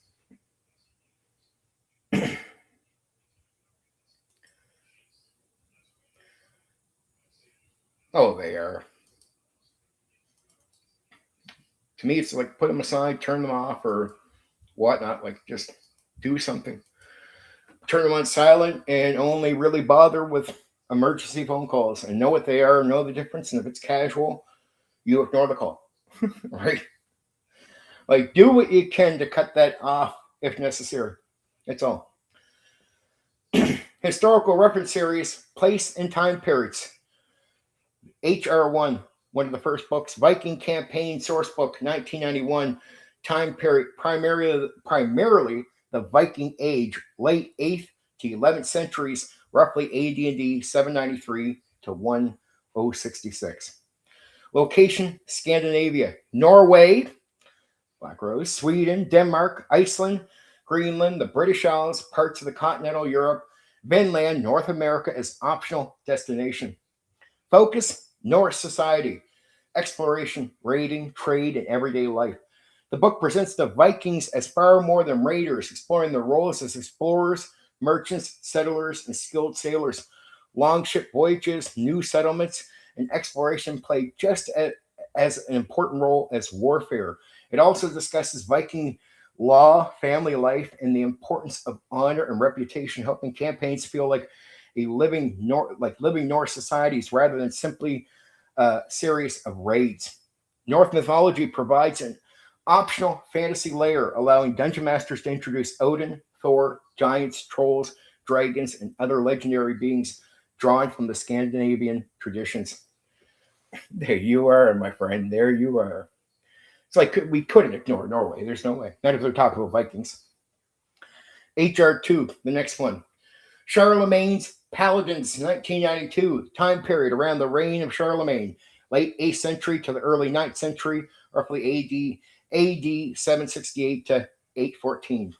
Oh, they are. To me, it's like put them aside, turn them off, or whatnot. Like just do something. Turn them on silent and only really bother with emergency phone calls and know what they are, know the difference. And if it's casual, you ignore the call, right? Like do what you can to cut that off if necessary. That's all. Historical reference series, place and time periods. HR1, one of the first books. Viking Campaign Source Book, 1991. Time period, primarily the Viking Age, late 8th to 11th centuries, roughly AD&D 793 to 1066. Location, Scandinavia. Norway, Black Rose, Sweden, Denmark, Iceland, Greenland, the British Isles, parts of the continental Europe, Vinland, North America as optional destination. Focus, Norse society, exploration, raiding, trade, and everyday life. The book presents the Vikings as far more than raiders, exploring their roles as explorers, merchants, settlers, and skilled sailors. Longship voyages, new settlements, and exploration play just as an important role as warfare. It also discusses Viking law, family life, and the importance of honor and reputation, helping campaigns feel like living Norse societies rather than simply a series of raids. North mythology provides an optional fantasy layer, allowing dungeon masters to introduce Odin, Thor, giants, trolls, dragons, and other legendary beings drawn from the Scandinavian traditions. There you are, my friend. There you are. It's like we couldn't ignore Norway. There's no way. Not if they're talking about Vikings. HR2, the next one. Charlemagne's Paladins, 1992, time period around the reign of Charlemagne, late 8th century to the early 9th century, roughly AD 768 to 814.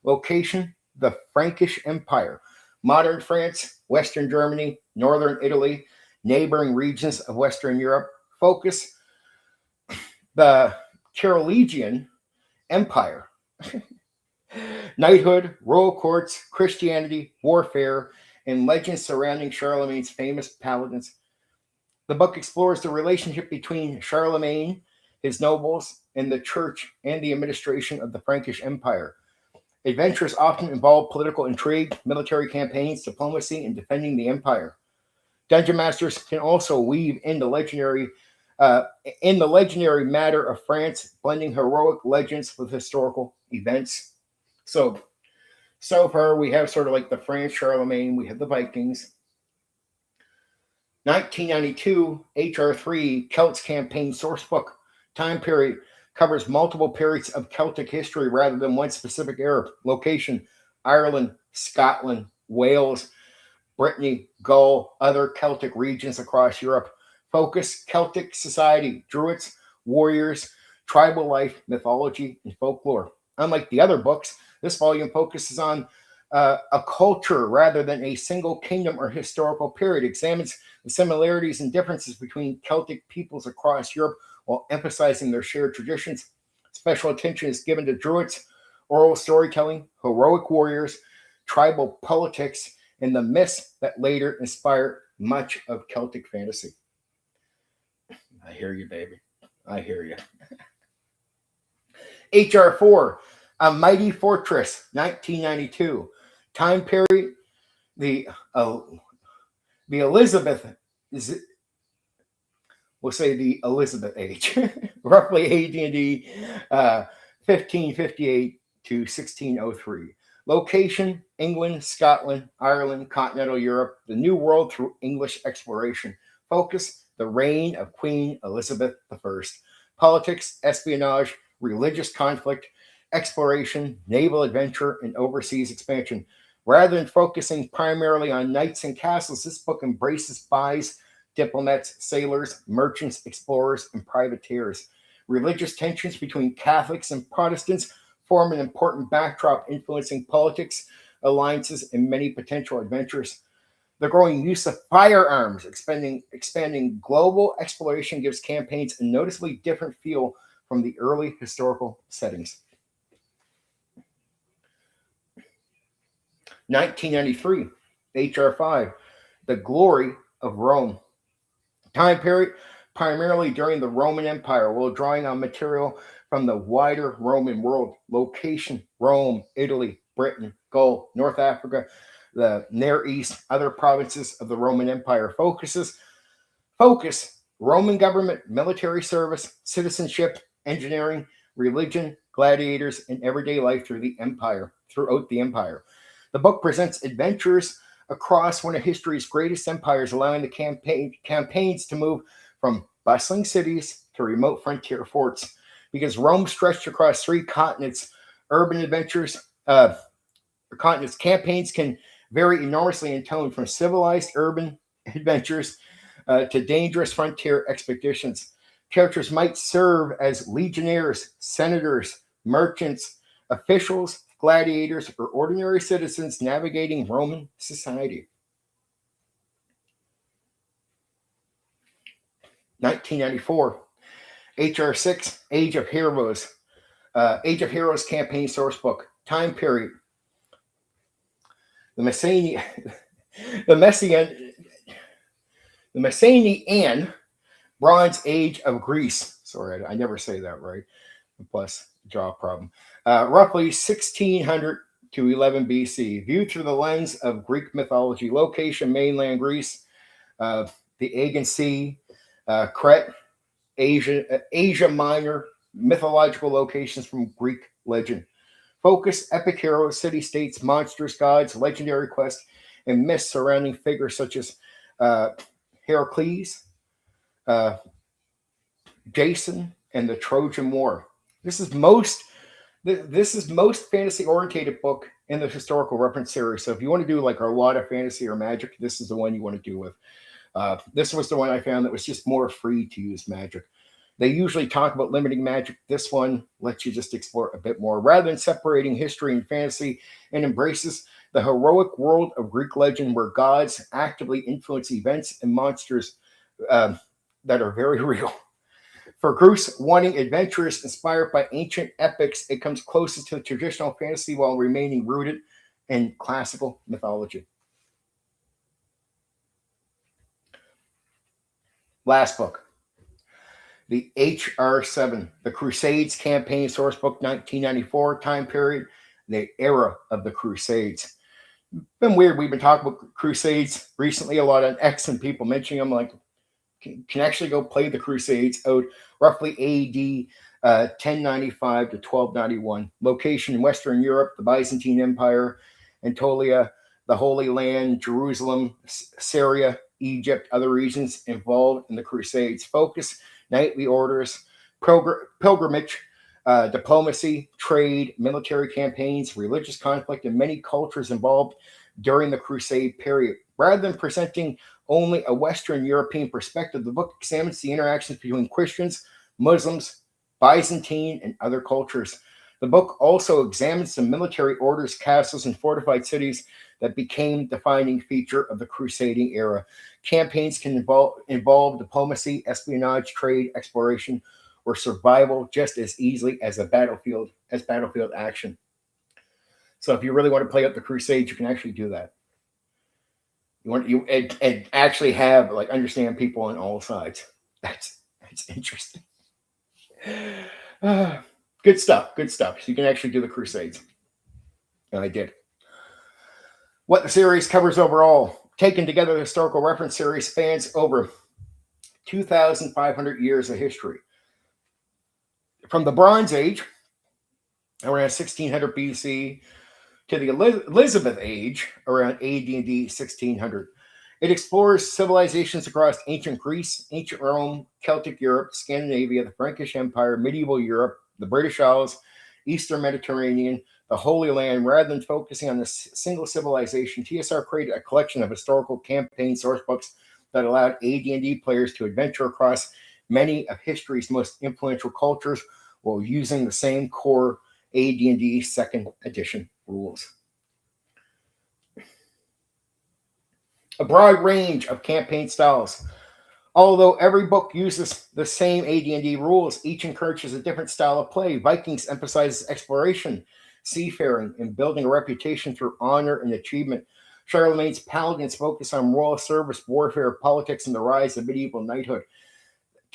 Location, the Frankish Empire, modern France, Western Germany, Northern Italy, neighboring regions of Western Europe. Focus, the Carolingian Empire. Knighthood, royal courts, Christianity, warfare, and legends surrounding Charlemagne's famous paladins. The book explores the relationship between Charlemagne, his nobles, and the church and the administration of the Frankish Empire. Adventures often involve political intrigue, military campaigns, diplomacy, and defending the empire. Dungeon masters can also weave in the legendary matter of France, blending heroic legends with historical events. So far we have sort of like the French Charlemagne, we have the Vikings. 1992 HR3 Celts Campaign Sourcebook. Time period covers multiple periods of Celtic history rather than one specific era. Location, Ireland, Scotland, Wales, Brittany, Gaul, other Celtic regions across Europe. Focus, Celtic society, druids, warriors, tribal life, mythology, and folklore. Unlike the other books, this volume focuses on a culture rather than a single kingdom or historical period, examines the similarities and differences between Celtic peoples across Europe while emphasizing their shared traditions. Special attention is given to druids, oral storytelling, heroic warriors, tribal politics, and the myths that later inspired much of Celtic fantasy. I hear you, baby. I hear you. HR4, A Mighty Fortress, 1992. Time period, the Elizabeth, we'll say the Elizabeth age, roughly AD&D 1558 to 1603. Location, England, Scotland, Ireland, continental Europe, the New World through English exploration. Focus, the reign of Queen Elizabeth I. Politics, espionage, religious conflict, exploration, naval adventure, and overseas expansion. Rather than focusing primarily on knights and castles, this book embraces spies, diplomats, sailors, merchants, explorers, and privateers. Religious tensions between Catholics and Protestants form an important backdrop influencing politics, alliances, and many potential adventures. The growing use of firearms, expanding global exploration gives campaigns a noticeably different feel from the early historical settings. 1993, HR5, The Glory of Rome. Time period, primarily during the Roman Empire, while drawing on material from the wider Roman world. Location, Rome, Italy, Britain, Gaul, North Africa, the Near East, other provinces of the Roman Empire. Focus, Roman government, military service, citizenship, engineering, religion, gladiators, and everyday life throughout the empire. The book presents adventures across one of history's greatest empires, allowing the campaigns to move from bustling cities to remote frontier forts. Because Rome stretched across 3 continents, campaigns can vary enormously in tone, from civilized urban adventures to dangerous frontier expeditions. Characters might serve as legionnaires, senators, merchants, officials, gladiators, or ordinary citizens navigating Roman society. 1994, HR6, Age of Heroes. Age of Heroes campaign sourcebook. Time period. The Messenian, the Messenian Bronze Age of Greece. Sorry, I never say that right. Plus, jaw problem. Roughly 1600 to 11 BC. Viewed through the lens of Greek mythology. Location, mainland Greece. The Aegean Sea, Crete, Asia Minor. Mythological locations from Greek legend. Focus, epic heroes, city-states, monsters, gods, legendary quests, and myths surrounding figures such as Heracles, Jason, and the Trojan War. This is most fantasy-oriented book in the historical reference series. So if you want to do like a lot of fantasy or magic, this is the one you want to do with. This was the one I found that was just more free to use magic. They usually talk about limiting magic. This one lets you just explore a bit more. Rather than separating history and fantasy, and embraces the heroic world of Greek legend where gods actively influence events and monsters that are very real. For groups wanting adventures inspired by ancient epics, it comes closest to traditional fantasy while remaining rooted in classical mythology. Last book. The HR7, the Crusades Campaign Sourcebook, 1994 time period, the era of the Crusades. Been weird. We've been talking about Crusades recently. A lot of excellent people mentioning them. Like, can actually go play the Crusades out roughly AD 1095 to 1291. Location in Western Europe, the Byzantine Empire, Anatolia, the Holy Land, Jerusalem, Syria, Egypt, other regions involved in the Crusades. Focus, knightly orders, pilgrimage, diplomacy, trade, military campaigns, religious conflict, and many cultures involved during the Crusade period. Rather than presenting only a Western European perspective, the book examines the interactions between Christians, Muslims, Byzantine, and other cultures. The book also examines the military orders, castles, and fortified cities that became the defining feature of the crusading era. Campaigns can involve diplomacy, espionage, trade, exploration, or survival just as easily as battlefield action. So if you really want to play up the Crusades, you can actually do that. And actually have like understand people on all sides. That's interesting. Good stuff. So you can actually do the Crusades. And I did. What the series covers overall. Taken together, the historical reference series spans over 2,500 years of history. From the Bronze Age, around 1600 BC, to the Elizabeth Age, around AD&D 1600. It explores civilizations across ancient Greece, ancient Rome, Celtic Europe, Scandinavia, the Frankish Empire, medieval Europe, the British Isles, Eastern Mediterranean, the Holy Land. Rather than focusing on a single civilization, TSR created a collection of historical campaign sourcebooks that allowed AD&D players to adventure across many of history's most influential cultures while using the same core AD&D 2nd edition rules. A broad range of campaign styles. Although every book uses the same AD&D rules, each encourages a different style of play. Vikings emphasizes exploration, seafaring, and building a reputation through honor and achievement. Charlemagne's Paladins focus on royal service, warfare, politics, and the rise of medieval knighthood.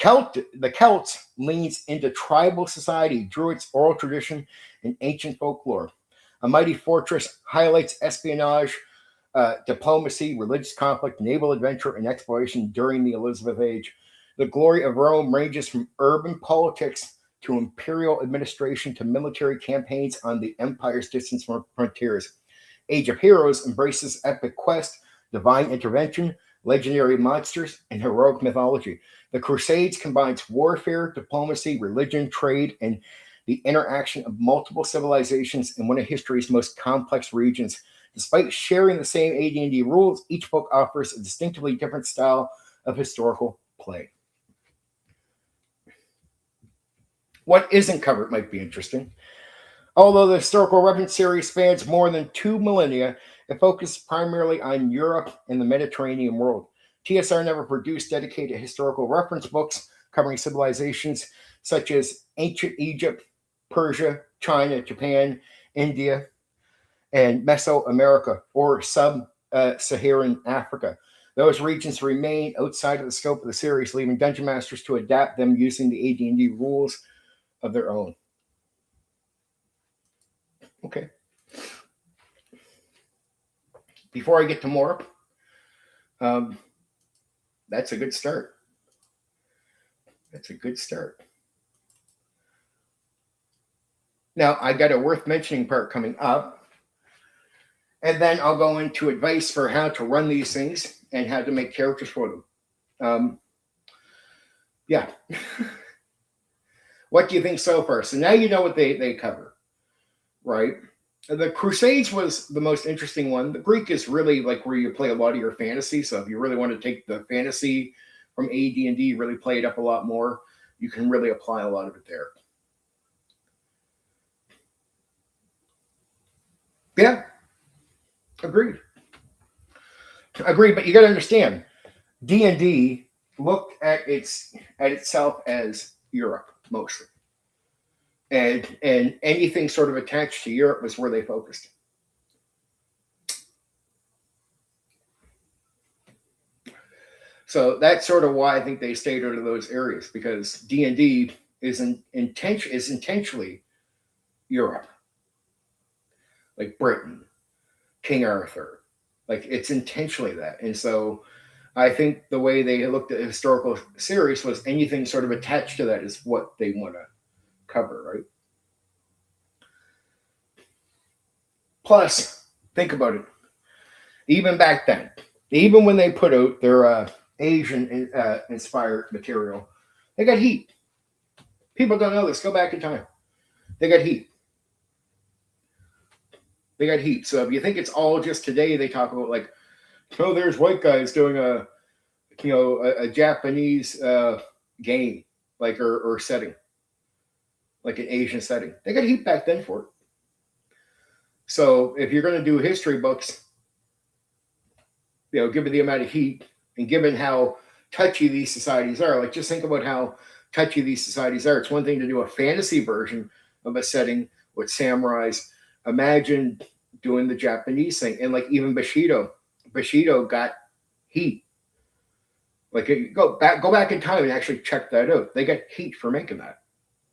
The Celts leans into tribal society, Druids, oral tradition, and ancient folklore. A Mighty Fortress highlights espionage, diplomacy, religious conflict, naval adventure, and exploration during the Elizabeth Age. The Glory of Rome ranges from urban politics to imperial administration to military campaigns on the empire's distant frontiers. Age of Heroes embraces epic quest, divine intervention, legendary monsters, and heroic mythology. The Crusades combines warfare, diplomacy, religion, trade, and the interaction of multiple civilizations in one of history's most complex regions. Despite sharing the same AD&D rules, each book offers a distinctively different style of historical play. What isn't covered might be interesting. Although the historical reference series spans more than 2 millennia, it focused primarily on Europe and the Mediterranean world. TSR never produced dedicated historical reference books covering civilizations such as ancient Egypt, Persia, China, Japan, India, and Mesoamerica, or sub-Saharan Africa. Those regions remain outside of the scope of the series, leaving dungeon masters to adapt them using the AD&D rules of their own. Okay. Before I get to more, that's a good start. That's a good start. Now, I got a worth mentioning part coming up, and then I'll go into advice for how to run these things and how to make characters for them. Yeah. What do you think so far? So now you know what they cover, right? The Crusades was the most interesting one. The Greek is really like where you play a lot of your fantasy. So if you really want to take the fantasy from AD&D, really play it up a lot more, you can really apply a lot of it there. Yeah, agreed. Agreed, but you got to understand, D&D looked at itself as Europe mostly, and anything sort of attached to Europe was where they focused. So that's sort of why I think they stayed out of those areas, because D&D is intentionally Europe, like Britain, King Arthur, like it's intentionally that. And so I think the way they looked at the historical series was anything sort of attached to that is what they want to cover, right? Plus, think about it. Even back then, even when they put out their Asian inspired material, they got heat. People don't know this. Go back in time. They got heat. They got heat. So if you think it's all just today, they talk about like, oh, there's white guys doing a Japanese game, like or setting, like an Asian setting. They got heat back then for it. So if you're going to do history books, given the amount of heat and given how touchy these societies are, like just think about how touchy these societies are. It's one thing to do a fantasy version of a setting with samurais. Imagine doing the Japanese thing, and like even Bushido got heat. Like go back in time and actually check that out. They got heat for making that.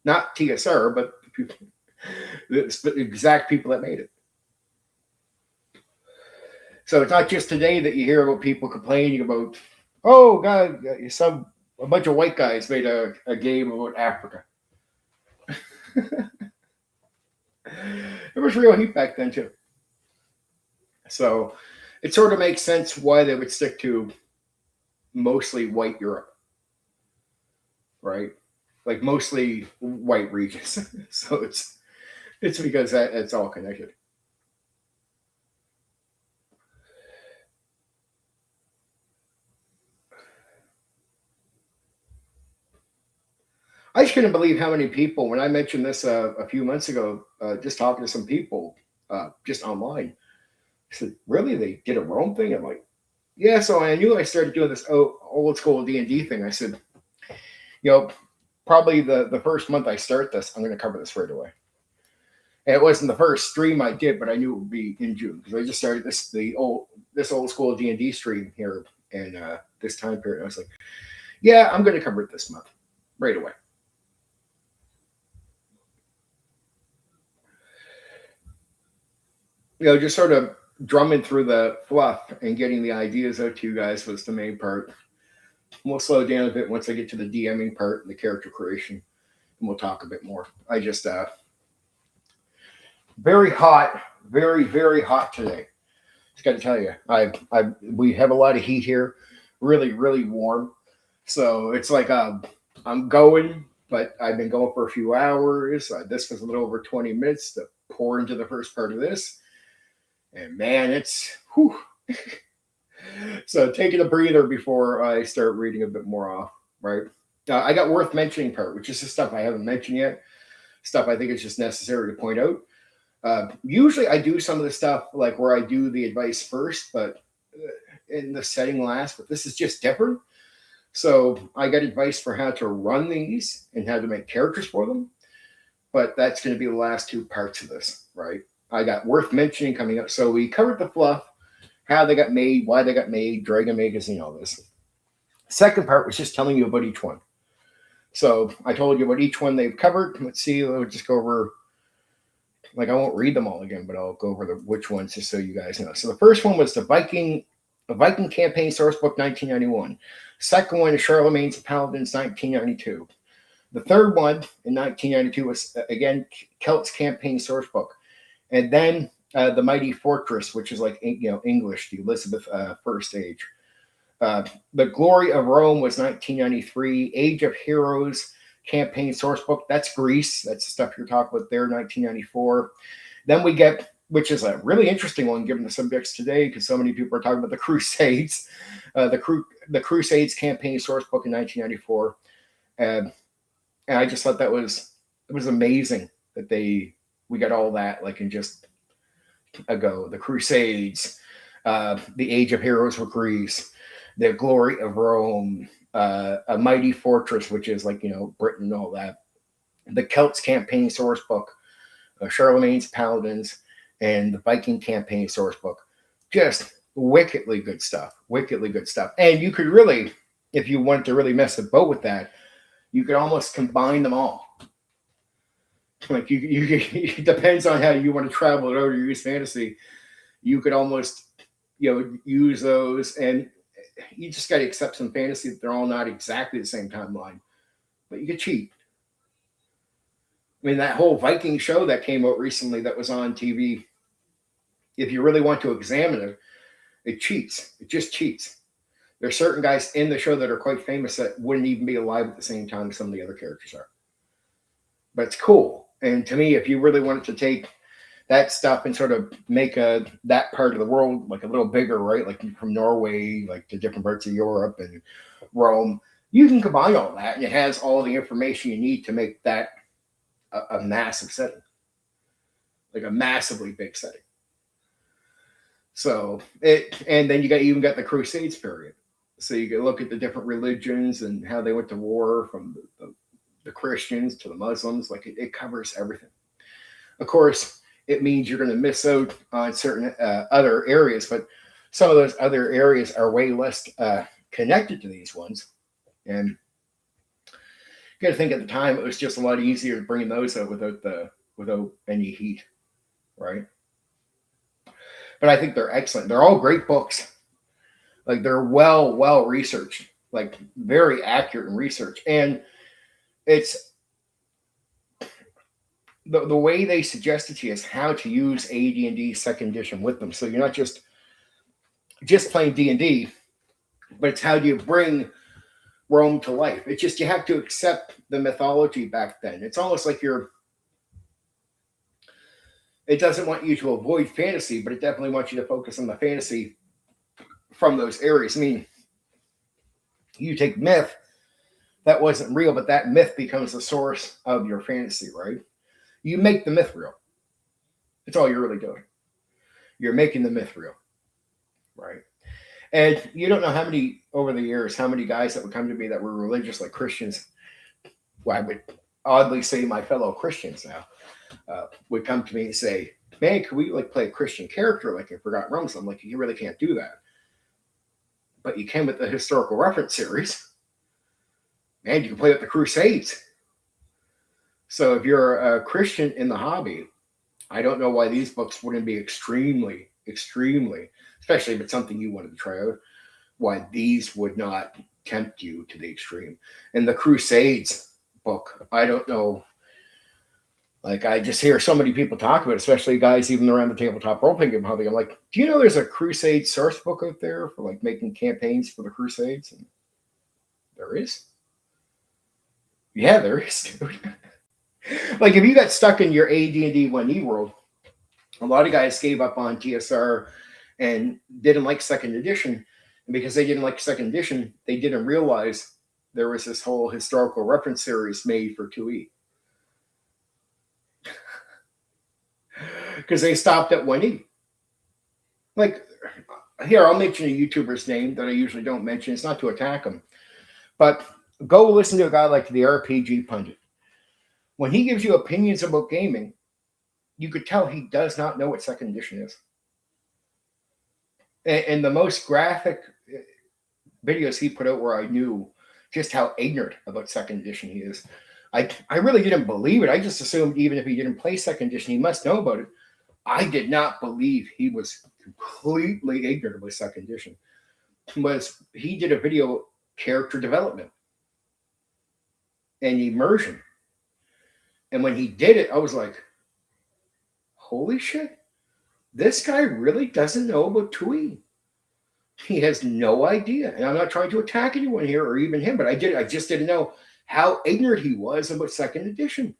Not TSR, but the exact people that made it. So it's not just today that you hear about people complaining about, oh God, a bunch of white guys made a game about Africa. There was real heat back then too. So it sort of makes sense why they would stick to mostly white Europe, right? Like mostly white regions. So it's because it's all connected. I just couldn't believe how many people, when I mentioned this a few months ago, just talking to some people just online, I said, really? They did a Rome thing? I'm like, yeah. So I knew I started doing this old school D&D thing. I said, probably the first month I start this, I'm going to cover this right away. And it wasn't the first stream I did, but I knew it would be in June because I just started this old school D&D stream here in this time period. I was like, yeah, I'm going to cover it this month right away. Just sort of drumming through the fluff and getting the ideas out to you guys was the main part. We'll slow down a bit once I get to the DMing part and the character creation, and we'll talk a bit more. I just very hot, very, very hot today. Just got to tell you, we have a lot of heat here, really, really warm. So it's like I'm going, but I've been going for a few hours. This was a little over 20 minutes to pour into the first part of this. And man, it's whew. So taking a breather before I start reading a bit more off, right? I got worth mentioning part, which is the stuff I haven't mentioned yet. Stuff I think is just necessary to point out. Usually I do some of the stuff like where I do the advice first, but in the setting last, but this is just different. So I got advice for how to run these and how to make characters for them. But that's going to be the last two parts of this, right? I got worth mentioning coming up. So we covered the fluff, how they got made, why they got made, Dragon Magazine, all this. Second part was just telling you about each one. So I told you about each one they've covered. Let's see, we'll just go over, like I won't read them all again, but I'll go over which ones just so you guys know. So the first one was the Viking Campaign Sourcebook 1991. Second one is Charlemagne's Paladins 1992. The third one in 1992 was, again, Celt's Campaign Sourcebook. And then the Mighty Fortress, which is like, English, the Elizabeth First Age. The Glory of Rome was 1993. Age of Heroes Campaign Sourcebook, that's Greece. That's the stuff you're talking about there, 1994. Then we get, which is a really interesting one given the subjects today, because so many people are talking about the Crusades. The Crusades Campaign Sourcebook in 1994. And I just thought it was amazing that we got all that like in just a go. The Crusades, the Age of Heroes for Greece, the Glory of Rome, a Mighty Fortress, which is like, Britain, all that. The Celt's Campaign Sourcebook, Charlemagne's Paladins, and the Viking Campaign Sourcebook. Just wickedly good stuff. Wickedly good stuff. And you could really, if you wanted to really mess the boat with that, you could almost combine them all. Like it depends on how you want to travel it or use fantasy. You could almost, use those, and you just got to accept some fantasy that they're all not exactly the same timeline, but you could cheat. I mean, that whole Viking show that came out recently that was on TV, if you really want to examine it, it cheats. It just cheats. There's certain guys in the show that are quite famous that wouldn't even be alive at the same time as some of the other characters are. But it's cool. And to me, if you really wanted to take that stuff and sort of make that part of the world like a little bigger, right? Like from Norway, like to different parts of Europe and Rome, you can combine all that, and it has all the information you need to make that a massive setting, like a massively big setting. So and then you even got the Crusades period. So you can look at the different religions and how they went to war, from the Christians to the Muslims. Like it covers everything. Of course, it means you're going to miss out on certain other areas, but some of those other areas are way less connected to these ones. And you got to think at the time it was just a lot easier bringing those out without any heat, right? But I think they're excellent. They're all great books. Like they're well researched, like very accurate in research. And it's the way they suggested to you is how to use AD&D second edition with them. So you're not just playing D&D, but it's how do you bring Rome to life. It's just you have to accept the mythology back then. It's almost like it doesn't want you to avoid fantasy, but it definitely wants you to focus on the fantasy from those areas. I mean, you take myth that wasn't real, but that myth becomes the source of your fantasy, right? You make the myth real. That's all you're really doing. You're making the myth real, right? And you don't know how many guys that would come to me that were religious, like Christians. Well, I would oddly say my fellow Christians now would come to me and say, "Man, could we like play a Christian character like in Forgotten Realms?" I'm like, "You really can't do that." But you can with the historical reference series. Man, you can play with the Crusades. So if you're a Christian in the hobby, I don't know why these books wouldn't be extremely, especially if it's something you wanted to try out, why these would not tempt you to the extreme. And the Crusades book, I don't know. Like, I just hear so many people talk about it, especially guys even around the tabletop role-playing game hobby. I'm like, do you know there's a Crusade source book out there for like making campaigns for the Crusades? And there is. Yeah, there is, dude. Like, if you got stuck in your AD&D 1E world, a lot of guys gave up on TSR and didn't like second edition And because they didn't like second edition, they didn't realize there was this whole historical reference series made for 2E. Because they stopped at 1E. Like, here, I'll mention a YouTuber's name that I usually don't mention. It's not to attack him. But go listen to a guy like the RPG Pundit. When he gives you opinions about gaming, you could tell he does not know what second edition is. And the most graphic videos he put out where I knew just how ignorant about second edition he is. I really didn't believe it. I just assumed even if he didn't play second edition, he must know about it. I did not believe he was completely ignorant about second edition. He did a video character development and immersion. And when he did it, I was like, holy shit, this guy really doesn't know about 2E. He has no idea. And I'm not trying to attack anyone here or even him, but I just didn't know how ignorant he was about second edition.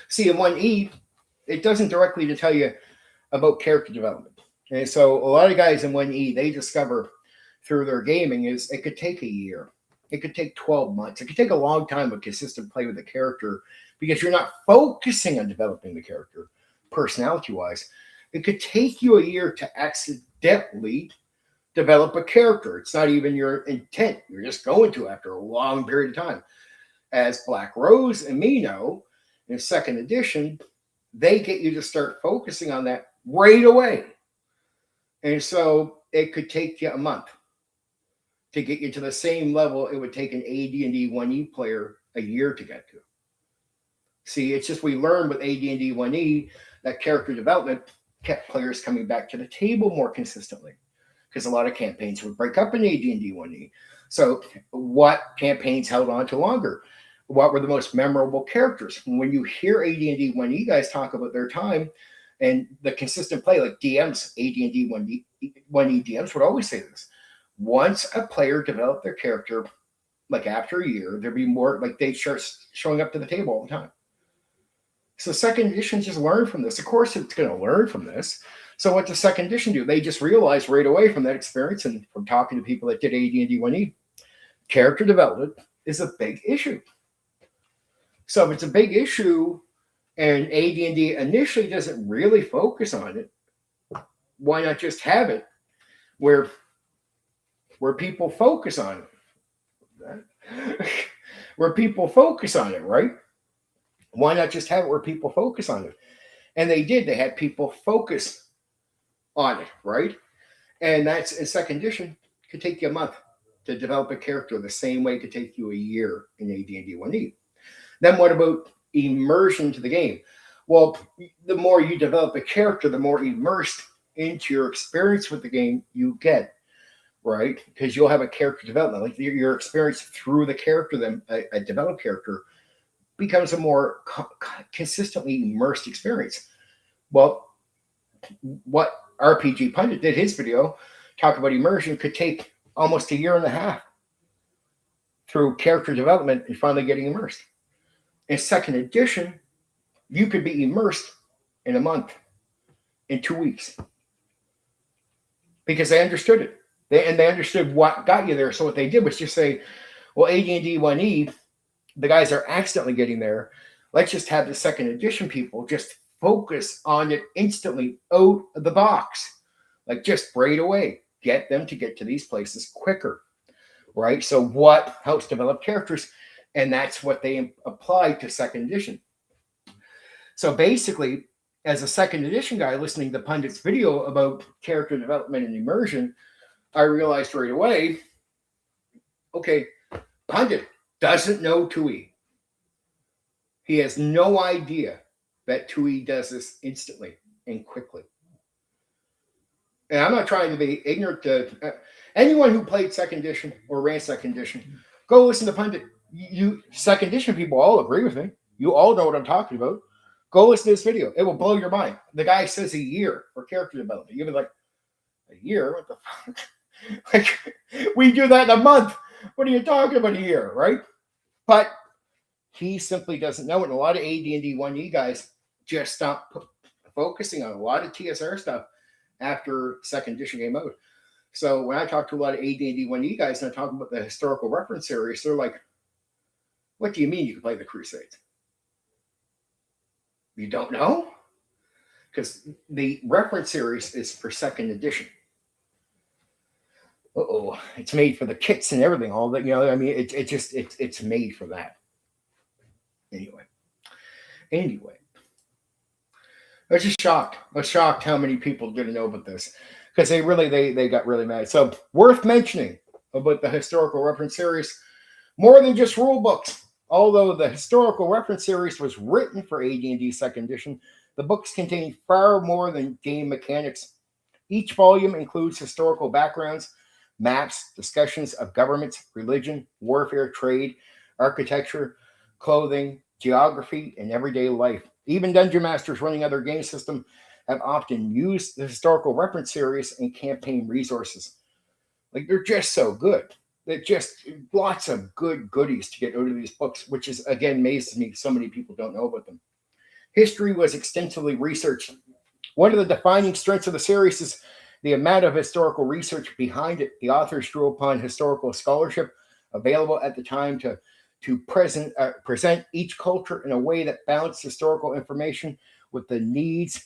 See, in 1E, it doesn't directly tell you about character development. And so a lot of guys in 1E, they discover through their gaming is it could take a year. It could take 12 months. It could take a long time of consistent play with the character because you're not focusing on developing the character personality-wise. It could take you a year to accidentally develop a character. It's not even your intent. You're just going to after a long period of time. As Black Rose and me know, in second edition, they get you to start focusing on that right away. And so it could take you a month to get you to the same level it would take an AD&D 1E player a year to get to. See, it's just we learned with AD&D 1E that character development kept players coming back to the table more consistently because a lot of campaigns would break up in AD&D 1E. So what campaigns held on to longer? What were the most memorable characters? When you hear AD&D 1E guys talk about their time and the consistent play, like DMs, AD&D 1E DMs would always say this. Once a player developed their character, like after a year, there'd be more, like they start showing up to the table all the time. So second edition just learned from this. Of course, it's going to learn from this. So what does second edition do? They just realized right away from that experience and from talking to people that did AD&D 1E, character development is a big issue. So if it's a big issue and AD&D initially doesn't really focus on it, why not just have it where people focus on it? Where people focus on it, right? Why not just have it where people focus on it? And they did. They had people focus on it, right? And that's in second edition. It could take you a month to develop a character the same way it could take you a year in AD&D 1E. Then what about immersion to the game? Well, the more you develop a character, the more immersed into your experience with the game you get, right? Because you'll have a character development. Like your experience through the character, then a developed character, becomes a more consistently immersed experience. Well, what RPG Pundit did his video, talk about immersion, could take almost a year and a half through character development and finally getting immersed. In second edition, you could be immersed in a month, in 2 weeks, because they understood it. They understood what got you there. So what they did was just say, well, AD&D 1E, the guys are accidentally getting there. Let's just have the second edition people just focus on it instantly out of the box. Like just right away, get them to get to these places quicker, right? So what helps develop characters? And that's what they applied to second edition. So basically, as a second edition guy listening to Pundit's video about character development and immersion, I realized right away, okay, Pundit doesn't know 2E. He has no idea that 2E does this instantly and quickly. And I'm not trying to be ignorant to anyone who played second edition or ran second edition. Go listen to Pundit. You second edition people all agree with me. You all know what I'm talking about. Go listen to this video. It will blow your mind. The guy says a year for character development. You'll be like, a year? What the fuck? Like, we do that in a month. What are you talking about here, right? But he simply doesn't know it. And a lot of AD&D 1E guys just stopped focusing on a lot of TSR stuff after second edition came out. So when I talk to a lot of AD&D 1E guys and I talk about the historical reference series, they're like, "What do you mean you can play the Crusades? You don't know?" Because the reference series is for second edition. Oh, it's made for the kits and everything. All that, I mean, it's made for that. Anyway, I was just shocked. I was shocked how many people didn't know about this because they got really mad. So worth mentioning about the historical reference series, more than just rule books. Although the historical reference series was written for AD&D second edition, the books contain far more than game mechanics. Each volume includes historical backgrounds, maps, discussions of governments, religion, warfare, trade, architecture, clothing, geography, and everyday life. Even dungeon masters running other game systems have often used the historical reference series and campaign resources. Like, they're just so good. They're just lots of good goodies to get out of these books, which is, again, amazes me so many people don't know about them. History was extensively researched. One of the defining strengths of the series is the amount of historical research behind it. The authors drew upon historical scholarship available at the time to present each culture in a way that balanced historical information with the needs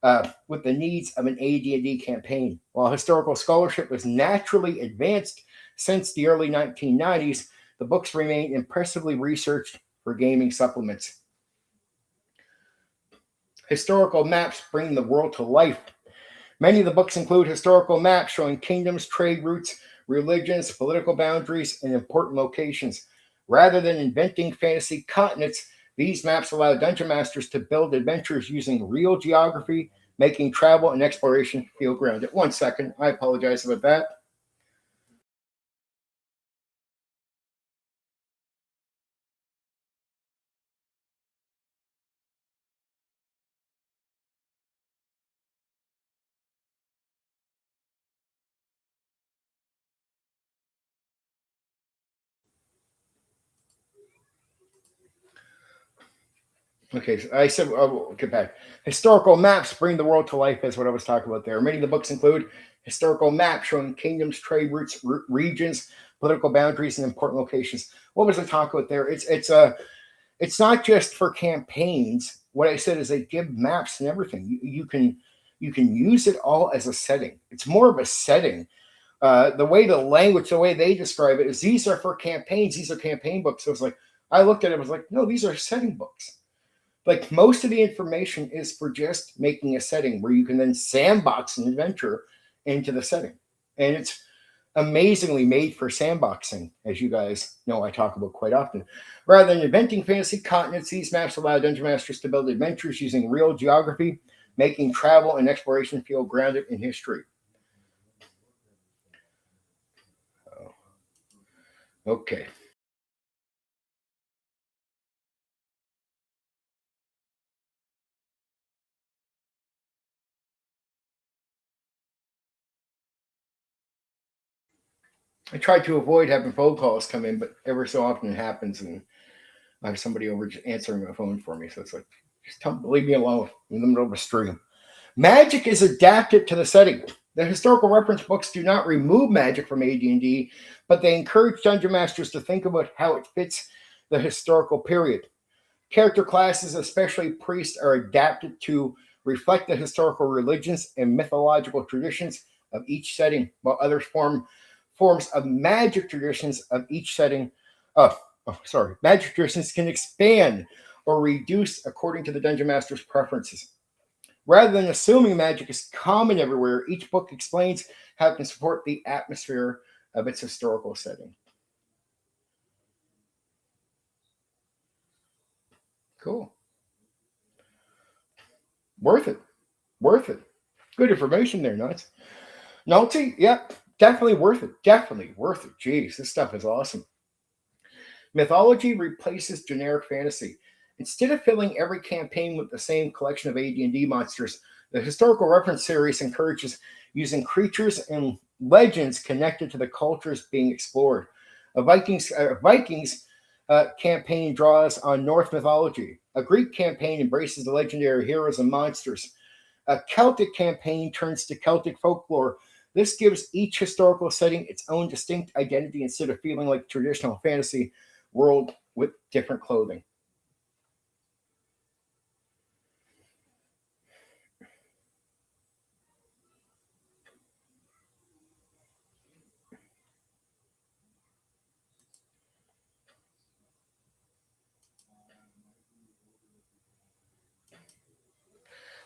of an AD&D campaign. While historical scholarship was naturally advanced since the early 1990s, the books remain impressively researched for gaming supplements. Historical maps bring the world to life. Many of the books include historical maps showing kingdoms, trade routes, religions, political boundaries, and important locations. Rather than inventing fantasy continents, these maps allow dungeon masters to build adventures using real geography, making travel and exploration feel grounded. 1 second, I apologize about that. Okay, so I said, I'll get back. Historical maps bring the world to life, is what I was talking about there. Many of the books include historical maps showing kingdoms, trade routes, regions, political boundaries, and important locations. What was I talking about there? It's not just for campaigns. What I said is they give maps and everything. You can use it all as a setting. It's more of a setting. The way they describe it is these are for campaigns. These are campaign books. So it's like I looked at it, I was like, no, these are setting books. Like, most of the information is for just making a setting where you can then sandbox an adventure into the setting. And it's amazingly made for sandboxing, as you guys know I talk about quite often. Rather than inventing fantasy continents, these maps allow dungeon masters to build adventures using real geography, making travel and exploration feel grounded in history. Okay. I try to avoid having phone calls come in, but ever so often it happens, and I have somebody over just answering my phone for me. So it's like, leave me alone in the middle of a stream. Magic is adapted to the setting. The historical reference books do not remove magic from AD&D, but they encourage dungeon masters to think about how it fits the historical period. Character classes, especially priests, are adapted to reflect the historical religions and mythological traditions of each setting, while other forms of magic traditions of each setting. Magic traditions can expand or reduce according to the dungeon master's preferences. Rather than assuming magic is common everywhere, each book explains how it can support the atmosphere of its historical setting. Cool. Worth it. Worth it. Good information there, Nuts. Nulty, yep, definitely worth it. Definitely worth it. Jeez, this stuff is awesome. Mythology replaces generic fantasy. Instead of filling every campaign with the same collection of AD&D monsters, the historical reference series encourages using creatures and legends connected to the cultures being explored. A Vikings campaign draws on Norse mythology. A Greek campaign embraces the legendary heroes and monsters. A Celtic campaign turns to Celtic folklore. This gives each historical setting its own distinct identity instead of feeling like traditional fantasy world with different clothing.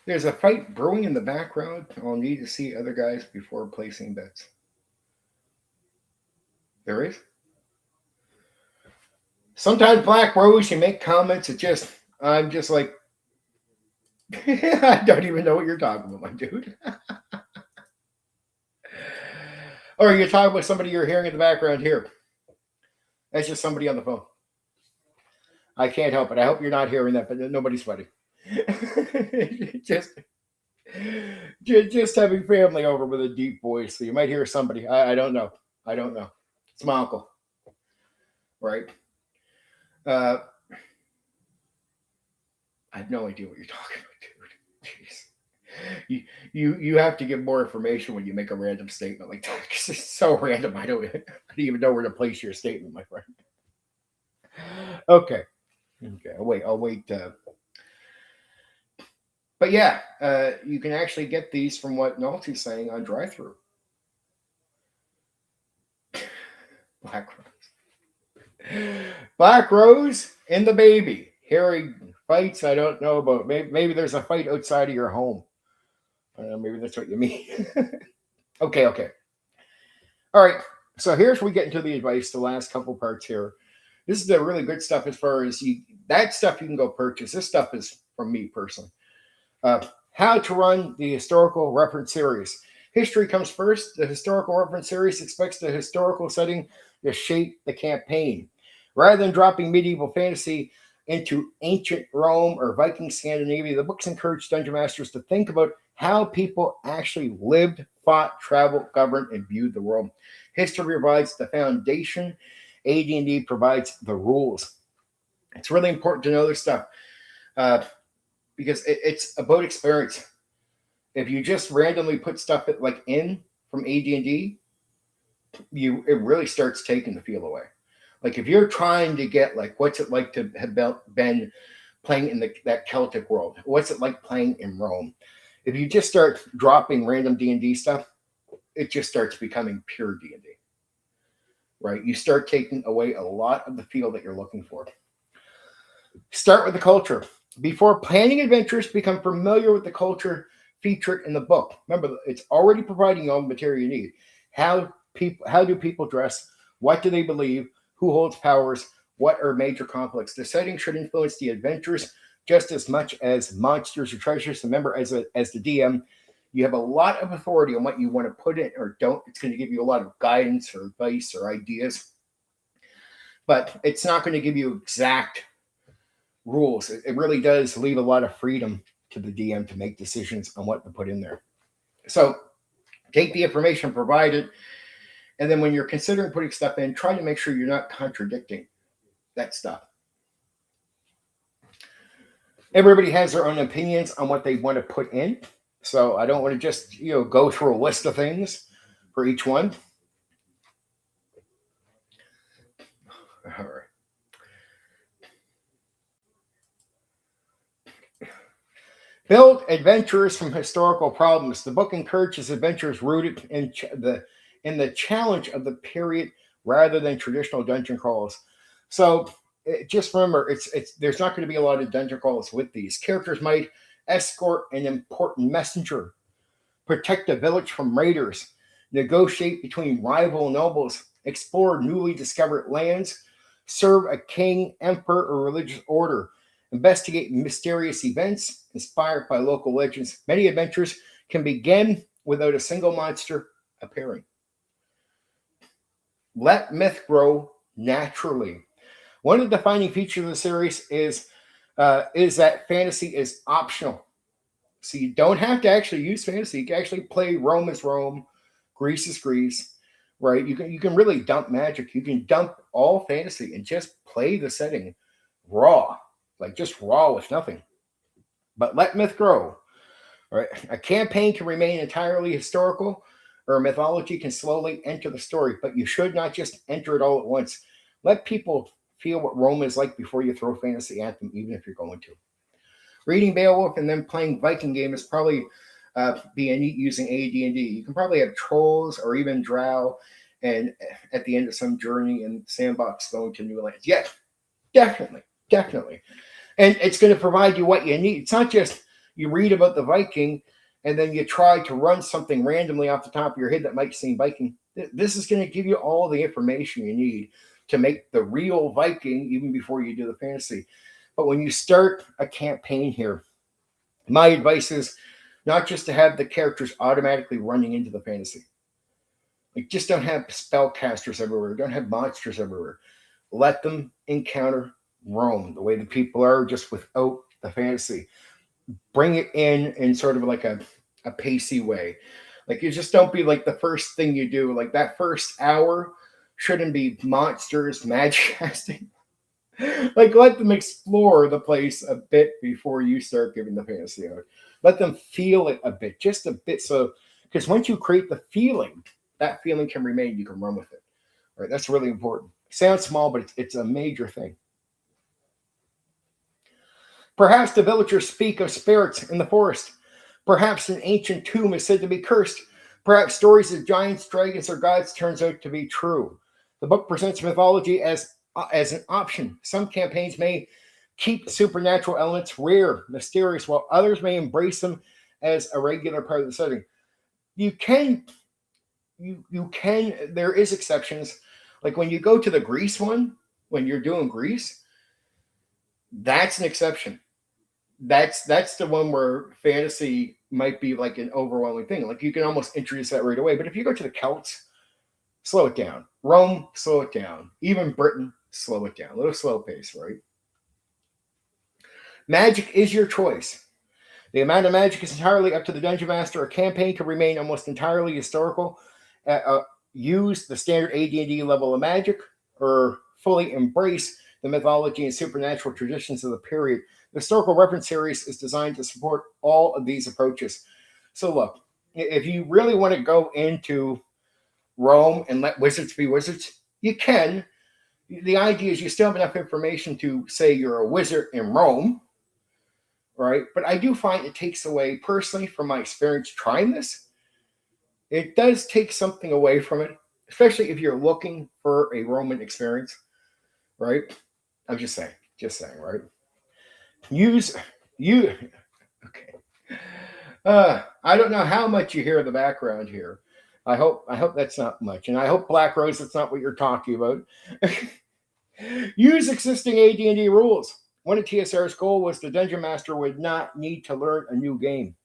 There's a fight brewing in the background. I'll need to see other guys before placing bets. There is. Sometimes Black Rose, you make comments. I'm just like, I don't even know what you're talking about, my dude. Or you're talking about somebody you're hearing in the background here. That's just somebody on the phone. I can't help it. I hope you're not hearing that, but nobody's sweating. just having family over with a deep voice. So you might hear somebody. I don't know. I don't know. It's my uncle. Right? I have no idea what you're talking about, dude. Jeez. You have to give more information when you make a random statement like that, because it's so random. I don't even know where to place your statement, my friend. Okay. I'll wait. But yeah, you can actually get these from what Nalty's saying on drive-through. Black Rose and the baby. Harry fights. I don't know about. Maybe there's a fight outside of your home. Maybe that's what you mean. Okay. All right. So here's where we get into the advice. The last couple parts here. This is the really good stuff as far as that stuff you can go purchase. This stuff is from me personally. How to run the historical reference series. History comes first. The historical reference series expects the historical setting to shape the campaign. Rather than dropping medieval fantasy into ancient Rome or Viking Scandinavia, the books encourage dungeon masters to think about how people actually lived, fought, traveled, governed, and viewed the world. History provides the foundation. AD&D provides the rules. It's really important to know this stuff because it's about experience. If you just randomly put stuff in from AD&D, it really starts taking the feel away. Like if you're trying to get what's it like to have been playing in that Celtic world? What's it like playing in Rome? If you just start dropping random D&D stuff, it just starts becoming pure D&D. Right? You start taking away a lot of the feel that you're looking for. Start with the culture. Before planning adventures, become familiar with the culture featured in the book. Remember, it's already providing you all the material you need. How do people dress? What do they believe? Who holds powers? What are major conflicts? The setting should influence the adventures just as much as monsters or treasures. Remember, as the DM, you have a lot of authority on what you want to put in or don't. It's going to give you a lot of guidance or advice or ideas, but it's not going to give you exact rules. It really does leave a lot of freedom to the DM to make decisions on what to put in there. So take the information provided, and then when you're considering putting stuff in, try to make sure you're not contradicting that stuff. Everybody has their own opinions on what they want to put in. So I don't want to just, go through a list of things for each one. All right. Build adventures from historical problems. The book encourages adventures rooted in the challenge of the period rather than traditional dungeon crawls. So just remember, there's not going to be a lot of dungeon crawls with these. Characters might escort an important messenger, protect a village from raiders, negotiate between rival nobles, explore newly discovered lands, serve a king, emperor, or religious order, investigate mysterious events inspired by local legends. Many adventures can begin without a single monster appearing. Let myth grow naturally. One of the defining features of the series is that fantasy is optional. So you don't have to actually use fantasy. You can actually play Rome as Rome, Greece is Greece, right? You can really dump magic. You can dump all fantasy and just play the setting raw, just raw with nothing. But let myth grow. Right? A campaign can remain entirely historical or mythology can slowly enter the story, but you should not just enter it all at once. Let people feel what Rome is like before you throw fantasy at them, even if you're going to. Reading Beowulf and then playing Viking game is probably be a neat using AD&D. You can probably have trolls or even drow, and at the end of some journey in sandbox going to new lands. Yeah, definitely, definitely. And it's going to provide you what you need. It's not just you read about the Viking and then you try to run something randomly off the top of your head that might seem Viking. This is going to give you all the information you need to make the real Viking even before you do the fantasy. But when you start a campaign here, my advice is not just to have the characters automatically running into the fantasy. Like, just don't have spellcasters everywhere. Don't have monsters everywhere. Let them encounter Rome the way the people are, just without the fantasy. Bring it in sort of like a pacey way. Like, you just don't be like the first thing you do. Like, that first hour shouldn't be monsters, magic casting. Like, let them explore the place a bit before you start giving the fantasy out. Let them feel it a bit, just a bit. So, because once you create the feeling, that feeling can remain. You can run with it. Right? That's really important. It sounds small, but it's a major thing. Perhaps the villagers speak of spirits in the forest. Perhaps an ancient tomb is said to be cursed. Perhaps stories of giants, dragons, or gods turns out to be true. The book presents mythology as an option. Some campaigns may keep supernatural elements rare, mysterious, while others may embrace them as a regular part of the setting. You can, there is exceptions. Like when you go to the Greece one, when you're doing Greece, that's an exception. That's the one where fantasy might be like an overwhelming thing. Like you can almost introduce that right away. But if you go to the Celts, slow it down. Rome, slow it down. Even Britain, slow it down. A little slow pace, right? Magic is your choice. The amount of magic is entirely up to the dungeon master. A campaign can remain almost entirely historical. Use the standard AD&D level of magic, or fully embrace the mythology and supernatural traditions of the period. The historical reference series is designed to support all of these approaches. So look, if you really want to go into Rome and let wizards be wizards, you can. The idea is you still have enough information to say you're a wizard in Rome, right? But I do find it takes away, personally, from my experience trying this, it does take something away from it, especially if you're looking for a Roman experience, right? I'm just saying, right? Use you. Okay. I don't know how much you hear in the background here. I hope that's not much, and I hope Black Rose, that's not what you're talking about. Use existing AD&D rules. One of TSR's goal was the dungeon master would not need to learn a new game.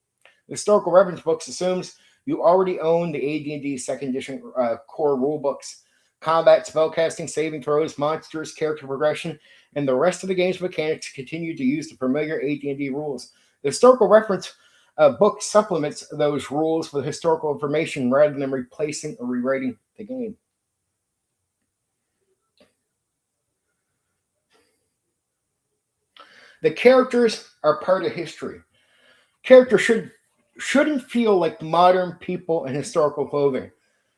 The historical reference books assumes you already own the AD&D second edition core rule books. Combat, spellcasting, saving throws, monsters, character progression, and the rest of the game's mechanics continue to use the familiar AD&D rules. The historical reference book supplements those rules with historical information rather than replacing or rewriting the game. The characters are part of history. Characters shouldn't feel like modern people in historical clothing.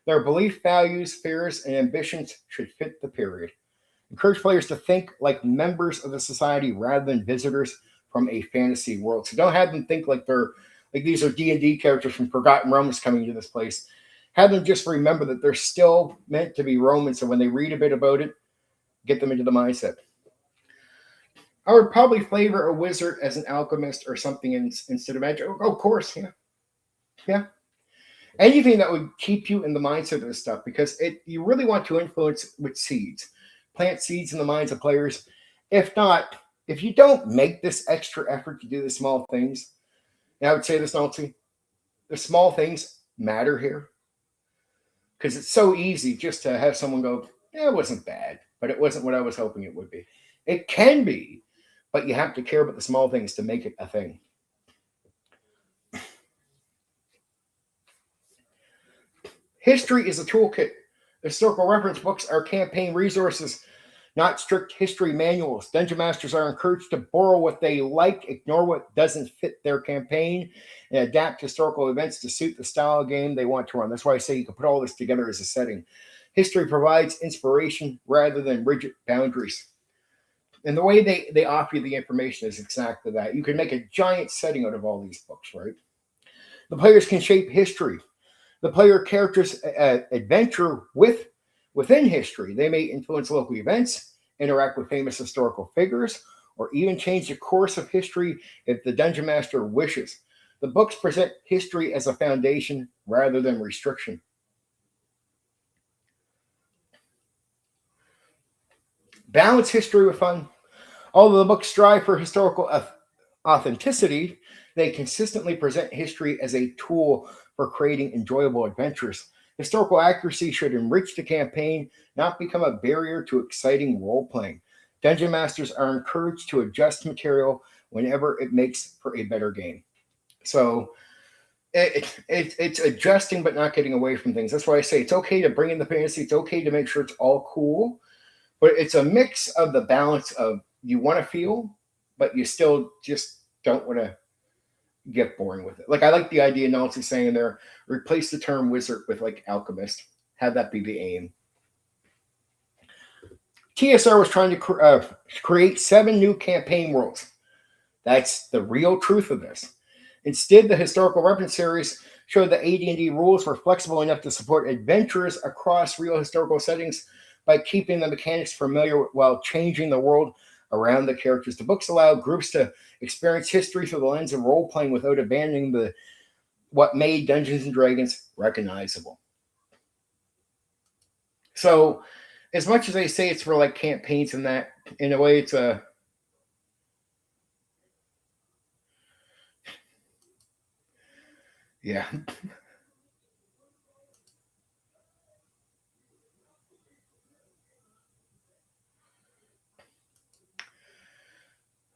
Their belief, values, fears, and ambitions should fit the period. Encourage players to think like members of the society rather than visitors from a fantasy world. So don't have them think like these are D&D characters from Forgotten Realms coming to this place. Have them just remember that they're still meant to be Romans. So when they read a bit about it, get them into the mindset. I would probably flavor a wizard as an alchemist or something instead of magic. Oh, of course, yeah. Anything that would keep you in the mindset of this stuff, because you really want to influence with seeds. Plant seeds in the minds of players. If not, if you don't make this extra effort to do the small things, and I would say this, Nancy, the small things matter here. Because it's so easy just to have someone go, it wasn't bad, but it wasn't what I was hoping it would be. It can be, but you have to care about the small things to make it a thing. History is a toolkit. Historical reference books are campaign resources, not strict history manuals. Dungeon masters are encouraged to borrow what they like, ignore what doesn't fit their campaign, and adapt historical events to suit the style of game they want to run. That's why I say you can put all this together as a setting. History provides inspiration rather than rigid boundaries. And the way they offer you the information is exactly that. You can make a giant setting out of all these books, right? The players can shape history. The player characters adventure within history. They may influence local events, interact with famous historical figures, or even change the course of history if the dungeon master wishes. The books present history as a foundation rather than restriction. Balance history with fun. Although the books strive for historical authenticity, they consistently present history as a tool for creating enjoyable adventures. Historical accuracy should enrich the campaign, not become a barrier to exciting role playing. Dungeon masters are encouraged to adjust material whenever it makes for a better game. So it's adjusting, but not getting away from things. That's why I say it's okay to bring in the fantasy. It's okay to make sure it's all cool, but it's a mix of the balance of you want to feel, but you still just don't want to get boring with it. Like I like the idea Nancy's saying there, replace the term wizard with like alchemist. Have that be the aim. TSR was trying to create 7 new campaign worlds. That's the real truth of this. Instead, the historical reference series showed that AD&D rules were flexible enough to support adventures across real historical settings by keeping the mechanics familiar while changing the world around the characters. The books allow groups to experience history through the lens of role playing without abandoning what made Dungeons and Dragons recognizable. So, as much as they say it's for like campaigns and that, in a way, it's a yeah.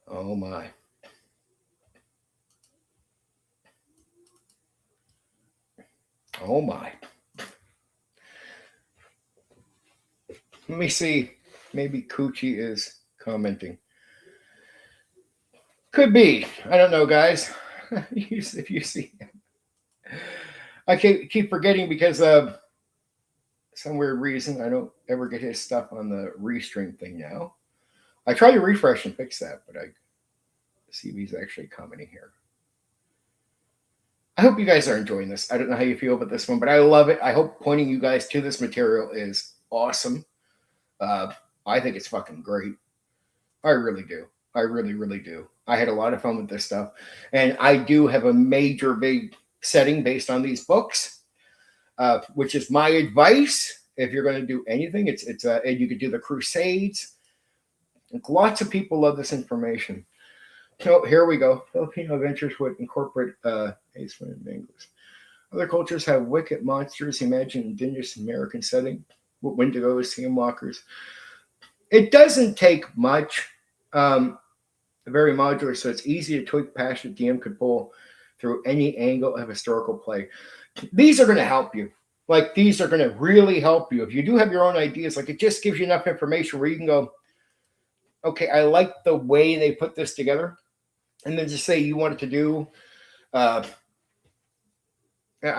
Oh my. Oh my. Let me see. Maybe Coochie is commenting. Could be. I don't know, guys. If you see, I keep forgetting because of some weird reason I don't ever get his stuff on the restream thing now. I try to refresh and fix that, but I see if he's actually commenting here. I hope you guys are enjoying this. I don't know how you feel about this one, but I love it. I hope pointing you guys to this material is awesome. I think it's fucking great. I really do. I really, really do. I had a lot of fun with this stuff. And I do have a major big setting based on these books, which is my advice. If you're going to do anything, it's and you could do the Crusades. Lots of people love this information. So here we go. Filipino adventures would incorporate Ace and English. Other cultures have wicked monsters. Imagine indigenous American setting with Wendigos, skinwalkers. It doesn't take much. Very modular, so it's easy to tweak past the DM could pull through any angle of historical play. These are going to help you. Like, these are going to really help you. If you do have your own ideas, like, it just gives you enough information where you can go, okay, I like the way they put this together. And then just say you want it to do. I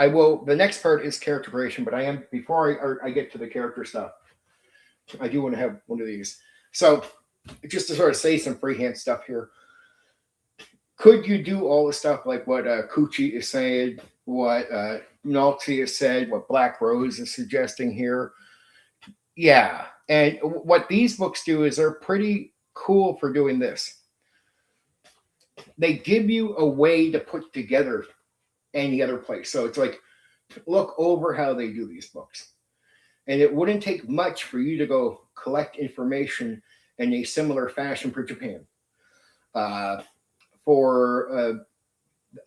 will. The next part is character creation, but I am, before I get to the character stuff, I do want to have one of these. So, just to sort of say some freehand stuff here. Could you do all the stuff like what Coochie is saying, what Nalty has said, what Black Rose is suggesting here? Yeah. And what these books do is they're pretty cool for doing this. They give you a way to put together any other place. So it's like, look over how they do these books. And it wouldn't take much for you to go collect information in a similar fashion for Japan. For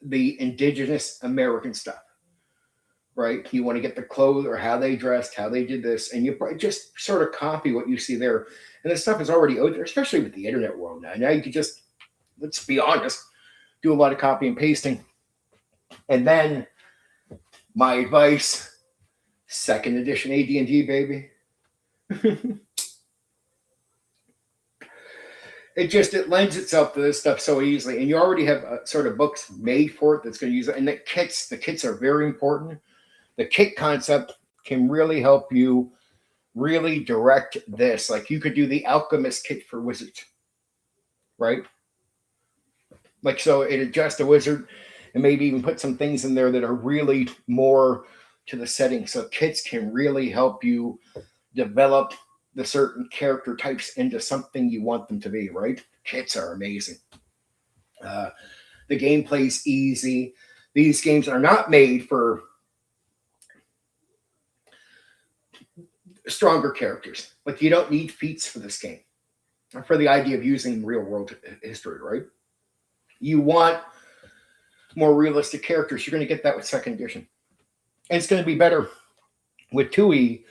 the indigenous American stuff, right? You want to get the clothes or how they dressed, how they did this, and you just sort of copy what you see there. And this stuff is already out there, especially with the internet world now. Now you can just, let's be honest, do a lot of copy and pasting. And then my advice, 2nd edition AD&D, baby. it lends itself to this stuff so easily, and you already have sort of books made for it that's going to use it. And the kits are very important. The kit concept can really help you really direct this. Like you could do the alchemist kit for wizards, right? Like so, it adjusts the wizard, and maybe even put some things in there that are really more to the setting. So kits can really help you develop the certain character types into something you want them to be, right? Kits are amazing. Uh, the gameplay's easy. These games are not made for stronger characters. Like you don't need feats for this game, for the idea of using real world history, right? You want more realistic characters. You're going to get that with second edition. And it's going to be better with 2E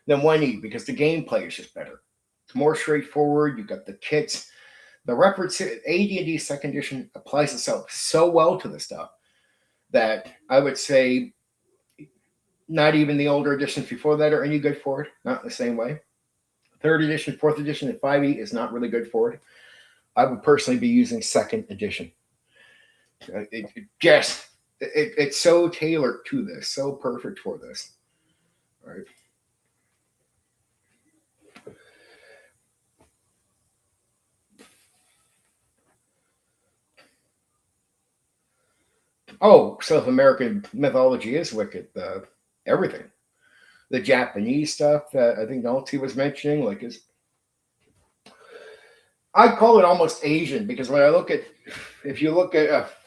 than 1E because the gameplay is just better. It's more straightforward. You've got the kits. The reference AD&D second edition applies itself so well to this stuff that I would say not even the older editions before that are any good for it. Not in the same way. Third edition, fourth edition, and 5E is not really good for it. I would personally be using second edition. It's so tailored to this, so perfect for this. All right. Oh, South American mythology is wicked. Everything. The Japanese stuff that I think Nancy was mentioning, like is I'd call it almost Asian because when I look at, if you look at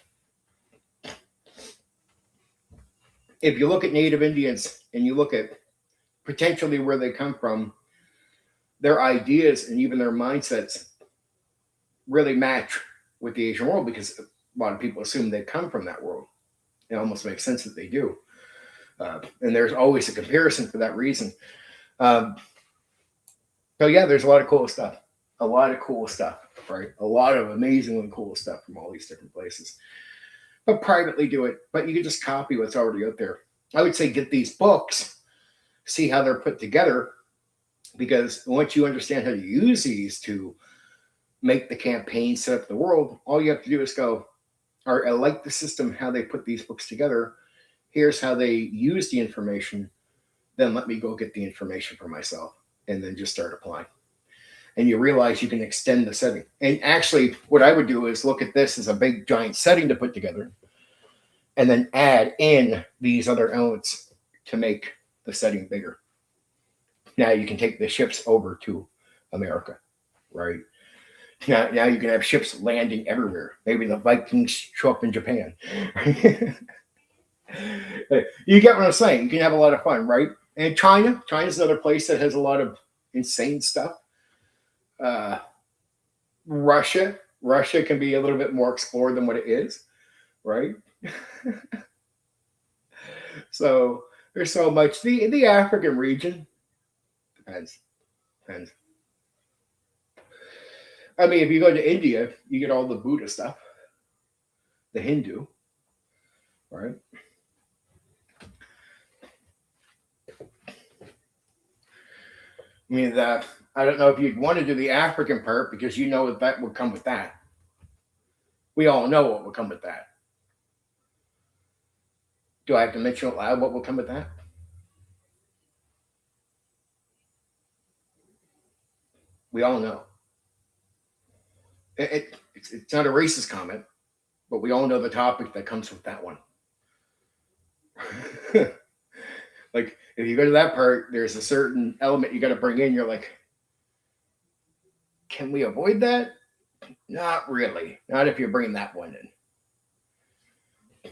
Native Indians and you look at potentially where they come from, their ideas and even their mindsets really match with the Asian world because a lot of people assume they come from that world. It almost makes sense that they do. And there's always a comparison for that reason. So yeah, there's a lot of cool stuff. A lot of cool stuff, right? A lot of amazingly cool stuff from all these different places. But privately do it. But you can just copy what's already out there. I would say get these books, see how they're put together, because once you understand how to use these to make the campaign, set up the world, all you have to do is go, or I like the system, how they put these books together. Here's how they use the information. Then let me go get the information for myself and then just start applying. And you realize you can extend the setting. And actually, what I would do is look at this as a big giant setting to put together and then add in these other elements to make the setting bigger. Now you can take the ships over to America, right? Now you can have ships landing everywhere. Maybe the Vikings show up in Japan. You get what I'm saying? You can have a lot of fun, right? And China's another place that has a lot of insane stuff. Russia can be a little bit more explored than what it is, right? So there's so much. The African region depends. I mean, if you go to India, you get all the Buddha stuff, the Hindu, right? I mean, I don't know if you'd want to do the African part because you know that would come with that. We all know what would come with that. Do I have to mention out loud what will come with that? We all know. It's not a racist comment, but we all know the topic that comes with that one. Like, if you go to that part, there's a certain element you got to bring in. You're like, can we avoid that? Not really. Not if you're bringing that one in.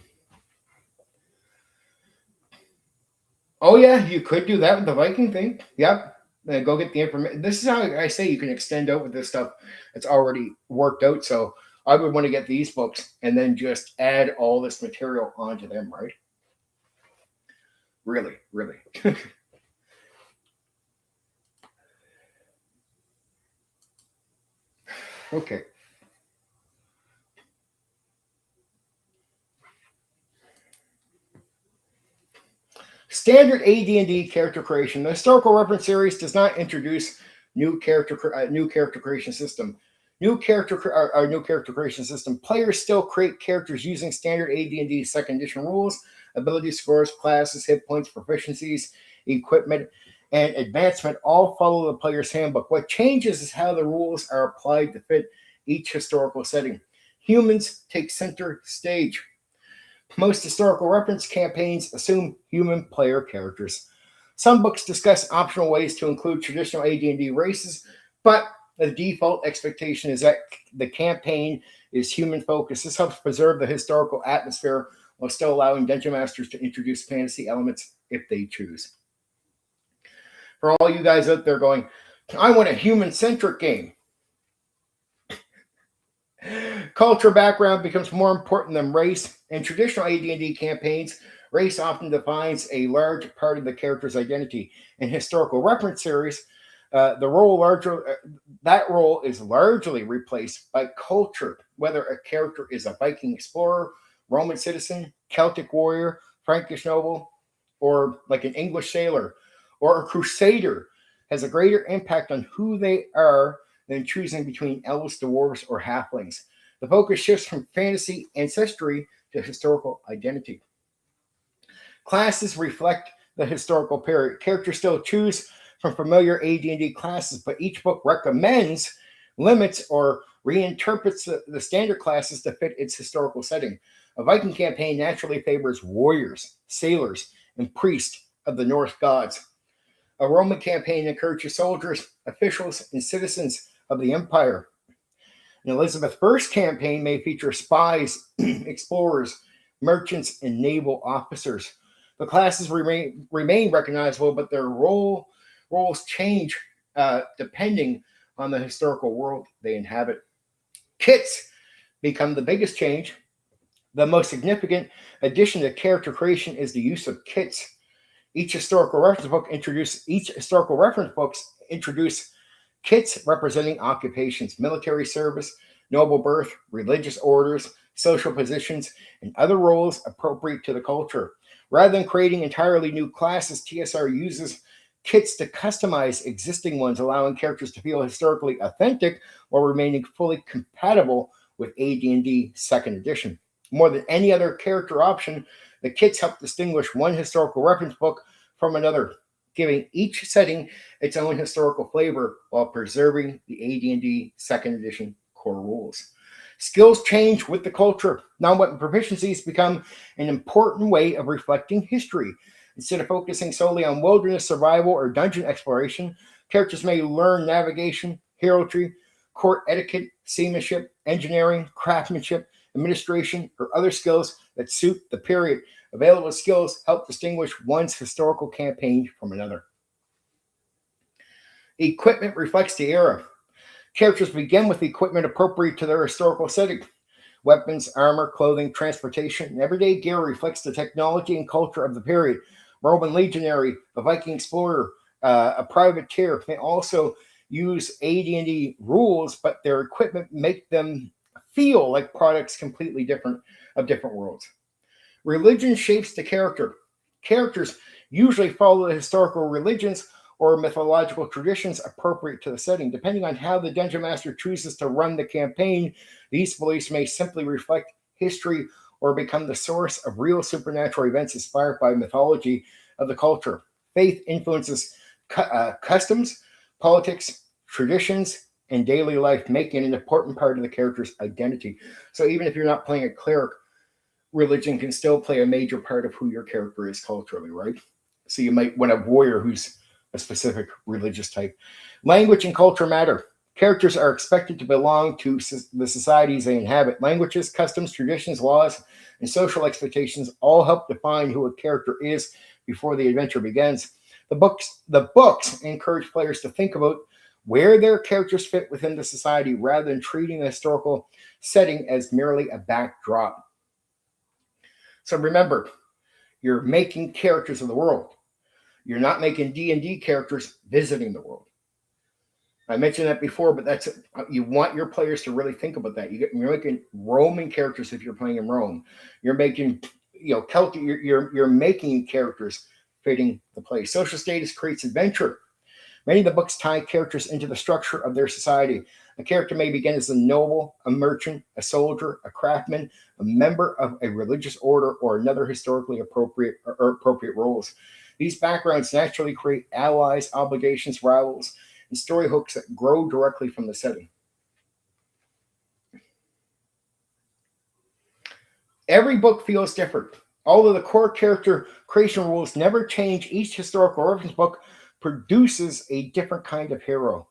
Oh, yeah, you could do that with the Viking thing. Yep. Go get the information. This is how I say you can extend out with this stuff that's already worked out. So I would want to get these books and then just add all this material onto them, right? Really. Okay. Standard AD&D character creation. The historical reference series does not introduce new character creation system. New character creation system. Players still create characters using standard AD&D second edition rules, ability scores, classes, hit points, proficiencies, equipment, and advancement all follow the player's handbook. What changes is how the rules are applied to fit each historical setting. Humans take center stage. Most historical reference campaigns assume human player characters. Some books discuss optional ways to include traditional AD&D races, but the default expectation is that the campaign is human focused. This helps preserve the historical atmosphere while still allowing dungeon masters to introduce fantasy elements if they choose. For all you guys out there going, I want a human-centric game. Culture background becomes more important than race. In traditional AD&D campaigns, race often defines a large part of the character's identity. In historical reference series, that role is largely replaced by culture, whether a character is a Viking explorer, Roman citizen, Celtic warrior, Frankish noble, or like an English sailor, or a crusader, has a greater impact on who they are than choosing between elves, dwarves, or halflings. The focus shifts from fantasy ancestry to historical identity. Classes reflect the historical period. Characters still choose from familiar AD&D classes, but each book recommends, limits, or reinterprets the standard classes to fit its historical setting. A Viking campaign naturally favors warriors, sailors, and priests of the Norse gods. A Roman campaign encourages soldiers, officials, and citizens of the empire. An Elizabeth I campaign may feature spies, explorers, merchants, and naval officers. The classes remain recognizable, but their roles change depending on the historical world they inhabit. Kits become the biggest change. The most significant addition to character creation is the use of kits. Each historical reference books introduce kits representing occupations, military service, noble birth, religious orders, social positions, and other roles appropriate to the culture. Rather than creating entirely new classes, TSR uses kits to customize existing ones, allowing characters to feel historically authentic while remaining fully compatible with AD&D 2nd edition. More than any other character option, the kits help distinguish one historical reference book from another, giving each setting its own historical flavor while preserving the AD&D 2nd edition core rules. Skills change with the culture. Non-weapon proficiencies become an important way of reflecting history. Instead of focusing solely on wilderness survival or dungeon exploration, characters may learn navigation, heraldry, court etiquette, seamanship, engineering, craftsmanship, administration, or other skills that suit the period. Available skills help distinguish one's historical campaign from another. Equipment reflects the era. Characters begin with equipment appropriate to their historical setting. Weapons, armor, clothing, transportation, and everyday gear reflects the technology and culture of the period. Roman legionary, a Viking explorer, a privateer may also use AD&D rules, but their equipment make them feel like products completely different worlds. Religion shapes the character. Characters usually follow the historical religions or mythological traditions appropriate to the setting. Depending on how the Dungeon Master chooses to run the campaign, these beliefs may simply reflect history or become the source of real supernatural events inspired by mythology of the culture. Faith influences customs, politics, traditions, and daily life, making it an important part of the character's identity. So even if you're not playing a cleric, religion can still play a major part of who your character is culturally, right? So you might want a warrior who's a specific religious type. Language and culture matter. Characters are expected to belong to the societies they inhabit. Languages, customs, traditions, laws, and social expectations all help define who a character is before the adventure begins. The books encourage players to think about where their characters fit within the society rather than treating the historical setting as merely a backdrop. So remember, you're making characters of the world. You're not making D&D characters visiting the world. I mentioned that before, but you want your players to really think about that. You're making Roman characters if you're playing in Rome. You're making Celtic. You're making characters fitting the place. Social status creates adventure. Many of the books tie characters into the structure of their society. A character may begin as a noble, a merchant, a soldier, a craftsman, a member of a religious order, or another historically appropriate roles. These backgrounds naturally create allies, obligations, rivals, and story hooks that grow directly from the setting. Every book feels different. Although the core character creation rules never change, each historical reference book produces a different kind of hero.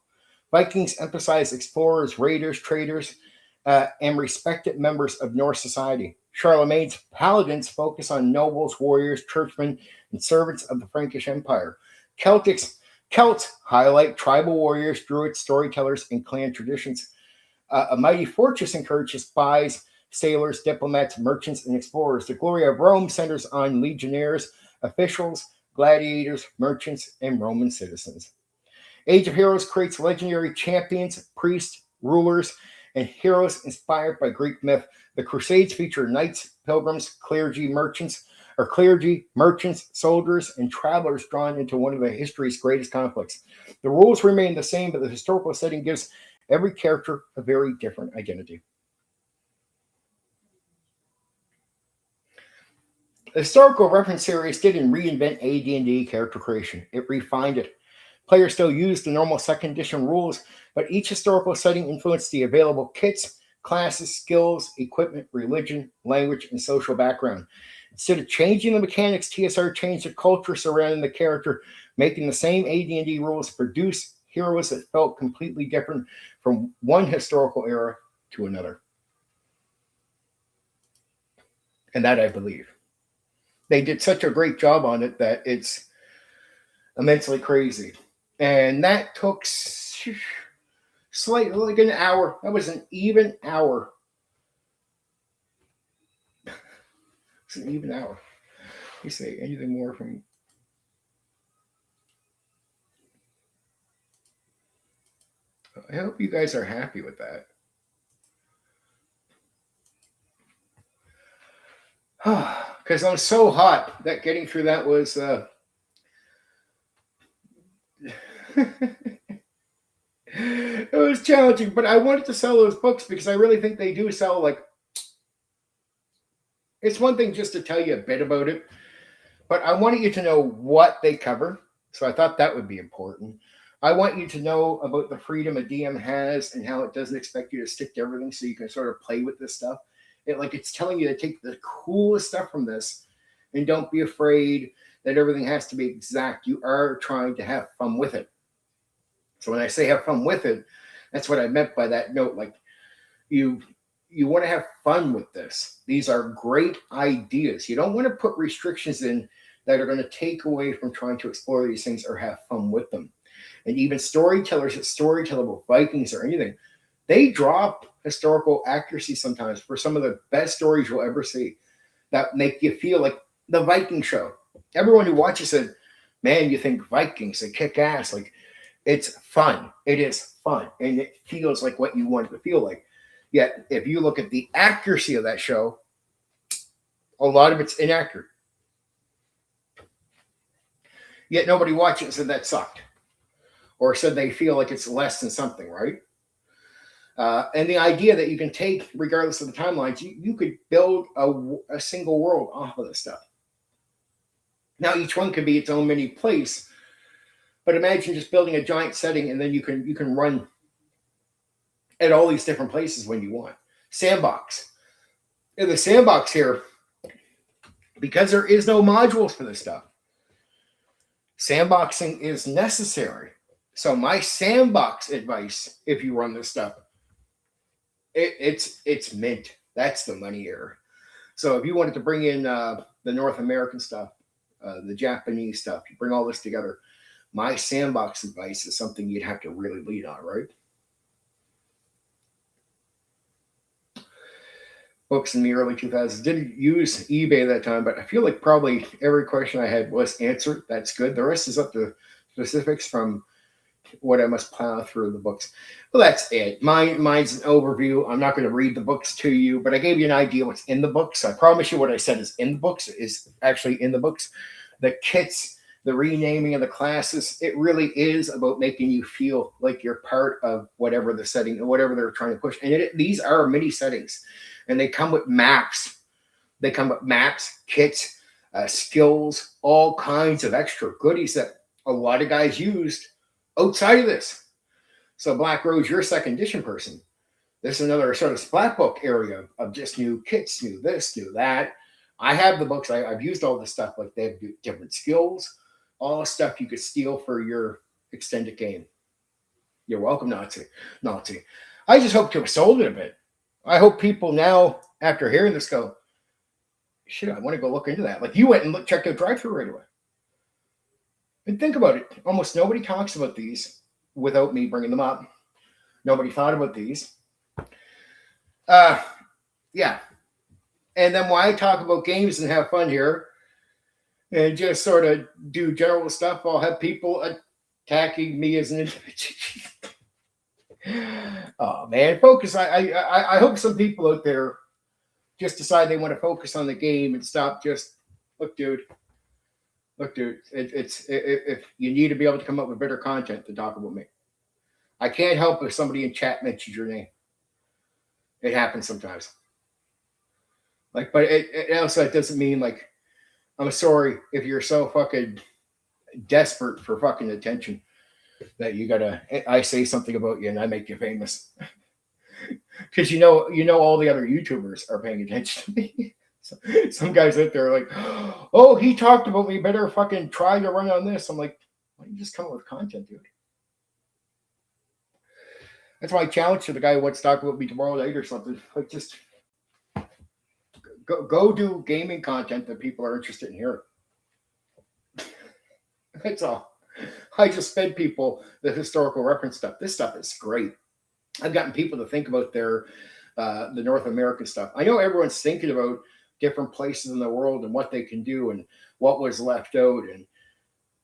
Vikings emphasize explorers, raiders, traders, and respected members of Norse society. Charlemagne's paladins focus on nobles, warriors, churchmen, and servants of the Frankish Empire. Celts highlight tribal warriors, druids, storytellers, and clan traditions. A mighty fortress encourages spies, sailors, diplomats, merchants, and explorers. The glory of Rome centers on legionnaires, officials, gladiators, merchants, and Roman citizens. Age of Heroes creates legendary champions, priests, rulers, and heroes inspired by Greek myth. The Crusades feature knights, pilgrims, clergy, merchants, soldiers, and travelers drawn into one of the history's greatest conflicts. The rules remain the same, but the historical setting gives every character a very different identity. The historical reference series didn't reinvent AD&D character creation. It refined it. Players still use the normal second edition rules, but each historical setting influenced the available kits, classes, skills, equipment, religion, language, and social background. Instead of changing the mechanics, TSR changed the culture surrounding the character, making the same AD&D rules produce heroes that felt completely different from one historical era to another. And that I believe. They did such a great job on it that it's immensely crazy. And that took slightly like an hour. That was an even hour. It's an even hour. You say anything more from? I hope you guys are happy with that. Because I'm so hot that getting through that was it was challenging, but I wanted to sell those books because I really think they do sell. Like, it's one thing just to tell you a bit about it, but I wanted you to know what they cover. So I thought that would be important. I want you to know about the freedom a DM has and how it doesn't expect you to stick to everything, so you can sort of play with this stuff. It's telling you to take the coolest stuff from this and don't be afraid that everything has to be exact. You are trying to have fun with it. So when I say have fun with it, that's what I meant by that note. Like, you want to have fun with this. These are great ideas. You don't want to put restrictions in that are going to take away from trying to explore these things or have fun with them. And even storytellers that storytell about Vikings or anything, they drop historical accuracy sometimes for some of the best stories you'll ever see that make you feel like the Viking show. Everyone who watches it, man, you think Vikings, they kick ass. Like, it's fun. It is fun. And it feels like what you want it to feel like. Yet, if you look at the accuracy of that show, a lot of it's inaccurate. Yet nobody watched it and said that sucked. Or said they feel like it's less than something, right? And the idea that you can take, regardless of the timelines, you could build a single world off of this stuff. Now, each one could be its own mini place, but imagine just building a giant setting and then you can run at all these different places when you want. Sandbox. In the sandbox here, because there is no modules for this stuff, sandboxing is necessary. So my sandbox advice, if you run this stuff, it's mint. That's the money here. So if you wanted to bring in the North American stuff, the Japanese stuff, you bring all this together, my sandbox advice is something you'd have to really lead on, right? Books in the early 2000s. Didn't use eBay at that time, but I feel like probably every question I had was answered. That's good. The rest is up to specifics from what I must plow through the books. Well, that's it. Mine's an overview. I'm not going to read the books to you, but I gave you an idea what's in the books. I promise you what I said is in the books is actually in the books. The kits, the renaming of the classes, it really is about making you feel like you're part of whatever the setting, whatever they're trying to push. And these are mini settings, and they come with maps. They come with maps, kits, skills, all kinds of extra goodies that a lot of guys used outside of this. So Black Rose, you're a second edition person. This is another sort of splat book area of just new kits, new this, new that. I have the books. I've used all this stuff. Like they have different skills, all the stuff you could steal for your extended game. You're welcome, Nazi. I just hope to have sold it a bit. I hope people now, after hearing this, go, shit, I want to go look into that. Like you went and checked out Drive-Thru right away. And think about it. Almost nobody talks about these without me bringing them up. Nobody thought about these. Yeah. And then why I talk about games and have fun here and just sort of do general stuff, I'll have people attacking me as an individual. Oh man, focus. I hope some people out there just decide they want to focus on the game and stop just look, dude. If you need to be able to come up with better content to talk about me. I can't help if somebody in chat mentions your name. It happens sometimes. Like, but it also doesn't mean like I'm sorry if you're so fucking desperate for fucking attention that you gotta. I say something about you and I make you famous because you know all the other YouTubers are paying attention to me. So, some guys out there are like, oh, he talked about me. Better fucking try to run on this. I'm like, why don't you just come up with content, dude? That's my challenge to the guy who wants to talk about me tomorrow night or something. Like, just go do gaming content that people are interested in hearing. That's all. I just fed people the historical reference stuff. This stuff is great. I've gotten people to think about the North American stuff. I know everyone's thinking about different places in the world and what they can do and what was left out. And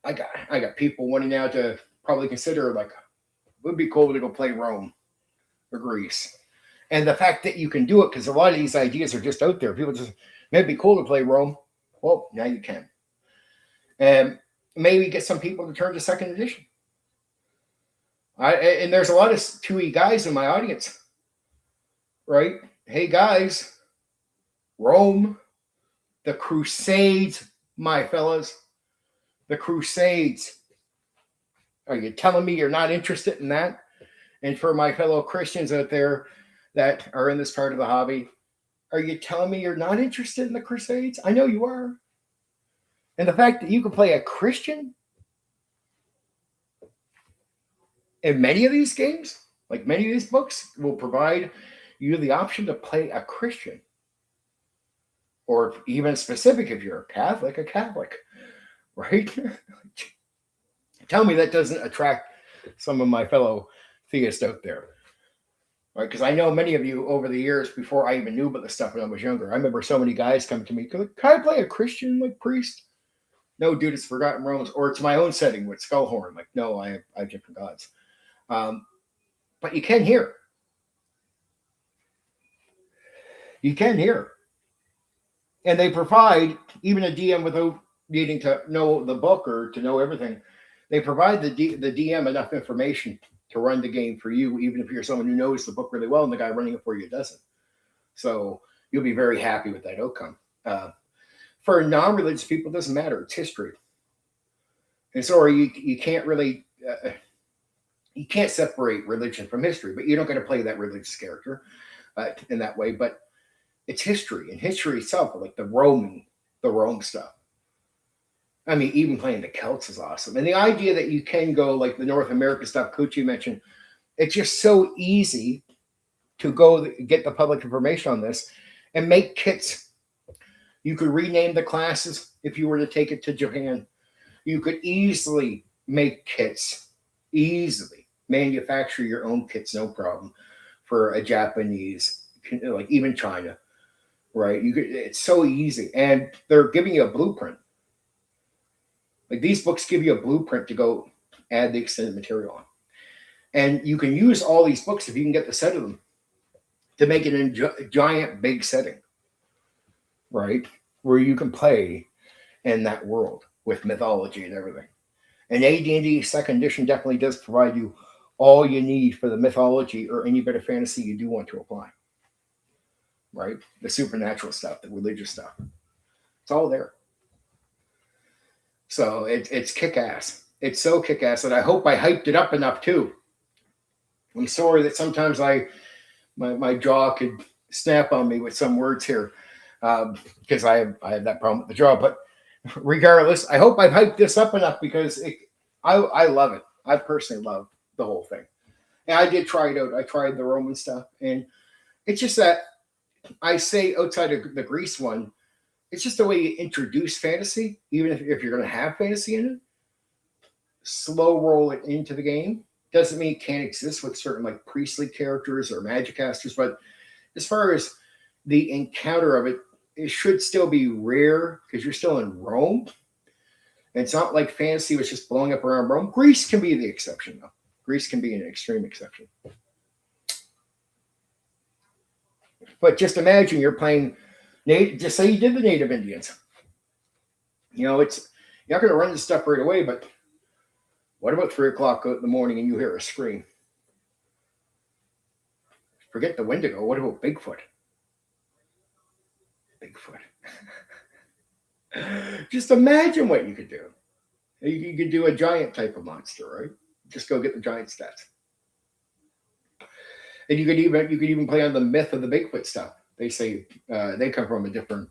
I got people wanting now to probably consider like, it would be cool to go play Rome or Greece. And the fact that you can do it, because a lot of these ideas are just out there. People just, it'd be cool to play Rome. Well, now you can. And maybe get some people to turn to second edition. And there's a lot of 2E guys in my audience, right? Hey guys, Rome, the Crusades, my fellas, the Crusades. Are you telling me you're not interested in that? And for my fellow Christians out there that are in this part of the hobby, are you telling me you're not interested in the Crusades? I know you are. And the fact that you can play a Christian in many of these games, like many of these books, will provide you the option to play a Christian. Or even specific, if you're a Catholic, right? Tell me that doesn't attract some of my fellow theists out there, right? Because I know many of you over the years, before I even knew about this stuff when I was younger, I remember so many guys coming to me, can I play a Christian like priest? No, dude, it's Forgotten Realms, or it's my own setting with Skullhorn. Like, no, I have different gods. But you can hear. You can hear. And they provide, even a DM without needing to know the book or to know everything, they provide the DM enough information to run the game for you, even if you're someone who knows the book really well and the guy running it for you doesn't. So you'll be very happy with that outcome. For non-religious people, it doesn't matter. It's history. And so you can't really, you can't separate religion from history, but you're not going to play that religious character in that way. But it's history, and history itself, like the Rome stuff. I mean, even playing the Celts is awesome. And the idea that you can go like the North American stuff Kuchi mentioned, it's just so easy to go get the public information on this and make kits. You could rename the classes if you were to take it to Japan. You could easily make kits, easily manufacture your own kits, no problem, for a Japanese, like even China, right? It's so easy. And they're giving you a blueprint. Like these books give you a blueprint to go add the extended material on. And you can use all these books, if you can get the set of them, to make it a giant, big setting, right? Where you can play in that world. with mythology and everything. And AD&D Second Edition definitely does provide you all you need for the mythology or any bit of fantasy you do want to apply. Right? The supernatural stuff, the religious stuff. It's all there. So it's kick-ass. It's so kick-ass that I hope I hyped it up enough too. I'm sorry that sometimes my jaw could snap on me with some words here because I have that problem with the jaw. But regardless, I hope I've hyped this up enough because I love it. I personally love the whole thing. And I did try it out. I tried the Roman stuff. And it's just that I say outside of the Greece one, it's just the way you introduce fantasy, even if you're going to have fantasy in it. Slow roll it into the game. Doesn't mean it can't exist with certain like priestly characters or magic casters, but as far as the encounter of it, it should still be rare because you're still in Rome. And it's not like fantasy was just blowing up around Rome. Greece can be the exception, though. Greece can be an extreme exception. But just imagine you're playing just say you did the Native Indians. You know, you're not going to run this stuff right away, but what about 3 o'clock in the morning and you hear a scream? Forget the Wendigo. What about Bigfoot? Bigfoot. Just imagine what you could do. You could do a giant type of monster, right? Just go get the giant stats. And you could even play on the myth of the Bigfoot stuff. They say they come from a different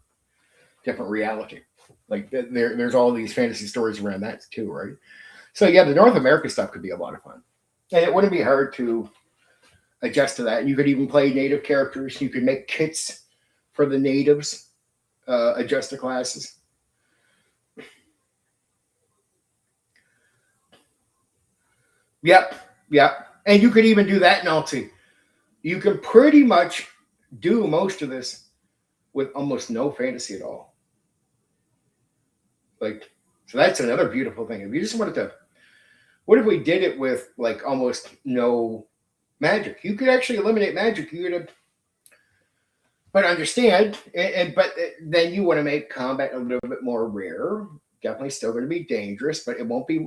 reality. Like there's all these fantasy stories around that too, right? So yeah, the North America stuff could be a lot of fun, and it wouldn't be hard to adjust to that. You could even play native characters. You could make kits for the natives, adjust the classes. Yep. And you could even do that in Alti. You can pretty much do most of this with almost no fantasy at all. Like, so that's another beautiful thing. If you just wanted to, what if we did it with like almost no magic? You could actually eliminate magic. You could, but understand, but then you want to make combat a little bit more rare. Definitely still going to be dangerous, but it won't be.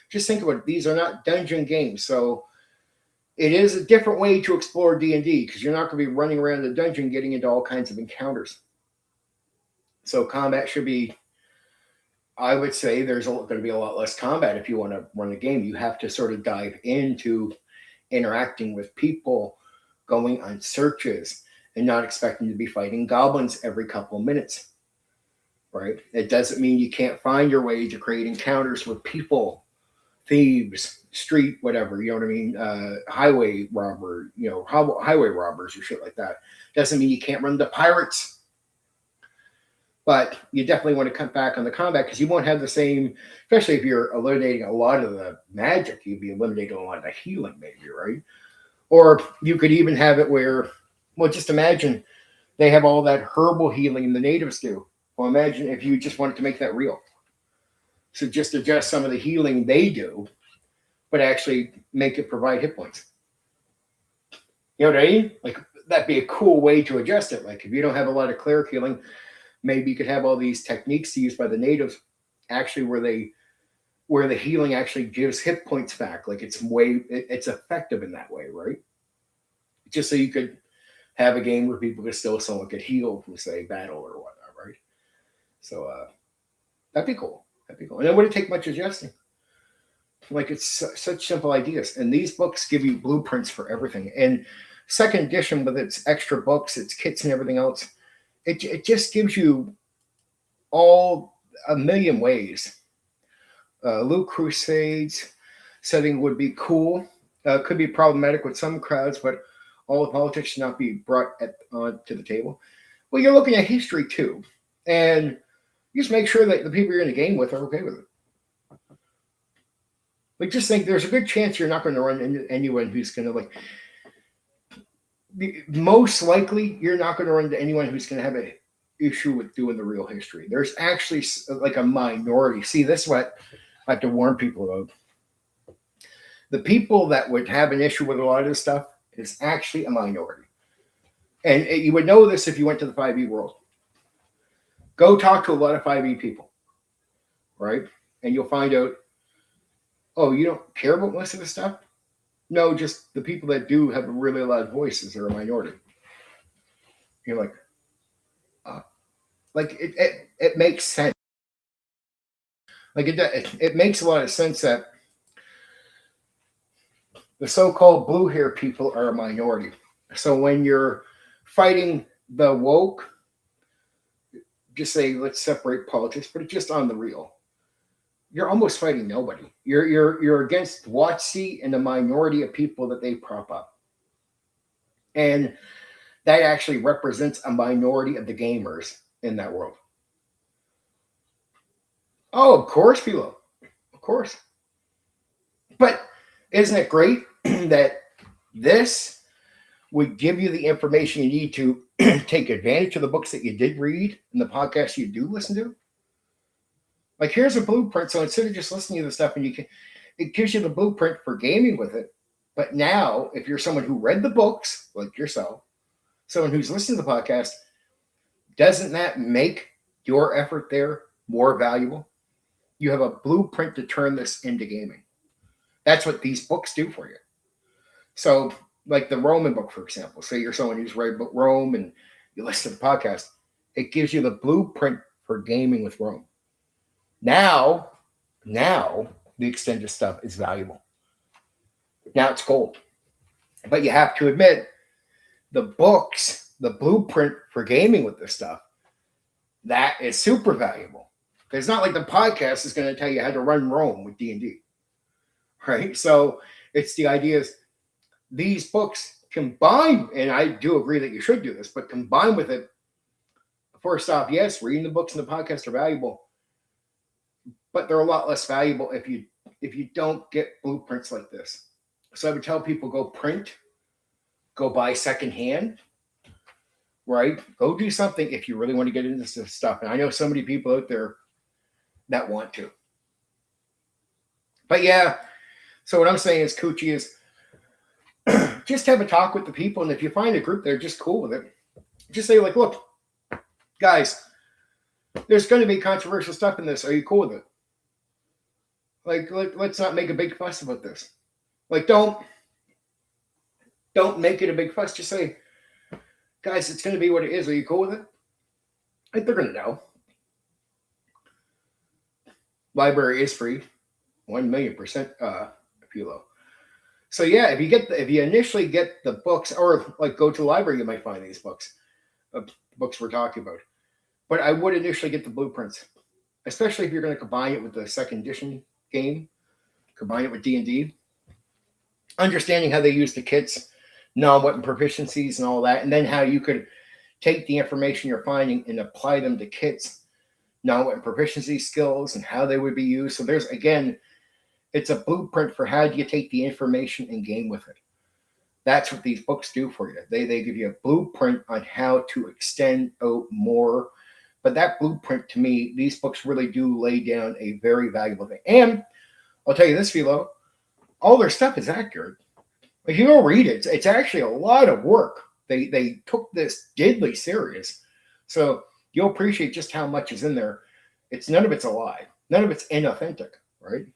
Just think about it. These are not dungeon games, so it is a different way to explore D&D because you're not going to be running around the dungeon getting into all kinds of encounters. So combat should be, I would say there's going to be a lot less combat if you want to run a game. You have to sort of dive into interacting with people, going on searches, and not expecting to be fighting goblins every couple of minutes, right? It doesn't mean you can't find your way to create encounters with people, thieves, street, whatever, you know what I mean? Highway robber, highway robbers or shit like that. Doesn't mean you can't run the pirates. But you definitely want to cut back on the combat because you won't have the same, especially if you're eliminating a lot of the magic, you'd be eliminating a lot of the healing maybe, right? Or you could even have it where, well, just imagine they have all that herbal healing the natives do. Well, imagine if you just wanted to make that real. So just adjust some of the healing they do, but actually make it provide hit points. You know what I mean? Like, that'd be a cool way to adjust it. Like, if you don't have a lot of cleric healing, maybe you could have all these techniques used by the natives actually where the healing actually gives hit points back. Like, it's effective in that way, right? Just so you could have a game where people could still somewhat get healed from, say, battle or whatnot, right? So that'd be cool. And it wouldn't take much adjusting. Like, it's such simple ideas. And these books give you blueprints for everything. And second edition with its extra books, its kits and everything else, it just gives you all a million ways. Loot Crusades setting would be cool. Could be problematic with some crowds, but all the politics should not be brought to the table. Well, you're looking at history too. And you just make sure that the people you're in the game with are okay with it. Like, just think there's a good chance you're not going to run into anyone who's going to, most likely you're not going to run into anyone who's going to have an issue with doing the real history. There's actually like a minority. See, this is what I have to warn people about. The people that would have an issue with a lot of this stuff is actually a minority. And you would know this if you went to the 5e world. Go talk to a lot of 5e people, right? And you'll find out, oh, you don't care about most of the stuff? No, just the people that do have really loud voices are a minority. You're uh, like it makes sense. Like it makes a lot of sense that the so-called blue hair people are a minority. So when you're fighting the woke, just say let's separate politics, but it's just on the real. You're almost fighting nobody. You're against WotC and the minority of people that they prop up, and that actually represents a minority of the gamers in that world. Oh, of course, Philo. Of course. But isn't it great that this would give you the information you need to take advantage of the books that you did read and the podcasts you do listen to? Like, here's a blueprint. So instead of just listening to the stuff, and it gives you the blueprint for gaming with it. But now, if you're someone who read the books, like yourself, someone who's listening to the podcast, doesn't that make your effort there more valuable? You have a blueprint to turn this into gaming. That's what these books do for you. So, like the Roman book, for example, say you're someone who's read Rome and you listen to the podcast, it gives you the blueprint for gaming with Rome. Now, the extended stuff is valuable. Now it's gold. But you have to admit, the books, the blueprint for gaming with this stuff, that is super valuable. It's not like the podcast is going to tell you how to run Rome with D&D, right? So it's the idea is these books combine, and I do agree that you should do this, but combine with it, first off, yes, reading the books and the podcast are valuable, but they're a lot less valuable if you don't get blueprints like this. So I would tell people go print, go buy secondhand, right? Go do something if you really want to get into this stuff. And I know so many people out there that want to. But yeah, so what I'm saying is, Coochie, is just have a talk with the people. And if you find a group that are just cool with it, just say, like, look, guys, there's going to be controversial stuff in this. Are you cool with it? Like, let's not make a big fuss about this. Like, don't make it a big fuss. Just say, guys, it's going to be what it is. Are you cool with it? Like, they're going to know. Library is free, 1,000,000% Philo. So yeah, if you initially get the books, or like go to the library, you might find these books, books we're talking about. But I would initially get the blueprints, especially if you're going to combine it with the second edition game, combine it with D&D, understanding how they use the kits, non-weapon proficiencies and all that, and then how you could take the information you're finding and apply them to kits, non-weapon proficiency skills, and how they would be used. So there's, again, it's a blueprint for how do you take the information and game with it. That's what these books do for you. They give you a blueprint on how to extend out more. But that blueprint, to me, these books really do lay down a very valuable thing. And I'll tell you this, Philo, all their stuff is accurate. If you don't read it, it's actually a lot of work. They took this deadly serious. So you'll appreciate just how much is in there. None of it's a lie. None of it's inauthentic, right?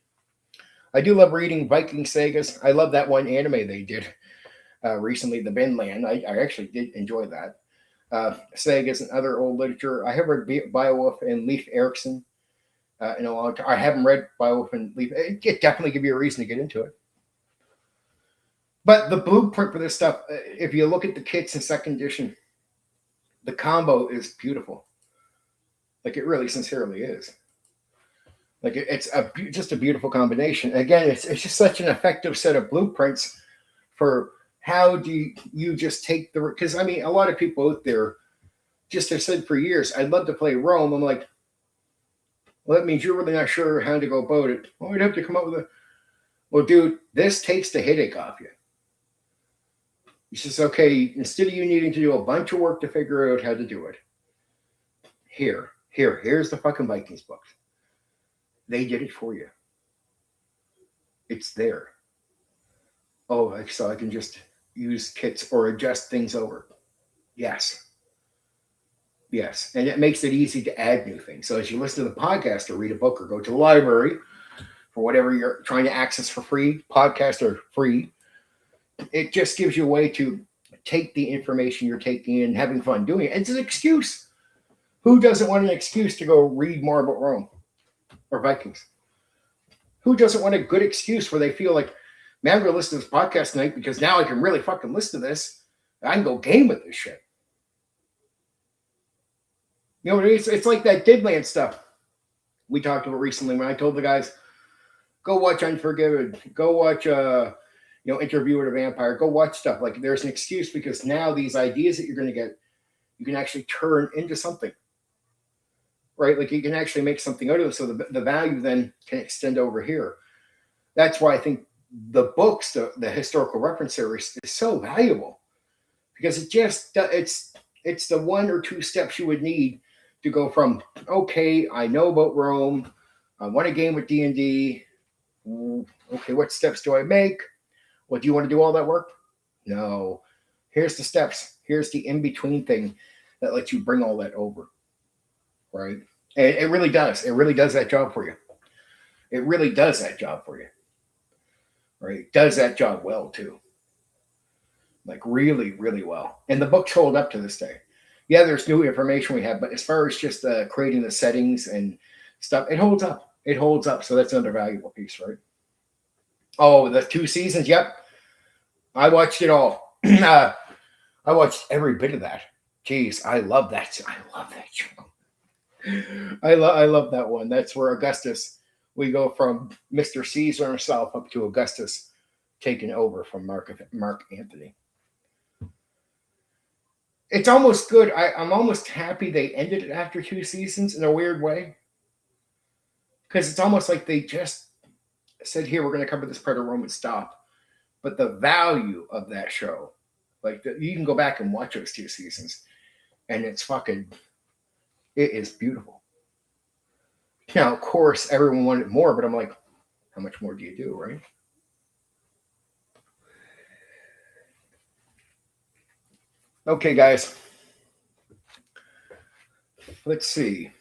I do love reading Viking sagas. I love that one anime they did recently, The Vinland. I actually did enjoy that. Sagas and other old literature. I have read Beowulf and Leif Erikson in a long time. I haven't read Beowulf and Leif. It definitely give you a reason to get into it. But the blueprint for this stuff, if you look at the kits in second edition, the combo is beautiful. Like, it really sincerely is. Like, it's just a beautiful combination. Again, it's just such an effective set of blueprints for how do you just take the, because I mean, a lot of people out there just have said for years, I'd love to play Rome. I'm like, well, that means you're really not sure how to go about it. Well, we'd have to come up with well, dude, this takes the headache off you. It's just, okay, instead of you needing to do a bunch of work to figure out how to do it, here's the fucking Vikings books. They did it for you. It's there. Oh, so I can just use kits or adjust things over. Yes. Yes, and it makes it easy to add new things. So as you listen to the podcast or read a book or go to the library for whatever you're trying to access for free, podcasts are free. It just gives you a way to take the information you're taking in, having fun doing it. It's an excuse. Who doesn't want an excuse to go read more about Rome or Vikings? Who doesn't want a good excuse where they feel like, man, I'm going to listen to this podcast tonight because now I can really fucking listen to this. I can go game with this shit. You know, it's like that Deadland stuff we talked about recently when I told the guys, go watch Unforgiven, go watch, Interview with a Vampire, go watch stuff. Like there's an excuse because now these ideas that you're going to get, you can actually turn into something, right? Like you can actually make something out of it. So the value then can extend over here. That's why I think the books, the historical reference series is so valuable because it's the one or two steps you would need to go from, okay, I know about Rome, I want a game with D&D. Okay, what steps do I make? What, do you want to do all that work? No. Here's the steps. Here's the in-between thing that lets you bring all that over, right? And it really does. It really does that job for you. It really does that job for you, right? It does that job well, too. Like really, really well. And the books hold up to this day. Yeah, there's new information we have, but as far as just creating the settings and stuff, it holds up. It holds up. So that's another valuable piece, right? Oh, the 2 seasons. Yep. I watched it all. I watched every bit of that. Jeez, I love that. I love that show. I love that one. That's where Augustus, we go from Mr. Caesar himself up to Augustus taking over from Mark Antony. It's almost good. I'm almost happy they ended it after 2 seasons in a weird way. Because it's almost like they just said, here, we're going to cover this part of Rome and stop. But the value of that show, you can go back and watch those 2 seasons. And it's fucking, it is beautiful. Now, of course, everyone wanted more, but I'm like, how much more do you do, right? Okay, guys. Let's see.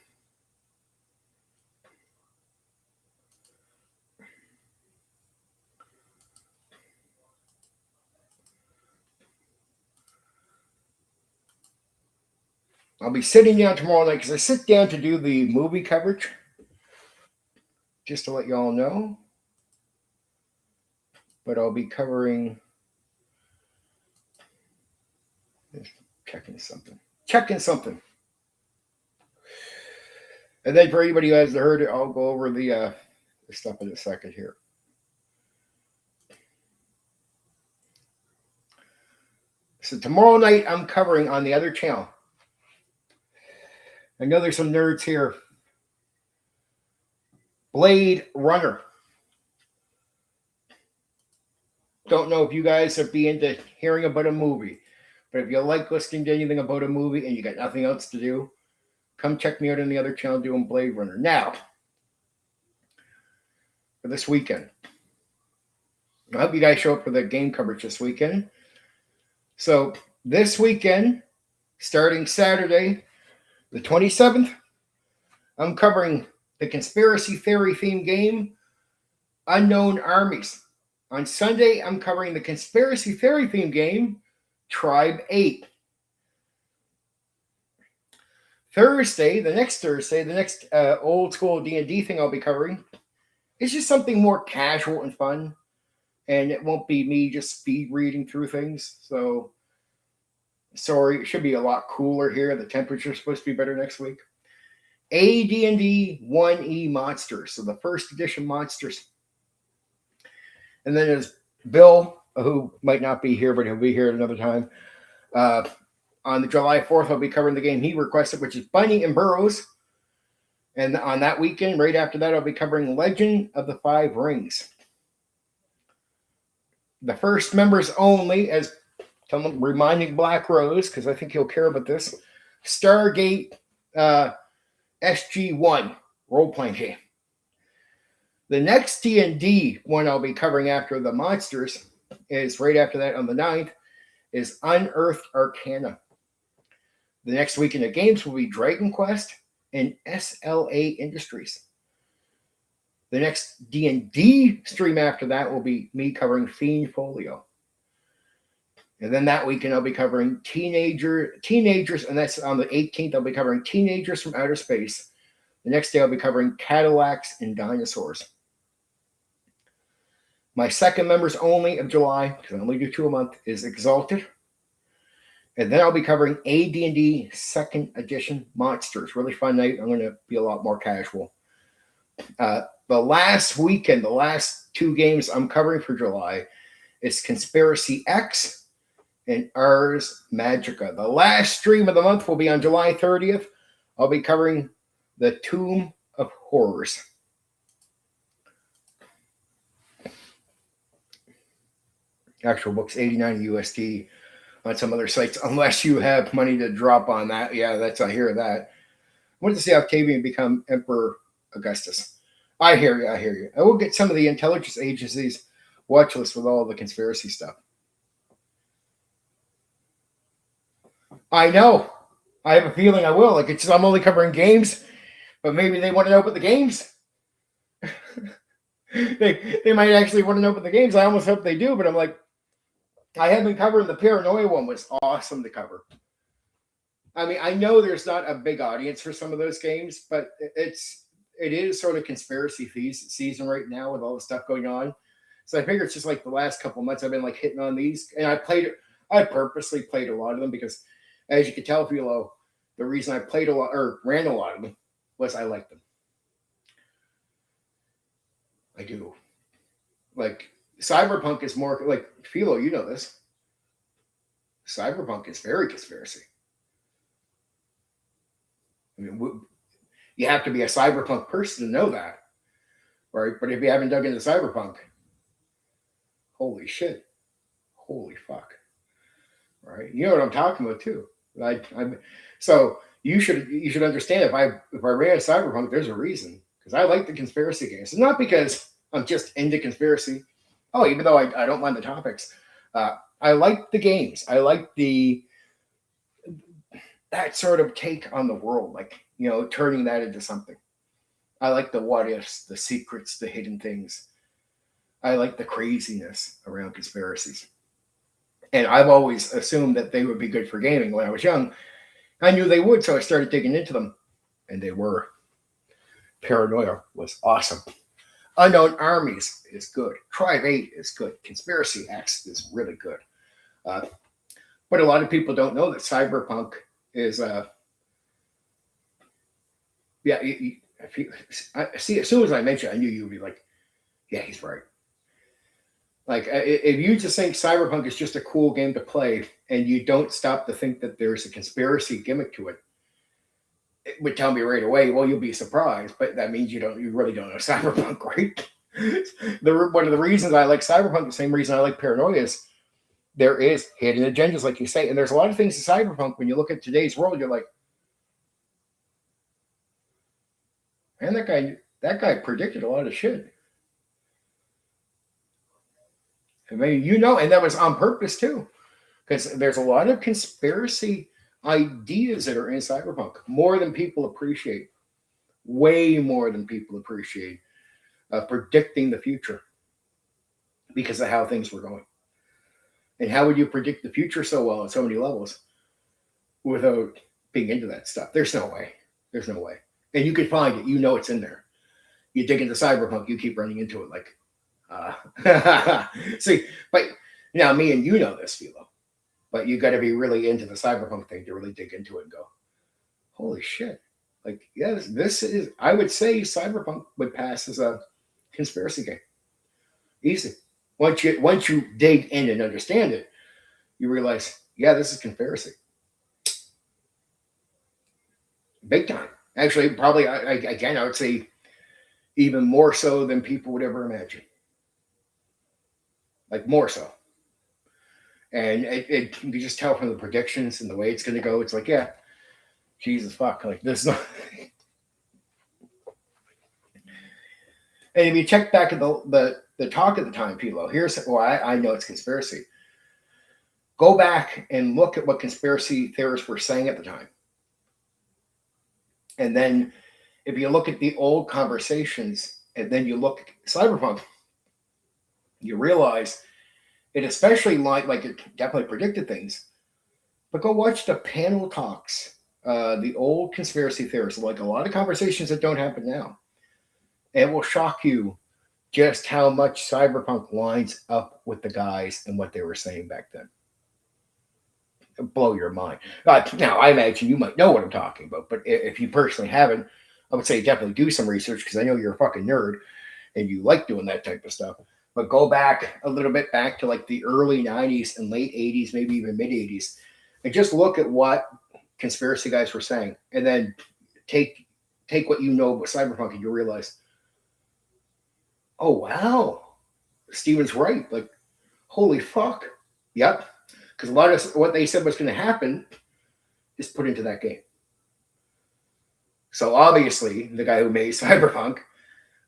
I'll be sitting down tomorrow night because I sit down to do the movie coverage. Just to let you all know. But I'll be covering. Checking something. And then for anybody who hasn't heard it, I'll go over the stuff in a second here. So tomorrow night, I'm covering on the other channel. I know there's some nerds here. Blade Runner. Don't know if you guys would be into hearing about a movie. But if you like listening to anything about a movie and you got nothing else to do, come check me out on the other channel doing Blade Runner. Now, for this weekend, I hope you guys show up for the game coverage this weekend. So this weekend, starting Saturday, the 27th, I'm covering the conspiracy theory themed game, Unknown Armies. On Sunday, I'm covering the conspiracy theory themed game, Tribe 8. The next old school D&D thing I'll be covering is just something more casual and fun. And it won't be me just speed reading through things. So, sorry, it should be a lot cooler here. The temperature's supposed to be better next week. AD&D 1E Monsters. So the first edition monsters. And then there's Bill, who might not be here, but he'll be here at another time. On the July 4th, I'll be covering the game he requested, which is Bunny and Burrows. And on that weekend, right after that, I'll be covering Legend of the Five Rings. The first members only, as reminding Black Rose, because I think he'll care about this, Stargate SG-1 role-playing game. The next D&D one I'll be covering after the monsters is right after that on the 9th, is Unearthed Arcana. The next weekend of games will be Dragon Quest and SLA Industries. The next D&D stream after that will be me covering Fiend Folio. And then that weekend I'll be covering teenagers, and that's on the 18th. I'll be covering Teenagers from Outer Space. The next day I'll be covering Cadillacs and Dinosaurs. My second members only of July, because I only do 2 a month, is Exalted. And then I'll be covering AD&D 2nd Edition Monsters. Really fun night. I'm going to be a lot more casual. The last weekend, the last 2 games I'm covering for July is Conspiracy X and Ars Magica. The last stream of the month will be on July 30th. I'll be covering The Tomb of Horrors. Actual book's $89 USD on some other sites, unless you have money to drop on that. Yeah, I hear that. I wanted to see Octavian become Emperor Augustus. I hear you. I will get some of the intelligence agencies' watch list with all the conspiracy stuff. I know. I have a feeling I will. Like, it's I'm only covering games, but maybe they want to open the games. they might actually want to open the games. I almost hope they do, but I'm like, I have been covering the Paranoia one. Was awesome to cover. I mean, I know there's not a big audience for some of those games, but it is sort of conspiracy season right now with all the stuff going on. So I figure it's just like the last couple of months I've been like hitting on these, and I purposely played a lot of them because, as you can tell, Philo, the reason I played a lot or ran a lot of them was I liked them. I do. Like, Cyberpunk is more like, Philo, you know this. Cyberpunk is very conspiracy. I mean, you have to be a Cyberpunk person to know that, right? But if you haven't dug into Cyberpunk, holy shit, holy fuck, right? You know what I'm talking about too. So you should understand if I ran Cyberpunk, there's a reason, because I like the conspiracy games. It's not because I'm just into conspiracy. Oh, even though I don't mind the topics, I like the games. I like that sort of take on the world, like, you know, turning that into something. I like the what ifs, the secrets, the hidden things. I like the craziness around conspiracies. And I've always assumed that they would be good for gaming when I was young. I knew they would, so I started digging into them. And they were. Paranoia was awesome. Unknown Armies is good. Tribe 8 is good. Conspiracy X is really good. But a lot of people don't know that Cyberpunk is see, as soon as I mentioned, I knew you would be like, yeah, he's right. Like, if you just think Cyberpunk is just a cool game to play and you don't stop to think that there's a conspiracy gimmick to it, it would tell me right away, well, you'll be surprised, but that means you really don't know Cyberpunk, right? One of the reasons I like Cyberpunk, the same reason I like Paranoia, is there is hidden agendas, like you say, and there's a lot of things in Cyberpunk, when you look at today's world, you're like, man, that guy predicted a lot of shit. I mean, you know, and that was on purpose too, because there's a lot of conspiracy ideas that are in Cyberpunk, more than people appreciate, way more than people appreciate, predicting the future because of how things were going. And how would you predict the future so well at so many levels without being into that stuff? There's no way. There's no way. And you could find it. You know it's in there. You dig into Cyberpunk, you keep running into it like, see, but now me and you know this, Philo. But you got to be really into the Cyberpunk thing to really dig into it and go, holy shit. Like, yeah, this is, I would say Cyberpunk would pass as a conspiracy game. Easy. Once you dig in and understand it, you realize, yeah, this is conspiracy. Big time. Actually, probably, again, I would say even more so than people would ever imagine. Like, more so. And you can just tell from the predictions and the way it's going to go. It's like, yeah, Jesus fuck. Like, this is not. And if you check back at the talk at the time, Pilo, here's, well, I know it's conspiracy. Go back and look at what conspiracy theorists were saying at the time. And then if you look at the old conversations and then you look at cyberpunk, you realize it especially like it definitely predicted things. But go watch the panel talks, the old conspiracy theorists, like a lot of conversations that don't happen now. It will shock you just how much cyberpunk lines up with the guys and what they were saying back then. It'll blow your mind. Now, I imagine you might know what I'm talking about, but if you personally haven't, I would say definitely do some research because I know you're a fucking nerd and you like doing that type of stuff. But go back a little bit back to like the early 90s and late 80s, maybe even mid 80s, and just look at what conspiracy guys were saying. And then take what you know about cyberpunk and you realize, oh, wow, Steven's right. Like, holy fuck. Yep. Because a lot of what they said was going to happen is put into that game. So obviously, the guy who made cyberpunk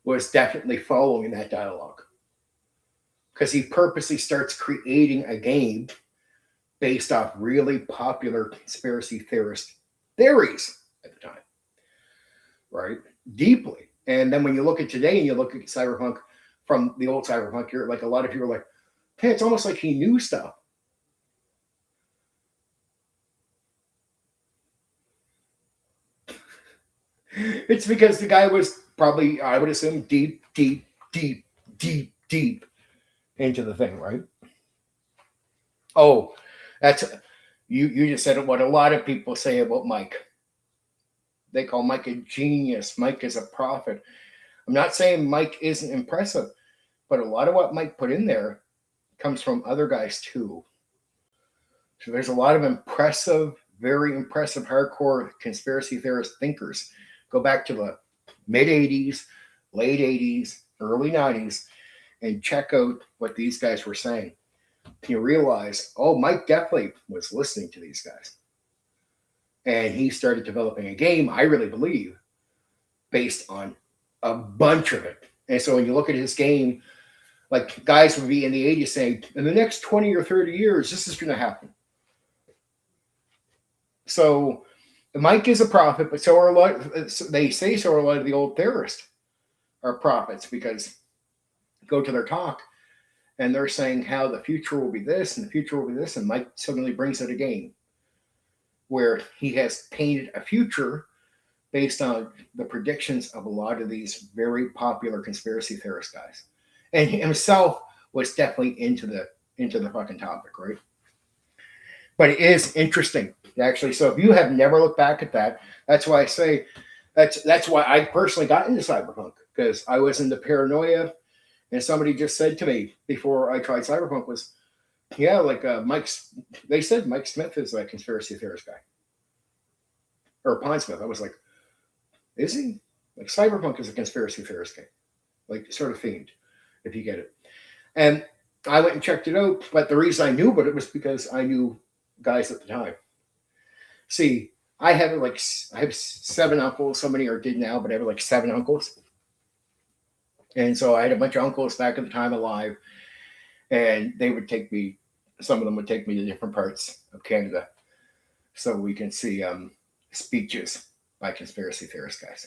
was definitely following that dialogue. Because he purposely starts creating a game based off really popular conspiracy theorist theories at the time. Right? Deeply. And then when you look at today and you look at cyberpunk from the old cyberpunk, you're like, a lot of people are like, hey, it's almost like he knew stuff. It's because the guy was probably, I would assume, deep into the thing, right? Oh, that's you just said what a lot of people say about Mike. They call Mike a genius. Mike is a prophet. I'm not saying Mike isn't impressive, but a lot of what Mike put in there comes from other guys too. So there's a lot of impressive, very impressive hardcore conspiracy theorist thinkers. Go back to the mid 80s, late 80s, early 90s, and check out what these guys were saying. You realize, oh, Mike definitely was listening to these guys. And he started developing a game, I really believe, based on a bunch of it. And so when you look at his game, like guys would be in the 80s saying, in the next 20 or 30 years, this is going to happen. So Mike is a prophet, but so are a lot, they say so are a lot of the old theorists are prophets because go to their talk and they're saying how the future will be this and the future will be this. And Mike suddenly brings it again where he has painted a future based on the predictions of a lot of these very popular conspiracy theorist guys. And he himself was definitely into the fucking topic, right? But it is interesting, actually. So if you have never looked back at that, that's why I say that's why I personally got into cyberpunk, because I was into paranoia. And somebody just said to me before I tried cyberpunk was, yeah, like they said Mike Smith is a conspiracy theorist guy. Or Pine Smith. I was like, is he? Like cyberpunk is a conspiracy theorist guy. Like sort of themed, if you get it. And I went and checked it out, but the reason I knew about it was because I knew guys at the time. See, I have 7 uncles. So many are dead now, but I have like 7 uncles. And so I had a bunch of uncles back at the time alive, and they would take me, some of them would take me to different parts of Canada so we can see speeches by conspiracy theorist guys.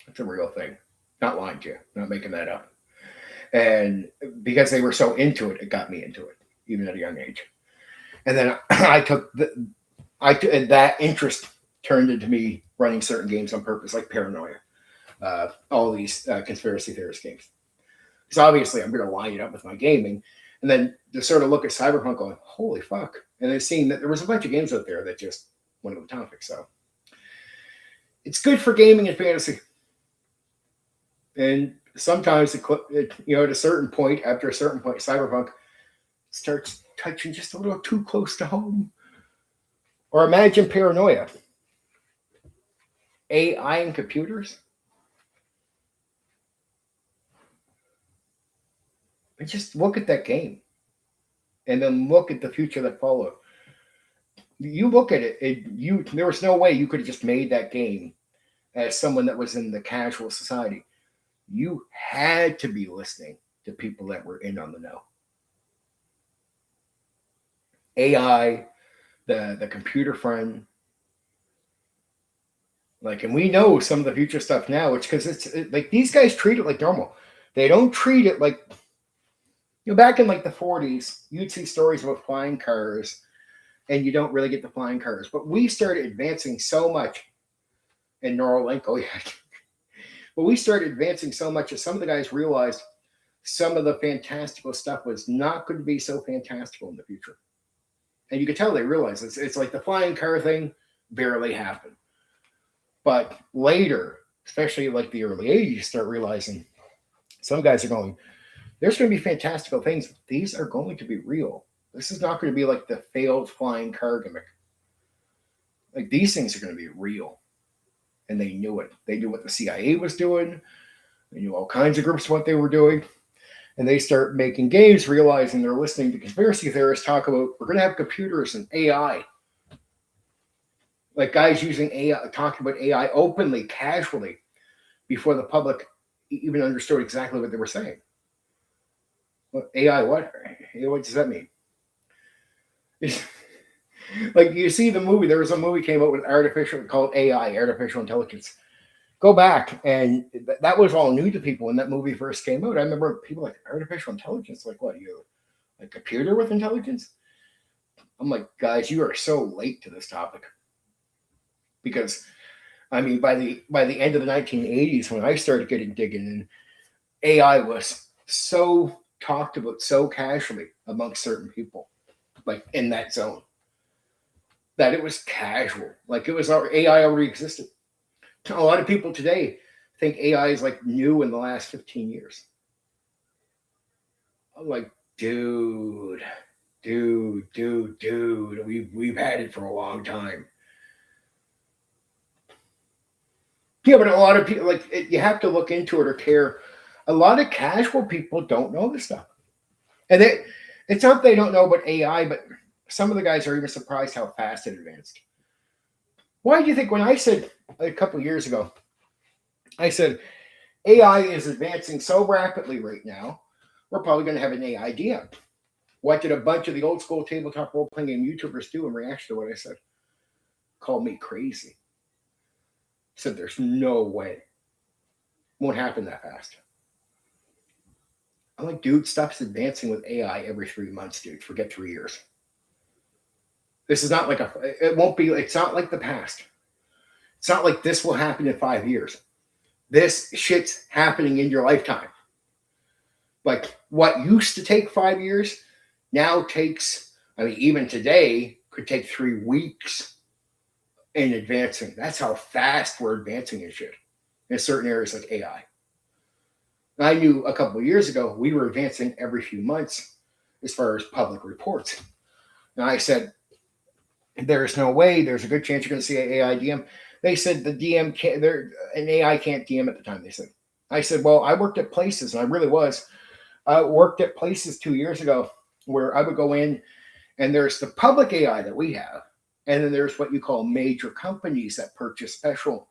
It's a real thing. Not lying to you. Not making that up. And because they were so into it, it got me into it, even at a young age. And then that interest turned into me running certain games on purpose, like Paranoia. All these conspiracy theorist games. So obviously I'm going to line it up with my gaming, and then to sort of look at cyberpunk going, holy fuck. And then seeing that there was a bunch of games out there that just went on the topic. So it's good for gaming and fantasy. And sometimes, at a certain point, after a certain point, cyberpunk starts touching just a little too close to home. Or imagine Paranoia. AI and computers. And just look at that game. And then look at the future that followed. You look at it, there was no way you could have just made that game as someone that was in the casual society. You had to be listening to people that were in on the know. AI, the computer friend. Like, and we know some of the future stuff now, which because like these guys treat it like normal. They don't treat it like, back in like the 40s, you'd see stories about flying cars, and you don't really get the flying cars. But we started advancing so much in Neuralink. Oh yeah, but we started advancing so much that some of the guys realized some of the fantastical stuff was not going to be so fantastical in the future. And you could tell they realized it's like the flying car thing barely happened. But later, especially like the early 80s, you start realizing some guys are going, there's going to be fantastical things. These are going to be real. This is not going to be like the failed flying car gimmick. Like these things are going to be real. And they knew it. They knew what the CIA was doing. They knew all kinds of groups what they were doing. And they start making games, realizing they're listening to conspiracy theorists talk about, we're going to have computers and AI. Like guys using AI, talking about AI openly, casually, before the public even understood exactly what they were saying. What, AI, what? What does that mean? Like you see the movie, there was a movie came out with artificial, called AI, artificial intelligence. Go back, and that was all new to people when that movie first came out. I remember people like artificial intelligence, like what, you a computer with intelligence? I'm like, guys, you are so late to this topic. Because I mean, by the end of the 1980s, when I started getting digging in, AI was so talked about so casually amongst certain people, like in that zone, that it was casual. Like it was AI already existed. A lot of people today think AI is like new in the last 15 years. I'm like, dude, we've had it for a long time. Yeah, but a lot of people like you have to look into it or care. A lot of casual people don't know this stuff, and it's not they don't know about AI, but some of the guys are even surprised how fast it advanced. Why do you think when I said a couple of years ago, I said AI is advancing so rapidly right now, we're probably going to have an AI DM. What did a bunch of the old school tabletop role playing game YouTubers do in reaction to what I said? Call me crazy. Said there's no way. Won't happen that fast. I'm like, dude, stuff's advancing with AI every 3 months, dude. Forget 3 years. This is not like it won't be, it's not like the past. It's not like this will happen in 5 years. This shit's happening in your lifetime. Like what used to take 5 years now takes, I mean, even today could take 3 weeks in advancing. That's how fast we're advancing in shit in certain areas like AI. I knew a couple of years ago we were advancing every few months as far as public reports. And I said, there's no way, there's a good chance you're going to see an AI DM. They said the DM can't, an AI can't DM at the time, they said. I said, well, I worked at places, and I really was. I worked at places 2 years ago where I would go in, and there's the public AI that we have, and then there's what you call major companies that purchase special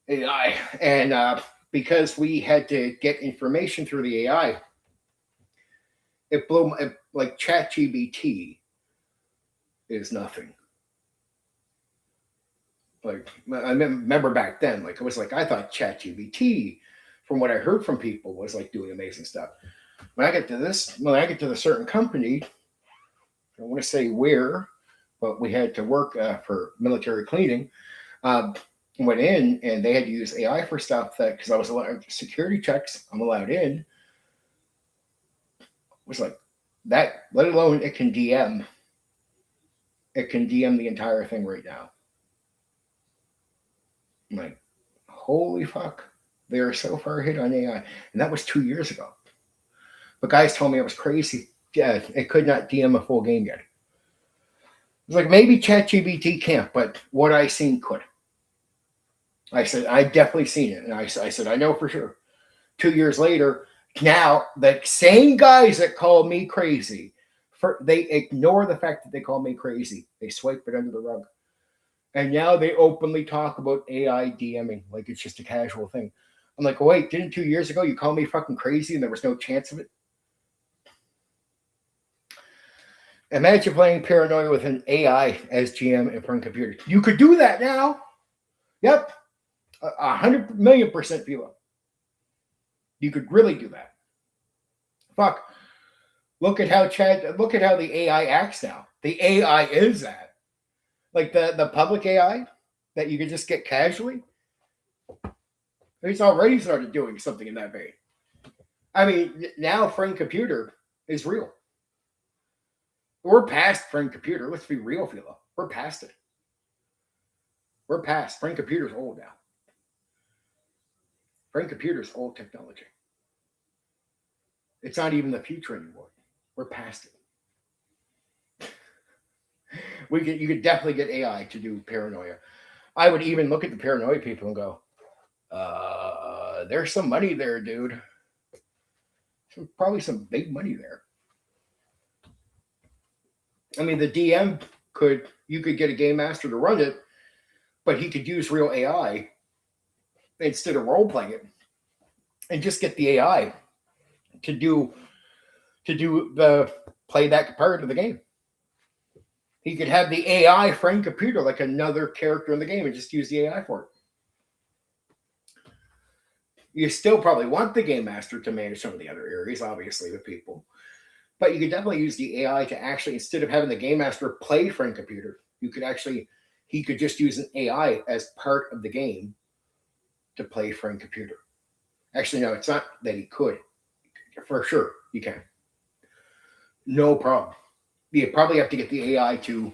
AI. And because we had to get information through the AI, it blew like ChatGPT is nothing. Like I remember back then, like it was like I thought ChatGPT, from what I heard from people, was like doing amazing stuff. When I get to the certain company, I don't want to say where, but we had to work for military cleaning. Went in and they had to use AI for stuff that because I was allowed security checks, I'm allowed in. It was like that, let alone it can DM. It can DM the entire thing right now. I'm like, holy fuck. They are so far ahead on AI. And that was 2 years ago. But guys told me I was crazy. Yeah, it could not DM a full game yet. It was like maybe ChatGPT can't, but what I seen could. I said, I definitely seen it. And I said, I know for sure. 2 years later, now the same guys that call me crazy, they ignore the fact that they call me crazy. They swipe it under the rug. And now they openly talk about AI DMing like it's just a casual thing. I'm like, wait, didn't 2 years ago you call me fucking crazy and there was no chance of it? Imagine playing Paranoia with an AI as GM in front of computer. You could do that now. Yep. 100,000,000% people. You could really do that. Fuck. Look at how the AI acts now. The AI is that. Like the public AI that you could just get casually. It's already started doing something in that vein. I mean, now friend computer is real. We're past friend computer. Let's be real, Philo. We're past it. We're past. Friend computer's old now. Friend computer's old technology. It's not even the future anymore. We're past it. You could definitely get AI to do paranoia. I would even look at the paranoia people and go, there's some money there, dude. Probably some big money there. I mean, the DM you could get a game master to run it, but he could use real AI instead of role playing it, and just get the AI to play that part of the game. He could have the AI friend computer like another character in the game and just use the AI for it. You still probably want the game master to manage some of the other areas, obviously, with people. But you could definitely use the AI to actually, instead of having the game master play friend computer, he could just use an AI as part of the game to play friend computer. Actually, no, it's not that he could. For sure, you can. No problem. You probably have to get the AI to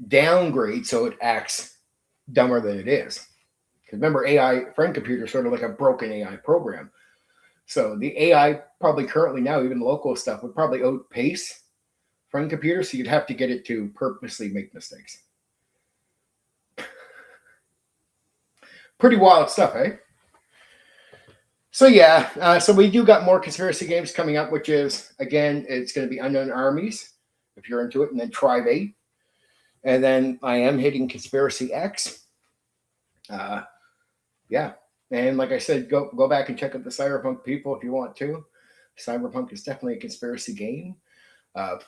downgrade so it acts dumber than it is. Because remember, AI friend computer is sort of like a broken AI program. So the AI probably currently now, even local stuff, would probably outpace friend computer. So you'd have to get it to purposely make mistakes. Pretty wild stuff, eh? So yeah, so we do got more conspiracy games coming up, which is, again, it's going to be Unknown Armies, if you're into it, and then Tribe 8. And then I am hitting Conspiracy X. Yeah. And like I said, go back and check out the Cyberpunk people if you want to. Cyberpunk is definitely a conspiracy game. I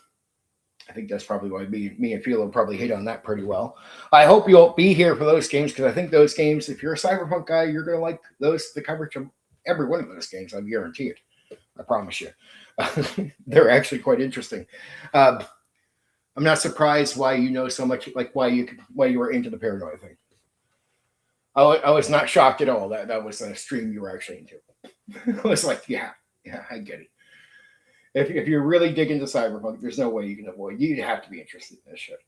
think that's probably why me and Phil will probably hit on that pretty well. I hope you'll be here for those games, because I think those games, if you're a Cyberpunk guy, you're going to like the coverage of every one of those games. I guarantee it. I promise you. They're actually quite interesting. I'm not surprised why you know so much, like why you were into the paranoia thing. I was not shocked at all that was a stream you were actually into. I was like, yeah, I get it. If you're really digging into Cyberpunk, there's no way you can avoid. You have to be interested in this shit,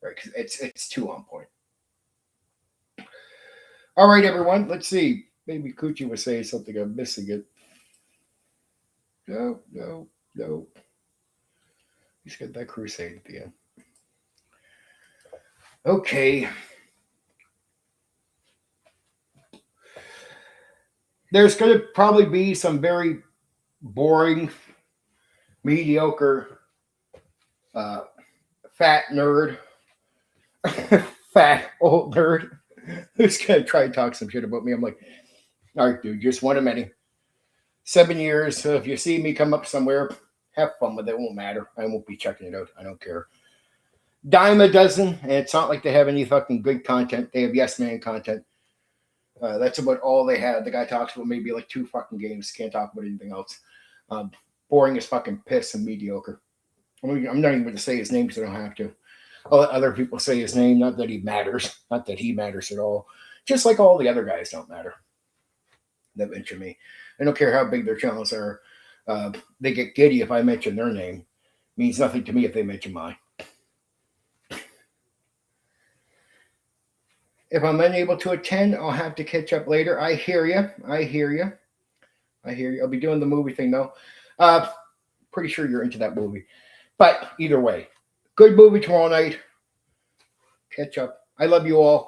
right? Because it's too on point. All right, everyone. Let's see. Maybe Coochie was saying something. I'm missing it. No. He's got that crusade at the end. Okay. There's going to probably be some very boring, mediocre, fat nerd, fat old nerd who's going to try and talk some shit about me. I'm like, all right, dude, just one of many. 7 years. So if you see me come up somewhere, have fun with it. It won't matter. I won't be checking it out. I don't care. Dime a dozen, and it's not like they have any fucking good content. They have yes man content. That's about all they have. The guy talks about maybe like 2 fucking games. Can't talk about anything else. Boring as fucking piss and mediocre. I'm not even going to say his name because I don't have to. I'll let other people say his name. Not that he matters. Not that he matters at all. Just like all the other guys don't matter that mention me. I don't care how big their channels are. They get giddy if I mention their name. It means nothing to me if they mention mine. If I'm unable to attend, I'll have to catch up later. I hear you. I'll be doing the movie thing, though. Pretty sure you're into that movie. But either way, good movie tomorrow night. Catch up. I love you all.